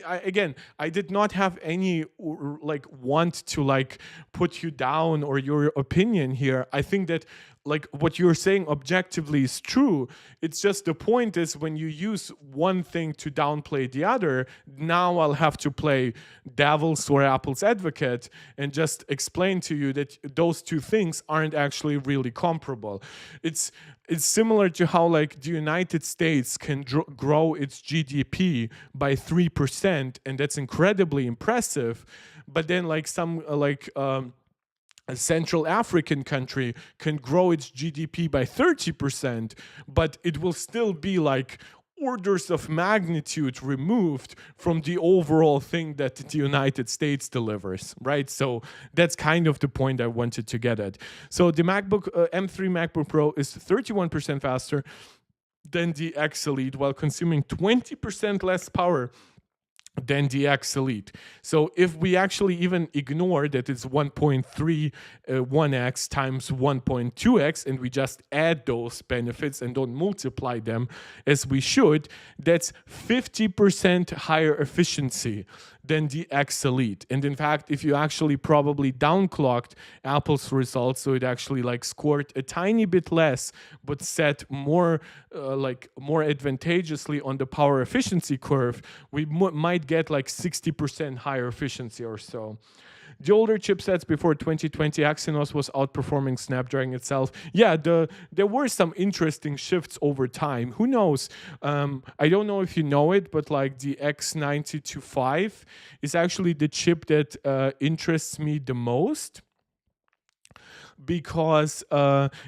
I did not have any like want to like put you down or your opinion here. I think that like what you're saying objectively is true. It's just the point is when you use one thing to downplay the other, now I'll have to play devil's or Apple's advocate and just explain to you that those two things aren't actually really comparable. It's similar to how like the United States can grow its GDP by 3%, and that's incredibly impressive. But then like some a Central African country can grow its GDP by 30%, but it will still be like orders of magnitude removed from the overall thing that the United States delivers, right? So that's kind of the point I wanted to get at. So the MacBook M3 MacBook Pro is 31% faster than the X Elite while consuming 20% less power than the X Elite. So if we actually even ignore that it's 1.31x times 1.2x and we just add those benefits and don't multiply them as we should, that's 50% higher efficiency than the X Elite. And in fact, if you actually probably downclocked Apple's results, so it actually like scored a tiny bit less, but set more more advantageously on the power efficiency curve, we might get like 60% higher efficiency or so. The older chipsets before 2020, Exynos was outperforming Snapdragon itself. Yeah, there were some interesting shifts over time. Who knows? I don't know if you know it, but like the X9025 is actually the chip that interests me the most, because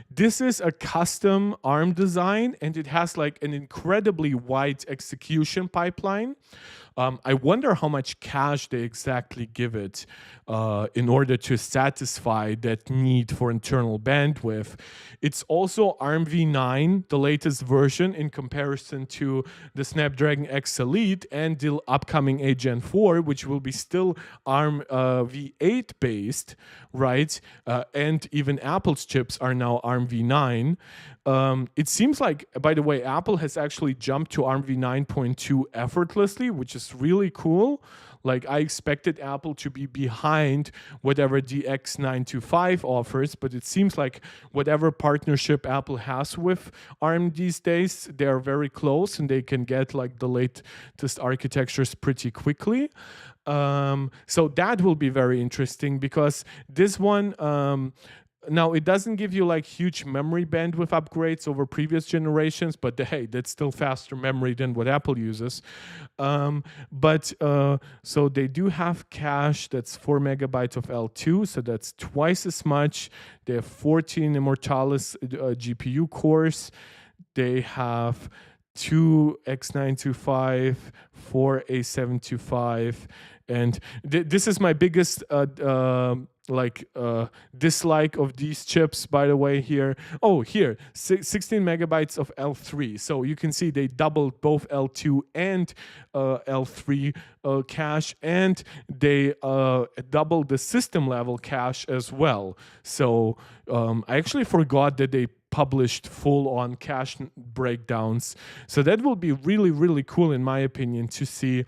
this is a custom ARM design and it has like an incredibly wide execution pipeline. I wonder how much cache they exactly give it in order to satisfy that need for internal bandwidth. It's also ARM v9, the latest version in comparison to the Snapdragon X Elite and the upcoming 8 Gen 4, which will be still ARM v8 based, right? And even Apple's chips are now ARM v9. It seems like, by the way, Apple has actually jumped to ARM v9.2 effortlessly, which is really cool. Like, I expected Apple to be behind whatever the X925 offers, but it seems like whatever partnership Apple has with ARM these days, they're very close and they can get like the latest architectures pretty quickly. So that will be very interesting, because this one, now, it doesn't give you like huge memory bandwidth upgrades over previous generations, but hey, that's still faster memory than what Apple uses. So they do have cache that's 4 megabytes of L2, so that's twice as much. They have 14 Immortalis GPU cores. They have 2 X925, 4 A725, and this is my biggest dislike of these chips, by the way. Here, 16 megabytes of L3. So you can see they doubled both L2 and L3 cache, and they doubled the system level cache as well. So I actually forgot that they published full-on cache breakdowns. So that will be really, really cool, in my opinion, to see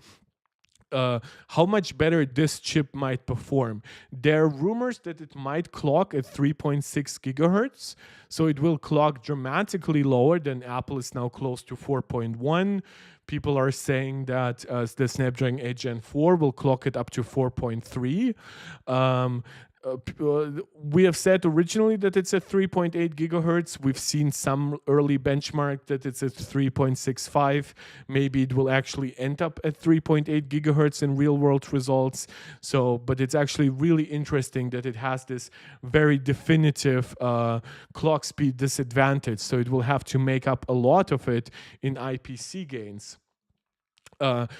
how much better this chip might perform. There are rumors that it might clock at 3.6 gigahertz, so it will clock dramatically lower than Apple is now close to 4.1. People are saying that the Snapdragon 8 Gen 4 will clock it up to 4.3. We have said originally that it's at 3.8 gigahertz. We've seen some early benchmark that it's at 3.65. Maybe it will actually end up at 3.8 gigahertz in real world results. So, but it's actually really interesting that it has this very definitive clock speed disadvantage. So it will have to make up a lot of it in IPC gains.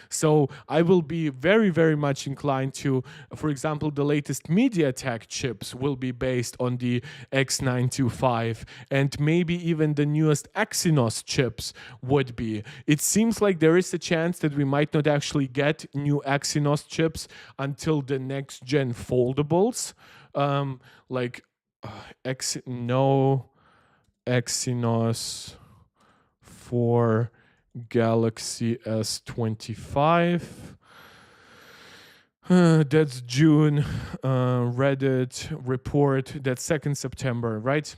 So I will be very, very much inclined to, for example, the latest MediaTek chips will be based on the X925, and maybe even the newest Exynos chips would be. It seems like there is a chance that we might not actually get new Exynos chips until the next gen foldables, Exynos for Galaxy S25. That's June. Reddit report. That's 2nd September, right?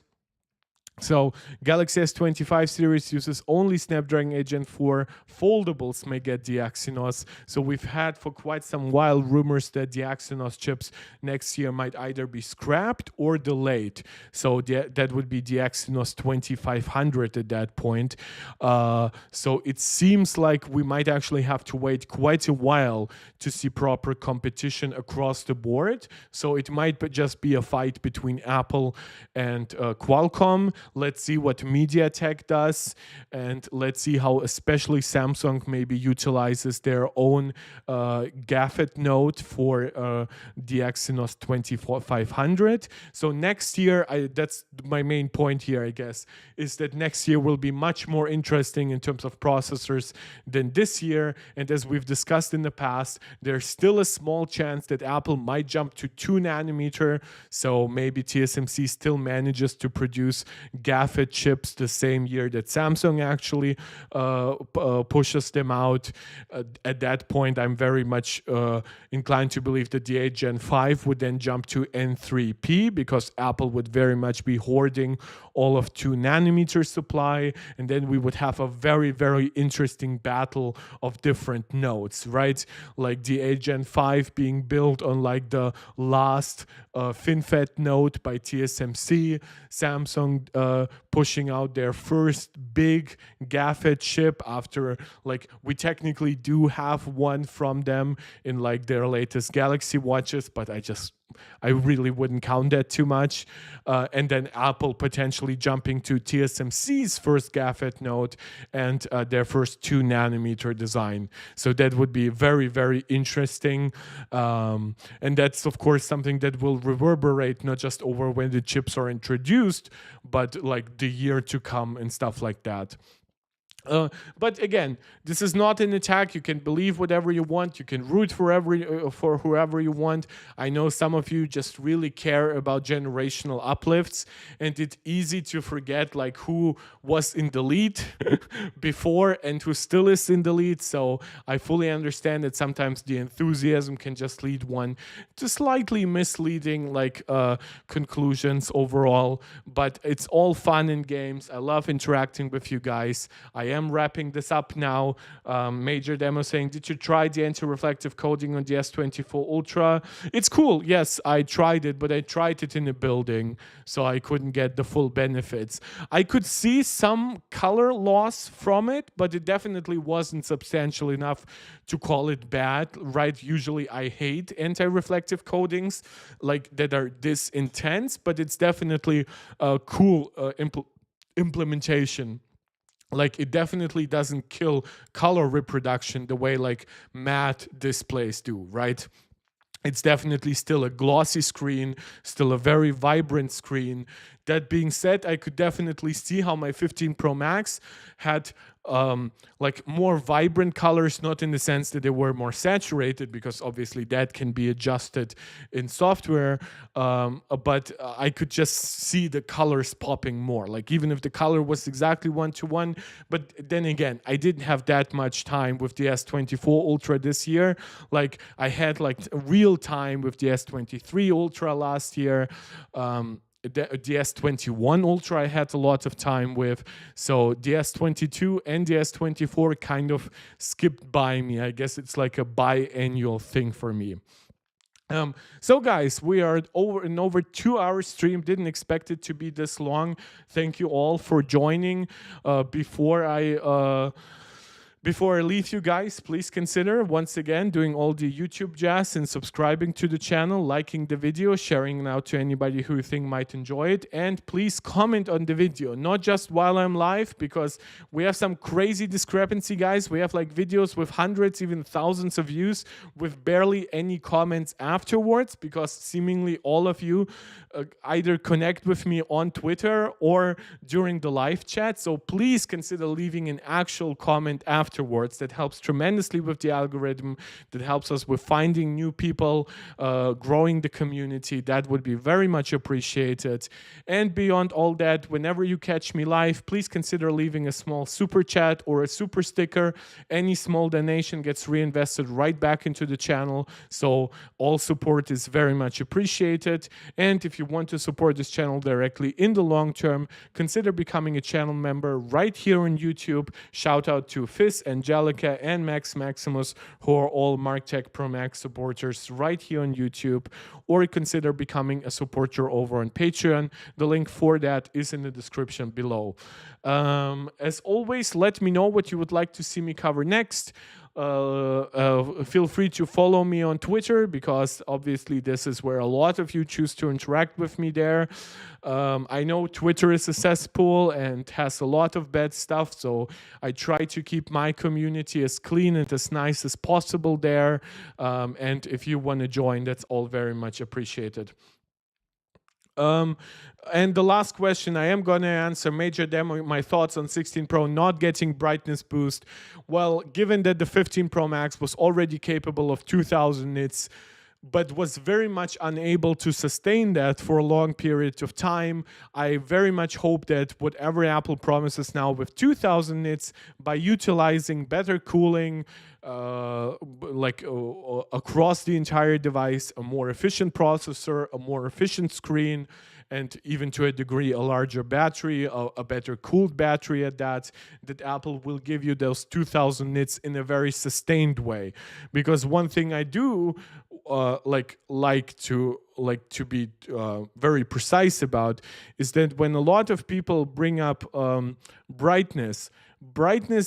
So Galaxy S25 series uses only Snapdragon 8 Gen 4. Foldables may get the Exynos. So we've had for quite some while rumors that the Exynos chips next year might either be scrapped or delayed. So that would be the Exynos 2500 at that point. So it seems like we might actually have to wait quite a while to see proper competition across the board. So it might just be a fight between Apple and Qualcomm. Let's see what MediaTek does, and let's see how especially Samsung maybe utilizes their own GAFET node for the Exynos 2500. So next year, that's my main point here, I guess, is that next year will be much more interesting in terms of processors than this year. And as we've discussed in the past, there's still a small chance that Apple might jump to 2 nanometer. So maybe TSMC still manages to produce GAFET chips the same year that Samsung actually pushes them out. At that point, I'm very much inclined to believe that the 8 Gen 5 would then jump to N3P, because Apple would very much be hoarding all of 2 nanometer supply, and then we would have a very, very interesting battle of different nodes, right? Like the 8 Gen 5 being built on like the last FinFET node by TSMC, Samsung pushing out their first big GAFET chip after, like, we technically do have one from them in like their latest Galaxy watches, but I really wouldn't count that too much. And then Apple potentially jumping to TSMC's first GAFET node and their first 2 nanometer design. So that would be very, very interesting. And that's, of course, something that will reverberate not just over when the chips are introduced, but like the year to come and stuff like that. But again, this is not an attack. You can believe whatever you want. You can root for whoever you want. I know some of you just really care about generational uplifts, and it's easy to forget like who was in the lead before and who still is in the lead. So I fully understand that sometimes the enthusiasm can just lead one to slightly misleading like conclusions overall. But it's all fun and games. I love interacting with you guys. I am wrapping this up now. Major Demo saying, did you try the anti-reflective coating on the S24 Ultra? It's cool. Yes, I tried it, but I tried it in a building, so I couldn't get the full benefits. I could see some color loss from it, but it definitely wasn't substantial enough to call it bad, right? Usually I hate anti-reflective coatings like that are this intense, but it's definitely a cool implementation. Like, it definitely doesn't kill color reproduction the way like matte displays do, right? It's definitely still a glossy screen, still a very vibrant screen. That being said, I could definitely see how my 15 Pro Max had like more vibrant colors, not in the sense that they were more saturated, because obviously that can be adjusted in software, but I could just see the colors popping more, like even if the color was exactly 1-to-1. But then again, I didn't have that much time with the S24 Ultra this year. Like, I had like real time with the S23 Ultra last year. The S21 Ultra I had a lot of time with. So the S22 and the S24 kind of skipped by me. I guess it's like a biannual thing for me. So guys, we are over 2-hour stream. Didn't expect it to be this long. Thank you all for joining. Before I leave you guys, please consider once again doing all the YouTube jazz and subscribing to the channel, liking the video, sharing it out to anybody who you think might enjoy it, and please comment on the video, not just while I'm live, because we have some crazy discrepancy, guys. We have like videos with hundreds, even thousands of views with barely any comments afterwards, because seemingly all of you either connect with me on Twitter or during the live chat. So please consider leaving an actual comment afterwards. That helps tremendously with the algorithm. That helps us with finding new people, growing the community. That would be very much appreciated. And beyond all that, whenever you catch me live, please consider leaving a small super chat or a super sticker. Any small donation gets reinvested right back into the channel. So all support is very much appreciated. And if you want to support this channel directly in the long term, consider becoming a channel member right here on YouTube. Shout out to Fizz, Angelica, and Max Maximus, who are all MarkTech Pro Max supporters right here on YouTube. Or consider becoming a supporter over on Patreon. The link for that is in the description below. As always, let me know what you would like to see me cover next. feel free to follow me on Twitter, because obviously this is where a lot of you choose to interact with me there. I know Twitter is a cesspool and has a lot of bad stuff, so I try to keep my community as clean and as nice as possible there. And if you want to join, that's all very much appreciated. And the last question I am going to answer, major demo, my thoughts on 16 Pro not getting brightness boost. Well, given that the 15 Pro Max was already capable of 2000 nits, but was very much unable to sustain that for a long period of time, I very much hope that whatever Apple promises now with 2000 nits, by utilizing better cooling, across the entire device, a more efficient processor, a more efficient screen, and even to a degree a larger battery, a better cooled battery at that Apple will give you those 2000 nits in a very sustained way. Because one thing I do like to be very precise about is that when a lot of people bring up brightness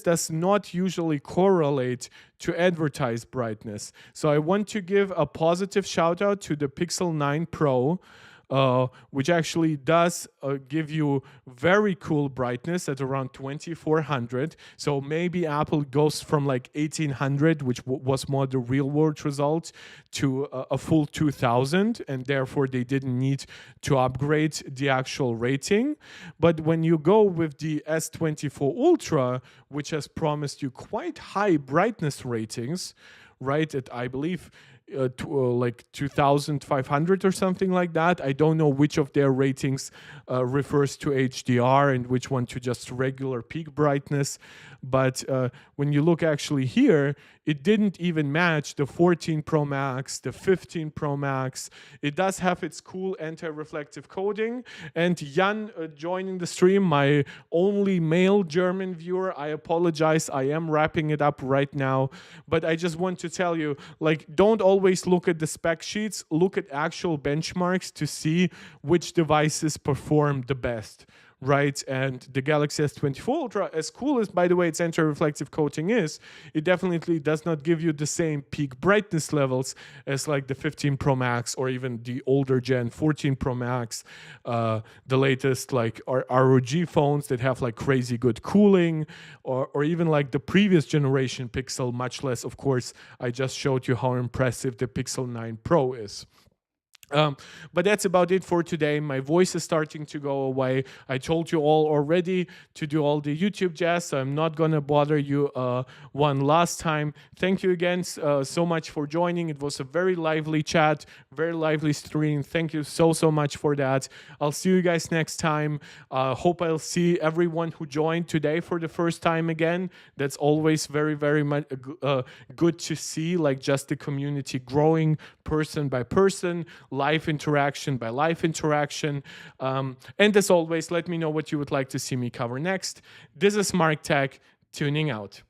does not usually correlate to advertised brightness. So I want to give a positive shout out to the Pixel 9 Pro, which actually does give you very cool brightness at around 2400. So maybe Apple goes from like 1800, which was more the real world result, to a full 2000, and therefore they didn't need to upgrade the actual rating. But when you go with the S24 Ultra, which has promised you quite high brightness ratings, right, at I believe like 2500 or something like that. I don't know which of their ratings refers to HDR and which one to just regular peak brightness. But when you look actually here, it didn't even match the 14 Pro Max, the 15 Pro Max. It does have its cool anti-reflective coating. And Jan joining the stream, my only male German viewer, I apologize. I am wrapping it up right now. But I just want to tell you, like, don't always look at the spec sheets. Look at actual benchmarks to see which devices perform the best. Right, and the Galaxy S24 Ultra, as cool as, by the way, its anti-reflective coating is, it definitely does not give you the same peak brightness levels as like the 15 Pro Max or even the older gen 14 Pro Max, the latest like ROG phones that have like crazy good cooling, or even like the previous generation Pixel, much less, of course. I just showed you how impressive the Pixel 9 Pro is. But that's about it for today. My voice is starting to go away. I told you all already to do all the YouTube jazz, so I'm not going to bother you one last time. Thank you again so much for joining. It was a very lively chat, very lively stream. Thank you so much for that. I'll see you guys next time. Hope I'll see everyone who joined today for the first time again. That's always very much good to see, like just the community growing person by person, live interaction by live interaction. And as always, let me know what you would like to see me cover next. This is Mark Tech, tuning out.